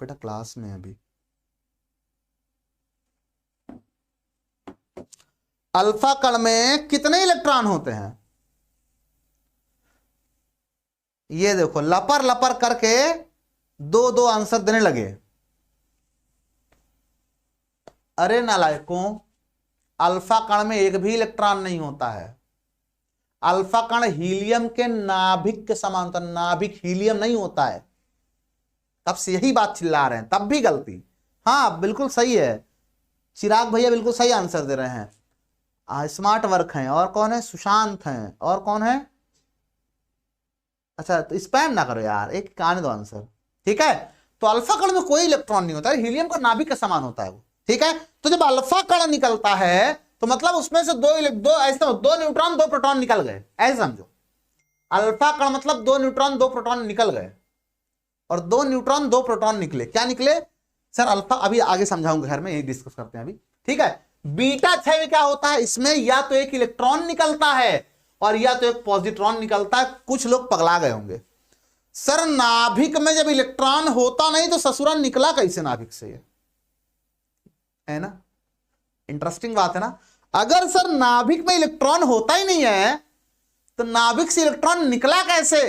Speaker 1: बेटा, क्लास में अभी अल्फा कण में कितने इलेक्ट्रॉन होते हैं? ये देखो लपर लपर करके 2-2 आंसर देने लगे। अरे नालायकों, अल्फा कण में एक भी इलेक्ट्रॉन नहीं होता है। अल्फा कण हीलियम के नाभिक के समांतर, नाभिक हीलियम नहीं होता है। तब से यही बात चिल्ला रहे हैं, तब भी गलती। हाँ बिल्कुल सही है, चिराग भैया बिल्कुल सही आंसर दे रहे हैं। स्मार्ट वर्क हैं, और कौन है, सुशांत हैं, और कौन है, अच्छा तो स्पैम ना करो यार, एक आने दो आंसर, ठीक है? तो अल्फा कण में कोई इलेक्ट्रॉन नहीं होता है, हीलियम का नाभिक के समान होता है वो, ठीक है? तो जब अल्फा कण निकलता है तो मतलब उसमें से दो न्यूट्रॉन 2 प्रोटॉन निकल गए, ऐसे समझो। अल्फा कण मतलब 2 न्यूट्रॉन 2 प्रोटॉन निकल गए, और 2 न्यूट्रॉन 2 प्रोटॉन निकले, क्या निकले सर? अल्फा, अभी आगे समझाऊंगा घर में, यही डिस्कस करते हैं अभी, ठीक है? बीटा क्षय में क्या होता है, इसमें या तो एक इलेक्ट्रॉन निकलता है और या तो एक पॉजिट्रॉन निकलता है। कुछ लोग पगला गए होंगे, सर नाभिक में जब इलेक्ट्रॉन होता नहीं तो ससुरा निकला कैसे नाभिक से, ये है ना? इंटरेस्टिंग बात है ना। अगर सर नाभिक में इलेक्ट्रॉन होता ही नहीं है तो नाभिक से इलेक्ट्रॉन निकला कैसे?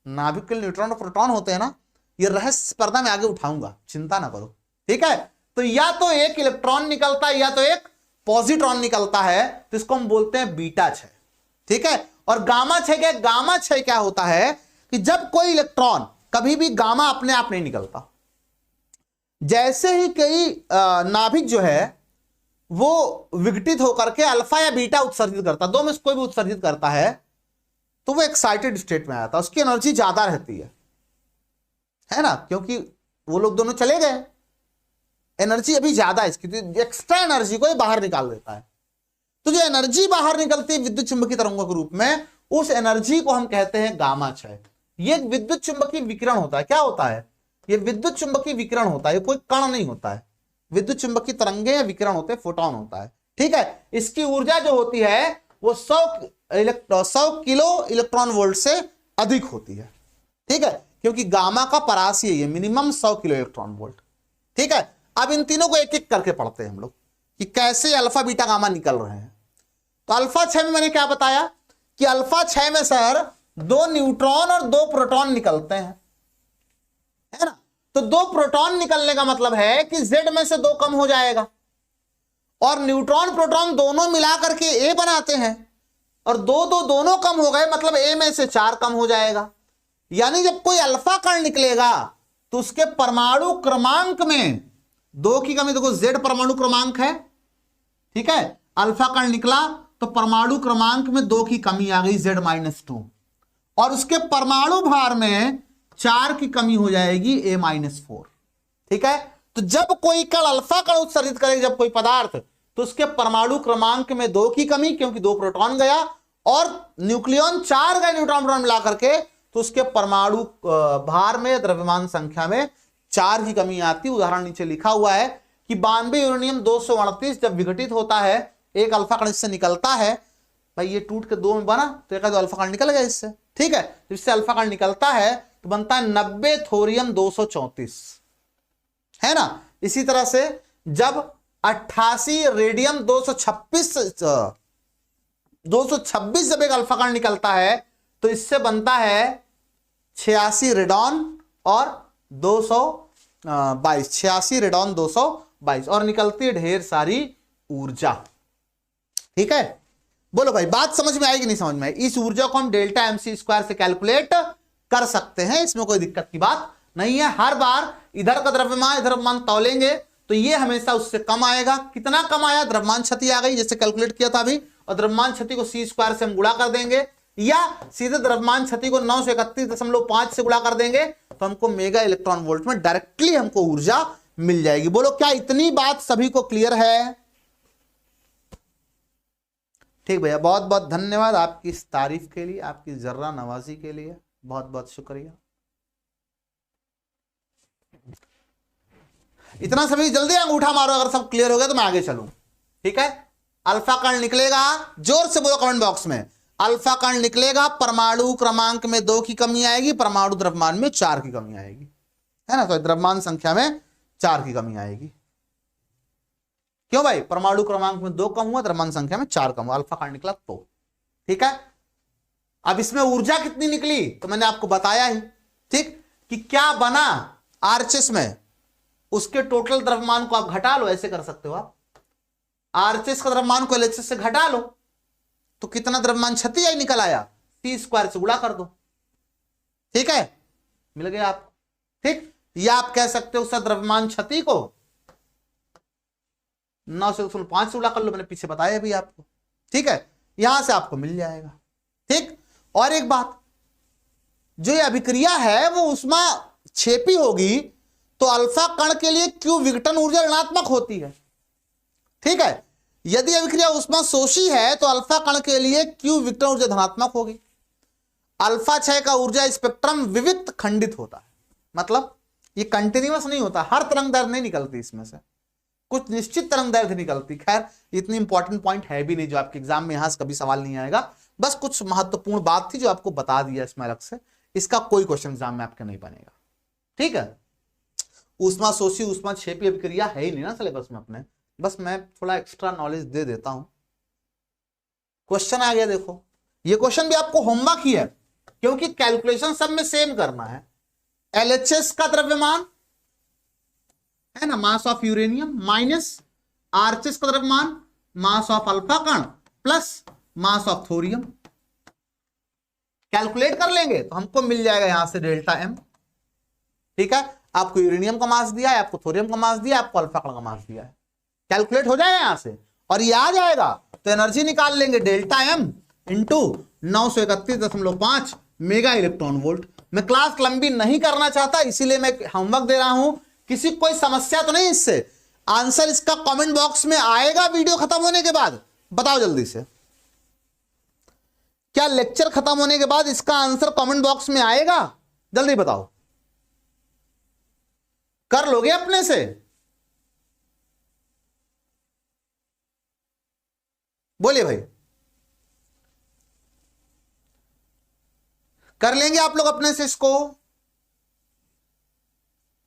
Speaker 1: नाभिक के न्यूट्रॉन और प्रोटॉन होते हैं ना, ये रहस्य पर्दा में आगे उठाऊंगा, चिंता ना करो, ठीक है? तो या तो एक इलेक्ट्रॉन निकलता है या तो एक पॉजिट्रॉन निकलता है, तो इसको हम बोलते हैं बीटा क्षय, ठीक है? और गामा क्षय क्या? गामा क्षय क्या होता है कि जब कोई इलेक्ट्रॉन, कभी भी गामा अपने आप नहीं निकलता, जैसे ही कोई नाभिक जो है वो विघटित होकर के अल्फा या बीटा उत्सर्जित करता, दो में से कोई भी उत्सर्जित करता है, तो वो एक्साइटेड स्टेट में आता है, उसकी एनर्जी ज्यादा रहती है ना? क्योंकि वो लोग दोनों चले गए, एनर्जी अभी ज्यादा है इसकी, तो एक्स्ट्रा एनर्जी को ये बाहर निकाल देता है। तो जो एनर्जी बाहर निकलती है विद्युत चुंबकीय तरंगों के रूप में, उस एनर्जी को हम कहते हैं गामा क्षय। ये विद्युत चुंबकीय विकिरण होता है। क्या होता है? ये विद्युत चुंबकीय विकिरण होता है, ये कोई कण नहीं होता है। विद्युत चुंबकीय तरंगे या विकिरण होते हैं, फोटोन होता है, ठीक है? इसकी ऊर्जा जो होती है वो 100 किलो इलेक्ट्रॉन वोल्ट से अधिक होती है, ठीक है? क्योंकि गामा का परासी है ये, मिनिमम 100 किलो इलेक्ट्रॉन वोल्ट, ठीक है? अब इन तीनों को एक एक करके पढ़ते हैं हम लोग कि कैसे अल्फा बीटा गामा निकल रहे हैं। तो अल्फा क्षय में मैंने क्या बताया कि अल्फा क्षय में सर 2 न्यूट्रॉन और 2 प्रोटॉन निकलते हैं, है ना? तो 2 प्रोटॉन निकलने का मतलब है कि Z में से 2 कम हो जाएगा, और न्यूट्रॉन प्रोटॉन दोनों मिलाकर के A बनाते हैं, और 2 दोनों कम हो गए, मतलब A में से 4 कम हो जाएगा। यानी जब कोई अल्फा कण निकलेगा तो उसके परमाणु क्रमांक में 2 की कमी, देखो Z परमाणु क्रमांक है, ठीक है? अल्फा कण निकला तो परमाणु क्रमांक में 2 की कमी आ गई, Z-2, और उसके परमाणु भार में 4 की कमी हो जाएगी, A-4, ठीक है? तो जब कोई कण अल्फा कण उत्सर्जित करेगा, जब कोई पदार्थ, तो उसके परमाणु क्रमांक में 2 की कमी, क्योंकि 2 प्रोटॉन गया, और न्यूक्लियॉन 4 गए न्यूट्रॉन प्रोटॉन मिला करके, तो उसके परमाणु भार में, द्रव्यमान संख्या में 4 की कमी आती है। उदाहरण नीचे लिखा हुआ है कि 92 यूरेनियम 238 जब विघटित होता है, एक अल्फा कण इससे निकलता है, भाई ये टूट के 2 में बना तो एक अल्फा कण निकल गया इससे, ठीक है। इससे अल्फा कण निकलता है तो बनता है 90 थोरियम 234, है ना। इसी तरह से जब 88 रेडियम 226 जब एक अल्फा कण निकलता है तो इससे बनता है 86 रेडॉन और 222, 86 रेडॉन 222, और निकलती है ढेर सारी ऊर्जा, ठीक है। बोलो भाई बात समझ में आएगी नहीं समझ में आई? इस ऊर्जा को हम डेल्टा mc स्क्वायर से कैलकुलेट कर सकते हैं, इसमें कोई दिक्कत की बात नहीं है। हर बार इधर का द्रव्यमान इधर मान तौलेंगे तो ये हमेशा उससे कम आएगा। कितना कम आया? द्रव्यमान क्षति आ गई जैसे कैलकुलेट किया था अभी, और द्रव्यमान क्षति को c स्क्वायर से हम गुणा कर देंगे, या सीधे द्रव्यमान क्षति को 931.5 से गुणा कर देंगे तो हमको मेगा इलेक्ट्रॉन वोल्ट में डायरेक्टली हमको ऊर्जा मिल जाएगी। बोलो क्या इतनी बात सभी को क्लियर है? ठीक भैया, बहुत बहुत धन्यवाद आपकी इस तारीफ के लिए, आपकी जर्रा नवाजी के लिए बहुत बहुत शुक्रिया। इतना सभी जल्दी अंगूठा मारो अगर सब क्लियर हो गया तो मैं आगे चलूं, ठीक है। अल्फा कण निकलेगा, जोर से बोलो कमेंट बॉक्स में, अल्फा कण निकलेगा, परमाणु क्रमांक में 2 की कमी आएगी, परमाणु द्रव्यमान में 4 की कमी आएगी, है ना। तो द्रव्यमान संख्या में 4 की कमी आएगी। क्यों भाई? परमाणु क्रमांक में 2 कम हुआ, द्रव्यमान संख्या में 4 कम हुआ, अल्फा कण निकला तो, ठीक है। अब इसमें ऊर्जा कितनी निकली तो मैंने आपको बताया ही, ठीक, कि क्या बना आरएचएस में, उसके टोटल द्रव्यमान को आप घटा लो, ऐसे कर सकते हो आप। आरएचएस का द्रव्यमान को एलएचएस से घटा लो तो कितना द्रव्यमान क्षति आई निकल आया, टी स्क्वायर से गुणा कर दो, ठीक है, मिल गया आपको, ठीक। या आप कह सकते हो उसका द्रव्यमान क्षति को 9 से 5 से गुणा कर लो, मैंने पीछे बताया भी आपको, ठीक है। यहां से आपको मिल जाएगा, ठीक। और एक बात, जो ये अभिक्रिया है वो ऊष्मा क्षेपी होगी तो अल्फा कण के लिए क्यू विघटन ऊर्जा ऋणात्मक होती है, ठीक है। यदि अभिक्रिया ऊष्मा शोषी है तो अल्फा कण के लिए क्यू विघटन ऊर्जा धनात्मक होगी। अल्फा क्षय का ऊर्जा स्पेक्ट्रम विविध खंडित होता है, मतलब ये कंटिन्यूअस नहीं होता, हर तरंग दैर्ध्य नहीं निकलती इसमें से, कुछ निश्चित तरंग दैर्ध्य निकलती। खैर इतनी इंपॉर्टेंट पॉइंट है भी नहीं जो आपके एग्जाम में यहां से कभी सवाल नहीं आएगा, बस कुछ महत्वपूर्ण बात थी जो आपको बता दिया इसमें अलग से, इसका कोई क्वेश्चन एग्जाम में आपके नहीं बनेगा, ठीक है। ऊष्मा शोषी ऊष्मा क्षेपी अभिक्रिया है ही नहीं ना सिलेबस में अपने, बस मैं थोड़ा एक्स्ट्रा नॉलेज दे देता हूं। क्वेश्चन आ गया, देखो ये क्वेश्चन भी आपको होमवर्क ही है क्योंकि कैलकुलेशन सब में सेम करना है। एलएचएस का द्रव्यमान है ना, mass of uranium, minus RHS का द्रव्यमान मास ऑफ अल्फा कण plus mass of thorium, calculate कर लेंगे तो हमको मिल जाएगा यहां से डेल्टा एम, ठीक है। आपको यूरेनियम का मास दिया है, आपको थोरियम का मास दिया है, आपको अल्फा कण का मास दिया है, कैलकुलेट हो जाएगा यहां से और ये आ जाएगा तो एनर्जी निकाल लेंगे delta M into 931.5 mega electron volt. मैं क्लास लंबी नहीं करना चाहता इसीलिए मैं होमवर्क दे रहा हूं, किसी कोई समस्या तो नहीं इससे? आंसर इसका कमेंट बॉक्स में आएगा वीडियो खत्म होने के बाद, बताओ जल्दी से, क्या लेक्चर खत्म होने के बाद इसका आंसर कमेंट बॉक्स में आएगा? जल्दी बताओ, कर लोगे अपने से? बोलिए भाई, कर लेंगे आप लोग अपने से इसको?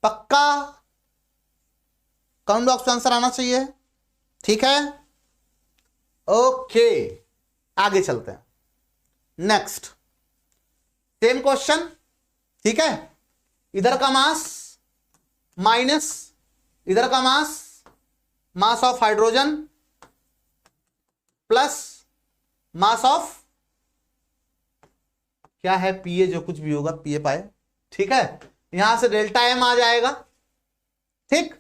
Speaker 1: पक्का कमेंट बॉक्स में आंसर आना चाहिए, ठीक है। ओके आगे चलते हैं, नेक्स्ट सेम क्वेश्चन, ठीक है। इधर का मास माइनस इधर का mass of hydrogen plus mass of क्या है, पीए, जो कुछ भी होगा पीए पाए, ठीक है। यहां से डेल्टा एम आ जाएगा, ठीक।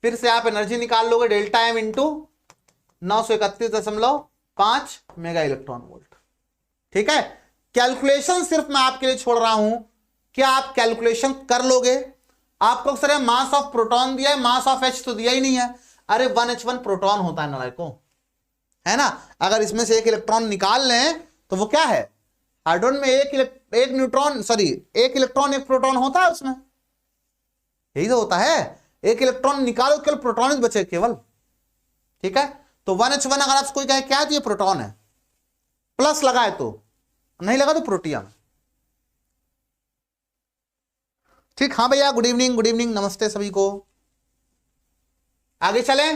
Speaker 1: फिर से आप एनर्जी निकाल लोगे delta M into 931.5 mega electron volt, ठीक है। कैलकुलेशन सिर्फ मैं आपके लिए छोड़ रहा हूं, क्या आप कैलकुलेशन कर लोगे? आपको सर मास ऑफ प्रोटॉन दिया है, मास ऑफ एच तो दिया ही नहीं है। अरे 1h1 प्रोटॉन होता है नालायकों, है ना। अगर इसमें से एक इलेक्ट्रॉन निकाल लें तो वो क्या है, हाइड्रोजन में एक न्यूट्रॉन, सॉरी एक इलेक्ट्रॉन एक प्रोटॉन होता है उसमें, यही तो होता है। एक इलेक्ट्रॉन निकालो केवल प्रोटॉन ही बचे केवल, ठीक है। तो 1H1 अगर आपसे कोई कहे क्या है तो ये प्रोटॉन है, प्लस लगाए तो, नहीं लगा तो प्रोटियम। ठीक, हाँ भैया, गुड इवनिंग, नमस्ते सभी को। आगे चले,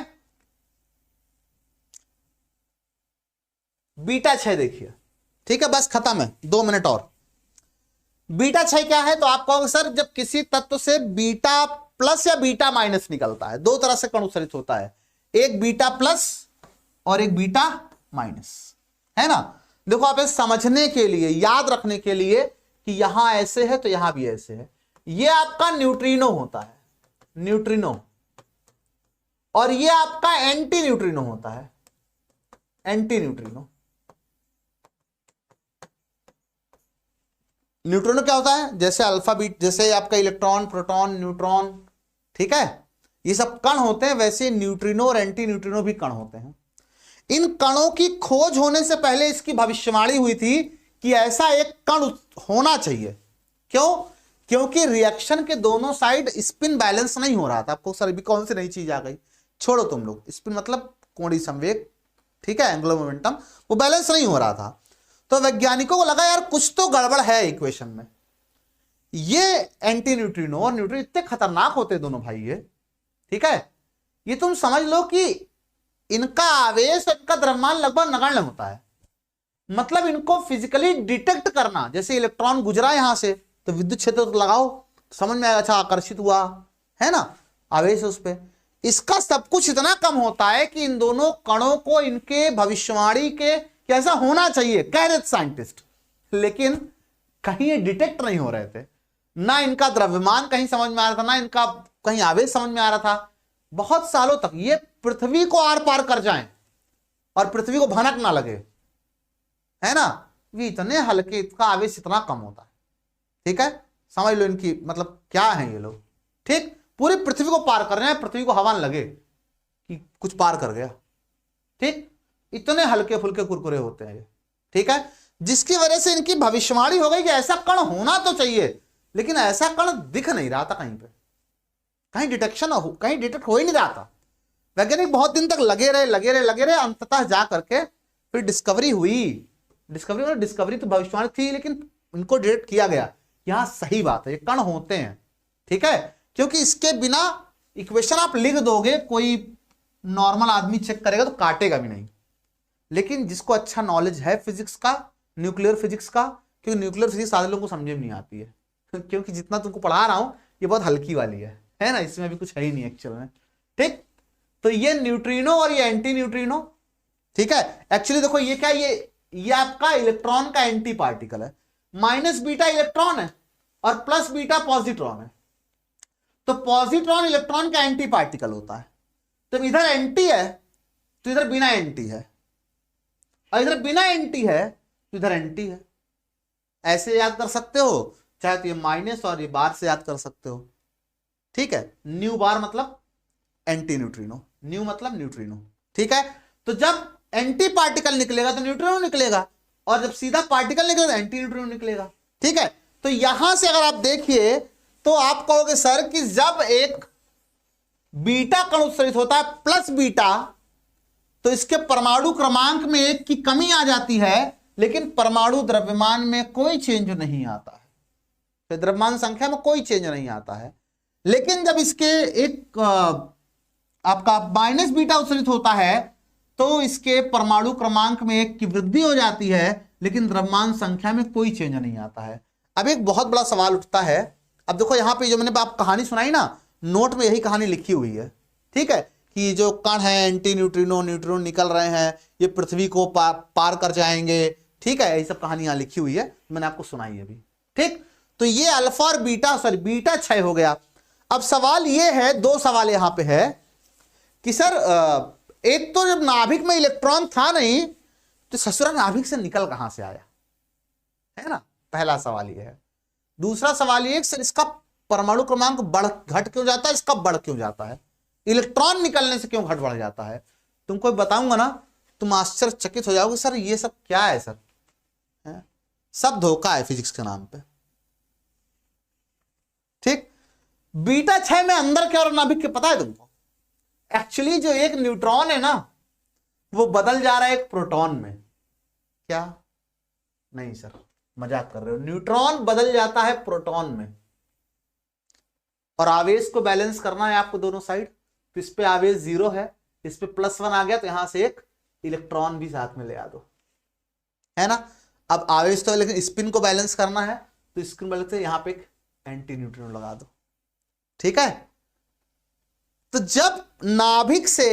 Speaker 1: बीटा 6 देखिए, ठीक है, बस खत्म है, 2 मिनट और। बीटा 6 क्या है, तो आप कहोगे सर जब किसी तत्व से बीटा प्लस या बीटा माइनस निकलता है, दो तरह से कण उत्सर्जित होता है, एक बीटा प्लस और एक बीटा माइनस, है ना। देखो आप इस समझने के लिए, याद रखने के लिए कि यहां ऐसे है तो यहां भी ऐसे है, ये आपका न्यूट्रिनो होता है, न्यूट्रिनो, और ये आपका एंटी न्यूट्रिनो होता है, एंटी न्यूट्रिनो। न्यूट्रिनो क्या होता है, जैसे अल्फा बीट, जैसे आपका इलेक्ट्रॉन, प्रोटॉन, न्यूट्रॉन, ठीक है, ये सब कण होते हैं, वैसे न्यूट्रिनो और एंटी न्यूट्रिनो भी कण होते हैं। इन कणों की खोज होने से पहले इसकी भविष्यवाणी हुई थी कि ऐसा एक कण होना चाहिए। क्यों? क्योंकि रिएक्शन के दोनों साइड स्पिन बैलेंस नहीं हो रहा था। आपको सर भी कौन सी नई चीज आ गई, छोड़ो तुम लोग, स्पिन मतलब कोणीय संवेग, ठीक है, एंगुलर मोमेंटम, वो बैलेंस नहीं हो रहा था। तो वैज्ञानिकों को लगा यार कुछ तो गड़बड़ है इक्वेशन में। ये एंटी न्यूट्रिनो और न्यूट्रिनो इतने खतरनाक होते हैं दोनों भाई ये, ठीक है। ये तुम समझ लो कि इनका आवेश, इनका द्रव्यमान लगभग नगण्य होता है। मतलब इनको फिजिकली डिटेक्ट करना, जैसे इलेक्ट्रॉन गुजरा यहां से तो विद्युत क्षेत्र तो लगाओ, समझ में आया, अच्छा आकर्षित हुआ, है ना, आवेश उस पर, इसका सब कुछ इतना कम होता है कि इन दोनों कणों को इनके भविष्यवाणी के कैसा होना चाहिए कह रहे थे साइंटिस्ट, लेकिन कहीं ये डिटेक्ट नहीं हो रहे थे। ना इनका द्रव्यमान कहीं समझ में आ रहा था, ना इनका कहीं आवेश समझ में आ रहा था। बहुत सालों तक ये पृथ्वी को आर पार कर जाएं और पृथ्वी को भनक ना लगे, है ना, ये इतने हल्के, इसका आवेश इतना कम होता है, ठीक है। समझ लो इनकी मतलब क्या है ये लोग, ठीक, पूरी पृथ्वी को पार कर रहे हैं, पृथ्वी को हवा न लगे कि कुछ पार कर गया, ठीक, इतने हल्के फुल्के कुरकुरे होते हैं ये, ठीक है। जिसकी वजह से इनकी भविष्यवाणी हो गई कि ऐसा कण होना तो चाहिए, लेकिन ऐसा कण दिख नहीं रहा था कहीं पे, कहीं डिटेक्शन हो, कहीं डिटेक्ट हो ही नहीं रहा था। वैज्ञानिक बहुत दिन तक लगे रहे, अंततः जा करके फिर डिस्कवरी हुई। डिस्कवरी तो भविष्यवाणी थी, लेकिन इनको डिटेक्ट किया गया, यहां सही बात है, ये कण होते हैं, ठीक है। क्योंकि इसके बिना इक्वेशन आप लिख दोगे, कोई नॉर्मल आदमी चेक करेगा तो काटेगा भी नहीं। लेकिन जिसको अच्छा नॉलेज है फिजिक्स का, न्यूक्लियर फिजिक्स का, क्योंकि न्यूक्लियर फिजिक्स सारे लोगों को समझ में नहीं आती है, क्योंकि जितना तुमको पढ़ा रहा हूं ये बहुत हल्की वाली है ना, इसमें भी कुछ है ही नहीं एक्चुअल में, ठीक। तो ये न्यूट्रिनो और ये एंटी न्यूट्रिनो, ठीक है। एक्चुअली देखो ये क्या, ये आपका इलेक्ट्रॉन का एंटी पार्टिकल है, माइनस बीटा इलेक्ट्रॉन है और प्लस बीटा पॉजिट्रॉन है। तो पॉजिट्रॉन इलेक्ट्रॉन का एंटी पार्टिकल होता है। तो इधर एंटी है तो इधर बिना एंटी है, और इधर बिना एंटी है तो इधर एंटी है। ऐसे याद कर सकते हो, चाहे तो ये माइनस और ये बार से याद कर सकते हो, ठीक है। न्यू बार मतलब एंटी न्यूट्रिनो, न्यू मतलब न्यूट्रिनो, ठीक है। तो जब एंटी पार्टिकल निकलेगा तो न्यूट्रिनो निकलेगा, और जब सीधा पार्टिकल निकलेगा तो एंटी न्यूट्रिनो निकलेगा, ठीक है। तो यहां से अगर आप देखिए तो आप कहोगे सर कि जब एक बीटा कण उत्सर्जित होता है प्लस बीटा, तो इसके परमाणु क्रमांक में 1 की कमी आ जाती है, लेकिन परमाणु द्रव्यमान में कोई चेंज नहीं आता है, तो द्रव्यमान संख्या में कोई चेंज नहीं आता है। लेकिन जब इसके एक आपका माइनस बीटा उत्सर्जित होता है तो इसके परमाणु क्रमांक में 1 की वृद्धि हो जाती है, लेकिन द्रव्यमान संख्या में कोई चेंज नहीं आता है। अब एक बहुत बड़ा सवाल उठता है, अब देखो यहां पे जो मैंने आप कहानी सुनाई ना, नोट में यही कहानी लिखी हुई है, ठीक है, कि जो कण है एंटी न्यूट्रिनो, न्यूट्रिनो निकल रहे हैं, ये पृथ्वी को पार कर जाएंगे, ठीक है, ये सब कहानी यहां लिखी हुई है, मैंने आपको सुनाई है अभी, ठीक। तो ये अल्फा और बीटा, सॉरी बीटा 6 हो गया। अब सवाल ये है, 2 सवाल यहां पे है कि सर एक तो जब नाभिक में इलेक्ट्रॉन था नहीं तो ससुरा नाभिक से निकल कहां से आया, है ना, पहला सवाल ये है। दूसरा सवाल ये सर इसका परमाणु क्रमांक घट क्यों जाता है, इसका बढ़ क्यों जाता है, इलेक्ट्रॉन निकलने से क्यों घट बढ़ जाता है। तुमको बताऊंगा ना, तुम आश्चर्यचकित हो जाओगे, सर ये सब क्या है सर, सब धोखा है फिजिक्स के नाम पे। ठीक, बीटा 6 में अंदर क्या और नाभिक के पता है तुमको? एक्चुअली जो एक न्यूट्रॉन है ना वो बदल जा रहा है एक प्रोटॉन में। क्या? नहीं सर, मजाक कर रहे हो। न्यूट्रॉन बदल जाता है प्रोटॉन में, और आवेश को बैलेंस करना है आपको दोनों साइड। तो इस पे आवेश 0 है, इस पे +1 आ गया, तो यहां से एक इलेक्ट्रॉन भी साथ में ले आ दो, है ना। अब आवेश तो, लेकिन स्पिन को बैलेंस करना है, तो स्पिन बैलेंस से यहां पे एक एंटी न्यूट्रिनो लगा दो। ठीक है, तो जब नाभिक से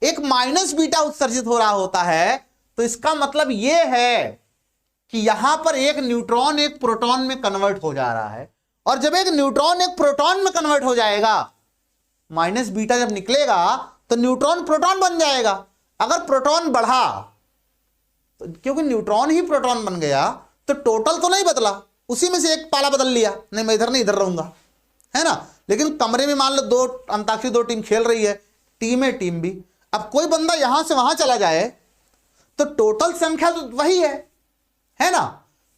Speaker 1: एक माइनस बीटा उत्सर्जित हो रहा होता है, तो इसका मतलब यह है कि यहां पर एक न्यूट्रॉन एक प्रोटॉन में कन्वर्ट हो जा रहा है, और जब एक न्यूट्रॉन एक प्रोटॉन में कन्वर्ट हो जाएगा, माइनस बीटा जब निकलेगा तो न्यूट्रॉन प्रोटॉन बन जाएगा। अगर प्रोटॉन बढ़ा तो, क्योंकि न्यूट्रॉन ही प्रोटॉन बन गया, तो टोटल तो नहीं बदला, उसी में से एक पाला बदल लिया, नहीं मैं इधर नहीं इधर रहूंगा, है ना। लेकिन कमरे में मान लो दो अंताक्षरी, 2 टीम खेल रही है, टीम है टीम भी। अब कोई बंदा यहां से वहां चला जाए तो टोटल संख्या तो वही है ना।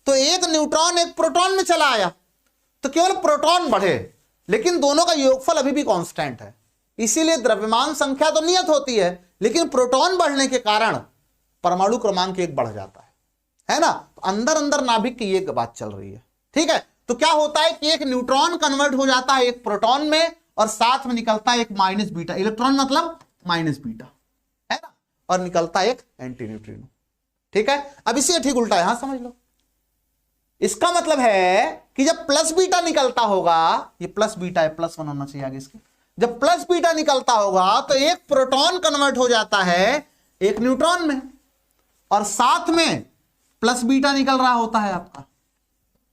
Speaker 1: तो एक न्यूट्रॉन एक प्रोटॉन में चला आया तो केवल प्रोटॉन बढ़े, लेकिन दोनों का योगफल अभी भी कांस्टेंट है। इसीलिए द्रव्यमान संख्या तो नियत होती है, लेकिन प्रोटॉन बढ़ने के कारण परमाणु क्रमांक 1 बढ़ जाता है ना। तो अंदर अंदर नाभिक की ये बात चल रही है। ठीक है, तो क्या होता है कि एक न्यूट्रॉन कन्वर्ट हो जाता है एक प्रोटॉन में, और साथ में निकलता है एक माइनस बीटा, इलेक्ट्रॉन मतलब माइनस बीटा, है ना, और निकलता है एक एंटी न्यूट्रिनो। ठीक है, अब इसे ठीक उल्टा है, हाँ समझ लो। इसका मतलब है कि जब प्लस बीटा निकलता होगा, ये प्लस बीटा है, +1 होना चाहिए आगे इसके, जब प्लस बीटा निकलता होगा तो एक प्रोटॉन कन्वर्ट हो जाता है एक न्यूट्रॉन में, और साथ में प्लस बीटा निकल रहा होता है आपका,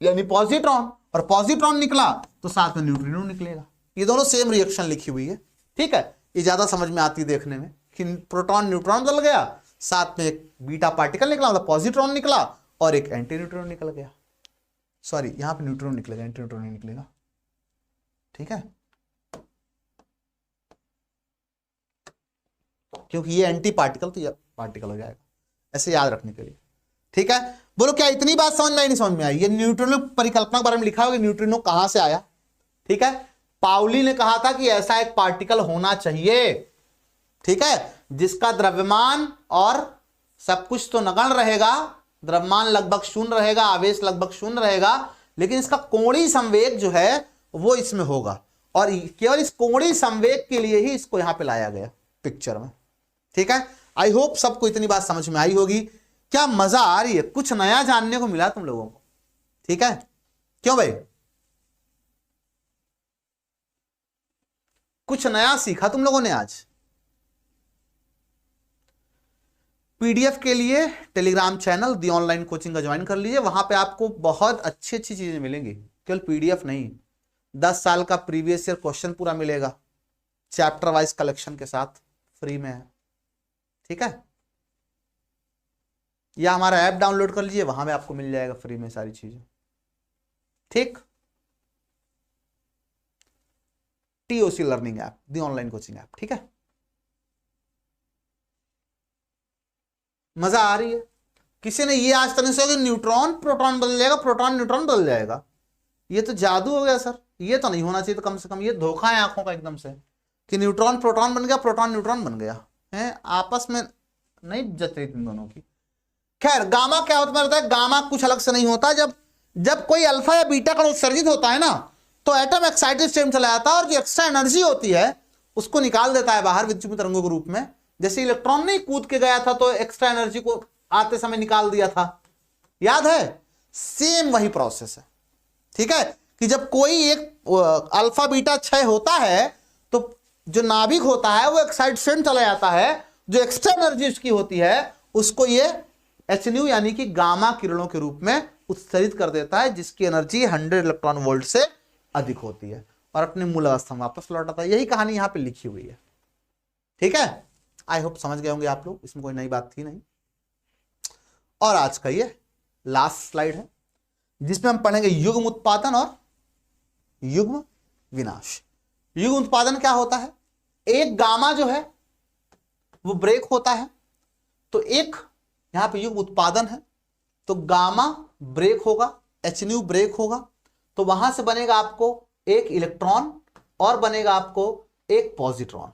Speaker 1: यानी पॉजिट्रॉन, और पॉजिट्रॉन निकला तो साथ में न्यूट्रिनो निकलेगा। ये दोनों सेम रिएक्शन लिखी हुई है। ठीक है, ये ज्यादा समझ में आती है देखने में कि प्रोटॉन न्यूट्रॉन बदल गया, साथ में एक बीटा पार्टिकल निकला, मतलब पॉजिट्रॉन निकला, और एक एंटी न्यूट्रिनो निकल गया। सॉरी, यहां पे न्यूट्रिनो निकलेगा, एंटी न्यूट्रिनो नहीं निकलेगा। ठीक है, क्योंकि ये एंटी पार्टिकल तो ये पार्टिकल हो जाएगा, ऐसे याद रखने के लिए। ठीक है, बोलो क्या इतनी बात समझ में आई? नहीं समझ में आई? ये न्यूट्रिनो परिकल्पना के बारे में लिखा होगा, न्यूट्रिनो कहां से आया। ठीक है, पाउली ने कहा था कि ऐसा एक पार्टिकल होना चाहिए, ठीक है, जिसका द्रव्यमान और सब कुछ तो नगण्य रहेगा, द्रव्यमान लगभग 0 रहेगा, आवेश लगभग 0 रहेगा, लेकिन इसका कोणीय संवेग जो है वो इसमें होगा, और केवल इस कोणीय संवेग के लिए ही इसको यहां पे लाया गया पिक्चर में। ठीक है, आई होप सबको इतनी बात समझ में आई होगी। क्या मजा आ रही है? कुछ नया जानने को मिला तुम लोगों को? ठीक है, क्यों भाई? कुछ नया सीखा तुम लोगों ने आज? पीडीएफ के लिए टेलीग्राम चैनल दी ऑनलाइन कोचिंग का ज्वाइन कर लीजिए, वहां पे आपको बहुत अच्छी अच्छी चीजें मिलेंगी, केवल पीडीएफ नहीं, 10 साल का प्रीवियस ईयर क्वेश्चन पूरा मिलेगा, चैप्टर वाइज कलेक्शन के साथ, फ्री में है। ठीक है, या हमारा ऐप डाउनलोड कर लीजिए, वहां में आपको मिल जाएगा फ्री में सारी चीजें। ठीक, टीओसी लर्निंग ऐप, दी ऑनलाइन कोचिंग ऐप। ठीक है, मजा आ रही है? किसी ने ये आज तक नहीं सोचा कि न्यूट्रॉन प्रोटॉन बदल जाएगा, प्रोटॉन न्यूट्रॉन बदल जाएगा? ये तो जादू हो गया सर, ये तो नहीं होना चाहिए। तो कम से कम ये धोखा है आंखों का एकदम से, कि न्यूट्रॉन प्रोटॉन बन गया, प्रोटॉन न्यूट्रॉन बन गया है, आपस में नहीं जच रही तुम दोनों की। खैर, गामा क्या होता है? गामा कुछ अलग से नहीं होता। जब कोई अल्फा या बीटा कण उत्सर्जित होता है ना, तो एटम एक्साइटेड स्टेट में चला जाता है, और जो एक्स्ट्रा एनर्जी होती है उसको निकाल देता है बाहर विद्युत तरंगों के रूप में। जैसे इलेक्ट्रॉन नहीं कूद के गया था तो एक्स्ट्रा एनर्जी को आते समय निकाल दिया था, याद है? सेम वही प्रोसेस है। ठीक है, कि जब कोई एक अल्फा बीटा क्षय होता है तो जो नाभिक होता है वो एक्साइटेड स्टेट में चला जाता है, जो एक्स्ट्रा एनर्जी उसकी होती है उसको ये HNU यानी कि गामा किरणों के रूप में उत्सर्जित कर देता है, जिसकी एनर्जी 100 इलेक्ट्रॉन वोल्ट से अधिक होती है, और अपने मूल अवस्था में वापस लौटाता है। यही कहानी यहां पे लिखी हुई है। ठीक है, आई होप समझ गए होंगे आप लोग, इसमें कोई नई बात थी नहीं। और आज का ये लास्ट स्लाइड है, जिसमें हम पढ़ेंगे युग्म उत्पादन और युग्म विनाश। युग्म उत्पादन क्या होता है? एक गामा जो है वो ब्रेक होता है, तो एक यहां पे युग्म उत्पादन है, तो गामा ब्रेक होगा, HNU ब्रेक होगा, तो वहां से बनेगा आपको एक इलेक्ट्रॉन और बनेगा आपको एक पॉजिट्रॉन,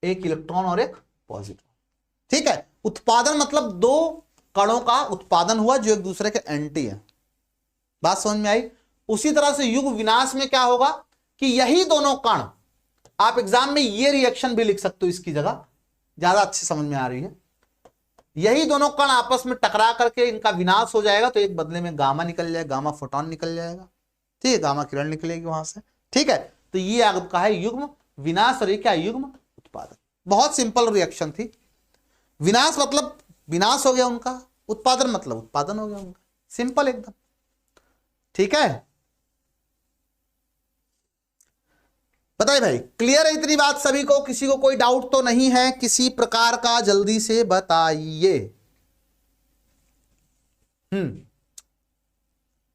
Speaker 1: एक इलेक्ट्रॉन और एक पॉजिट्रॉन। ठीक है, उत्पादन मतलब दो कणों का उत्पादन हुआ जो एक दूसरे के एंटी है। बात समझ में आई? उसी तरह से युग्म विनाश में क्या होगा कि यही दोनों कण, आप एग्जाम में ये रिएक्शन भी लिख सकते हो इसकी जगह, ज्यादा अच्छी समझ में आ रही है, यही दोनों कण आपस में टकरा करके इनका विनाश हो जाएगा, तो एक बदले में गामा निकल जाएगा, गामा फोटोन निकल जाएगा। ठीक है, गामा किरण निकलेगी वहां से। ठीक है, तो ये आपका है युग्म विनाश और ये क्या, युग्म उत्पादन। बहुत सिंपल रिएक्शन थी। विनाश मतलब विनाश हो गया उनका, उत्पादन मतलब उत्पादन हो गया उनका, सिंपल एकदम। ठीक है, बताइए भाई, क्लियर है इतनी बात सभी को? किसी को कोई डाउट तो नहीं है किसी प्रकार का? जल्दी से बताइए।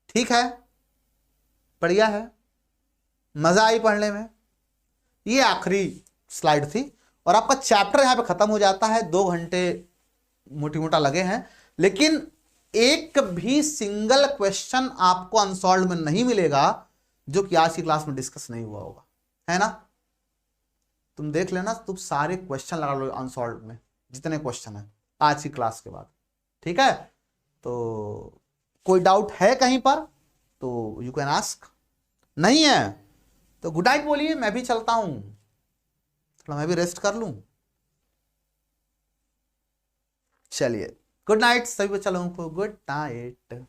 Speaker 1: ठीक है, बढ़िया है, मजा आई पढ़ने में। ये आखिरी स्लाइड थी और आपका चैप्टर यहां पे खत्म हो जाता है। 2 घंटे मोटी मोटा लगे हैं, लेकिन एक भी सिंगल क्वेश्चन आपको अनसॉल्व में नहीं मिलेगा जो कि आज की क्लास में डिस्कस नहीं हुआ होगा, है ना? तुम देख लेना, तुम सारे क्वेश्चन लगा लो अनसॉल्व में, जितने क्वेश्चन है आज की क्लास के बाद। ठीक है, तो कोई डाउट है कहीं पर तो यू कैन आस्क। नहीं है तो गुड नाइट बोलिए, मैं भी चलता हूं, थोड़ा मैं भी रेस्ट कर लूं। चलिए, गुड नाइट सभी बच्चों को, गुड नाइट।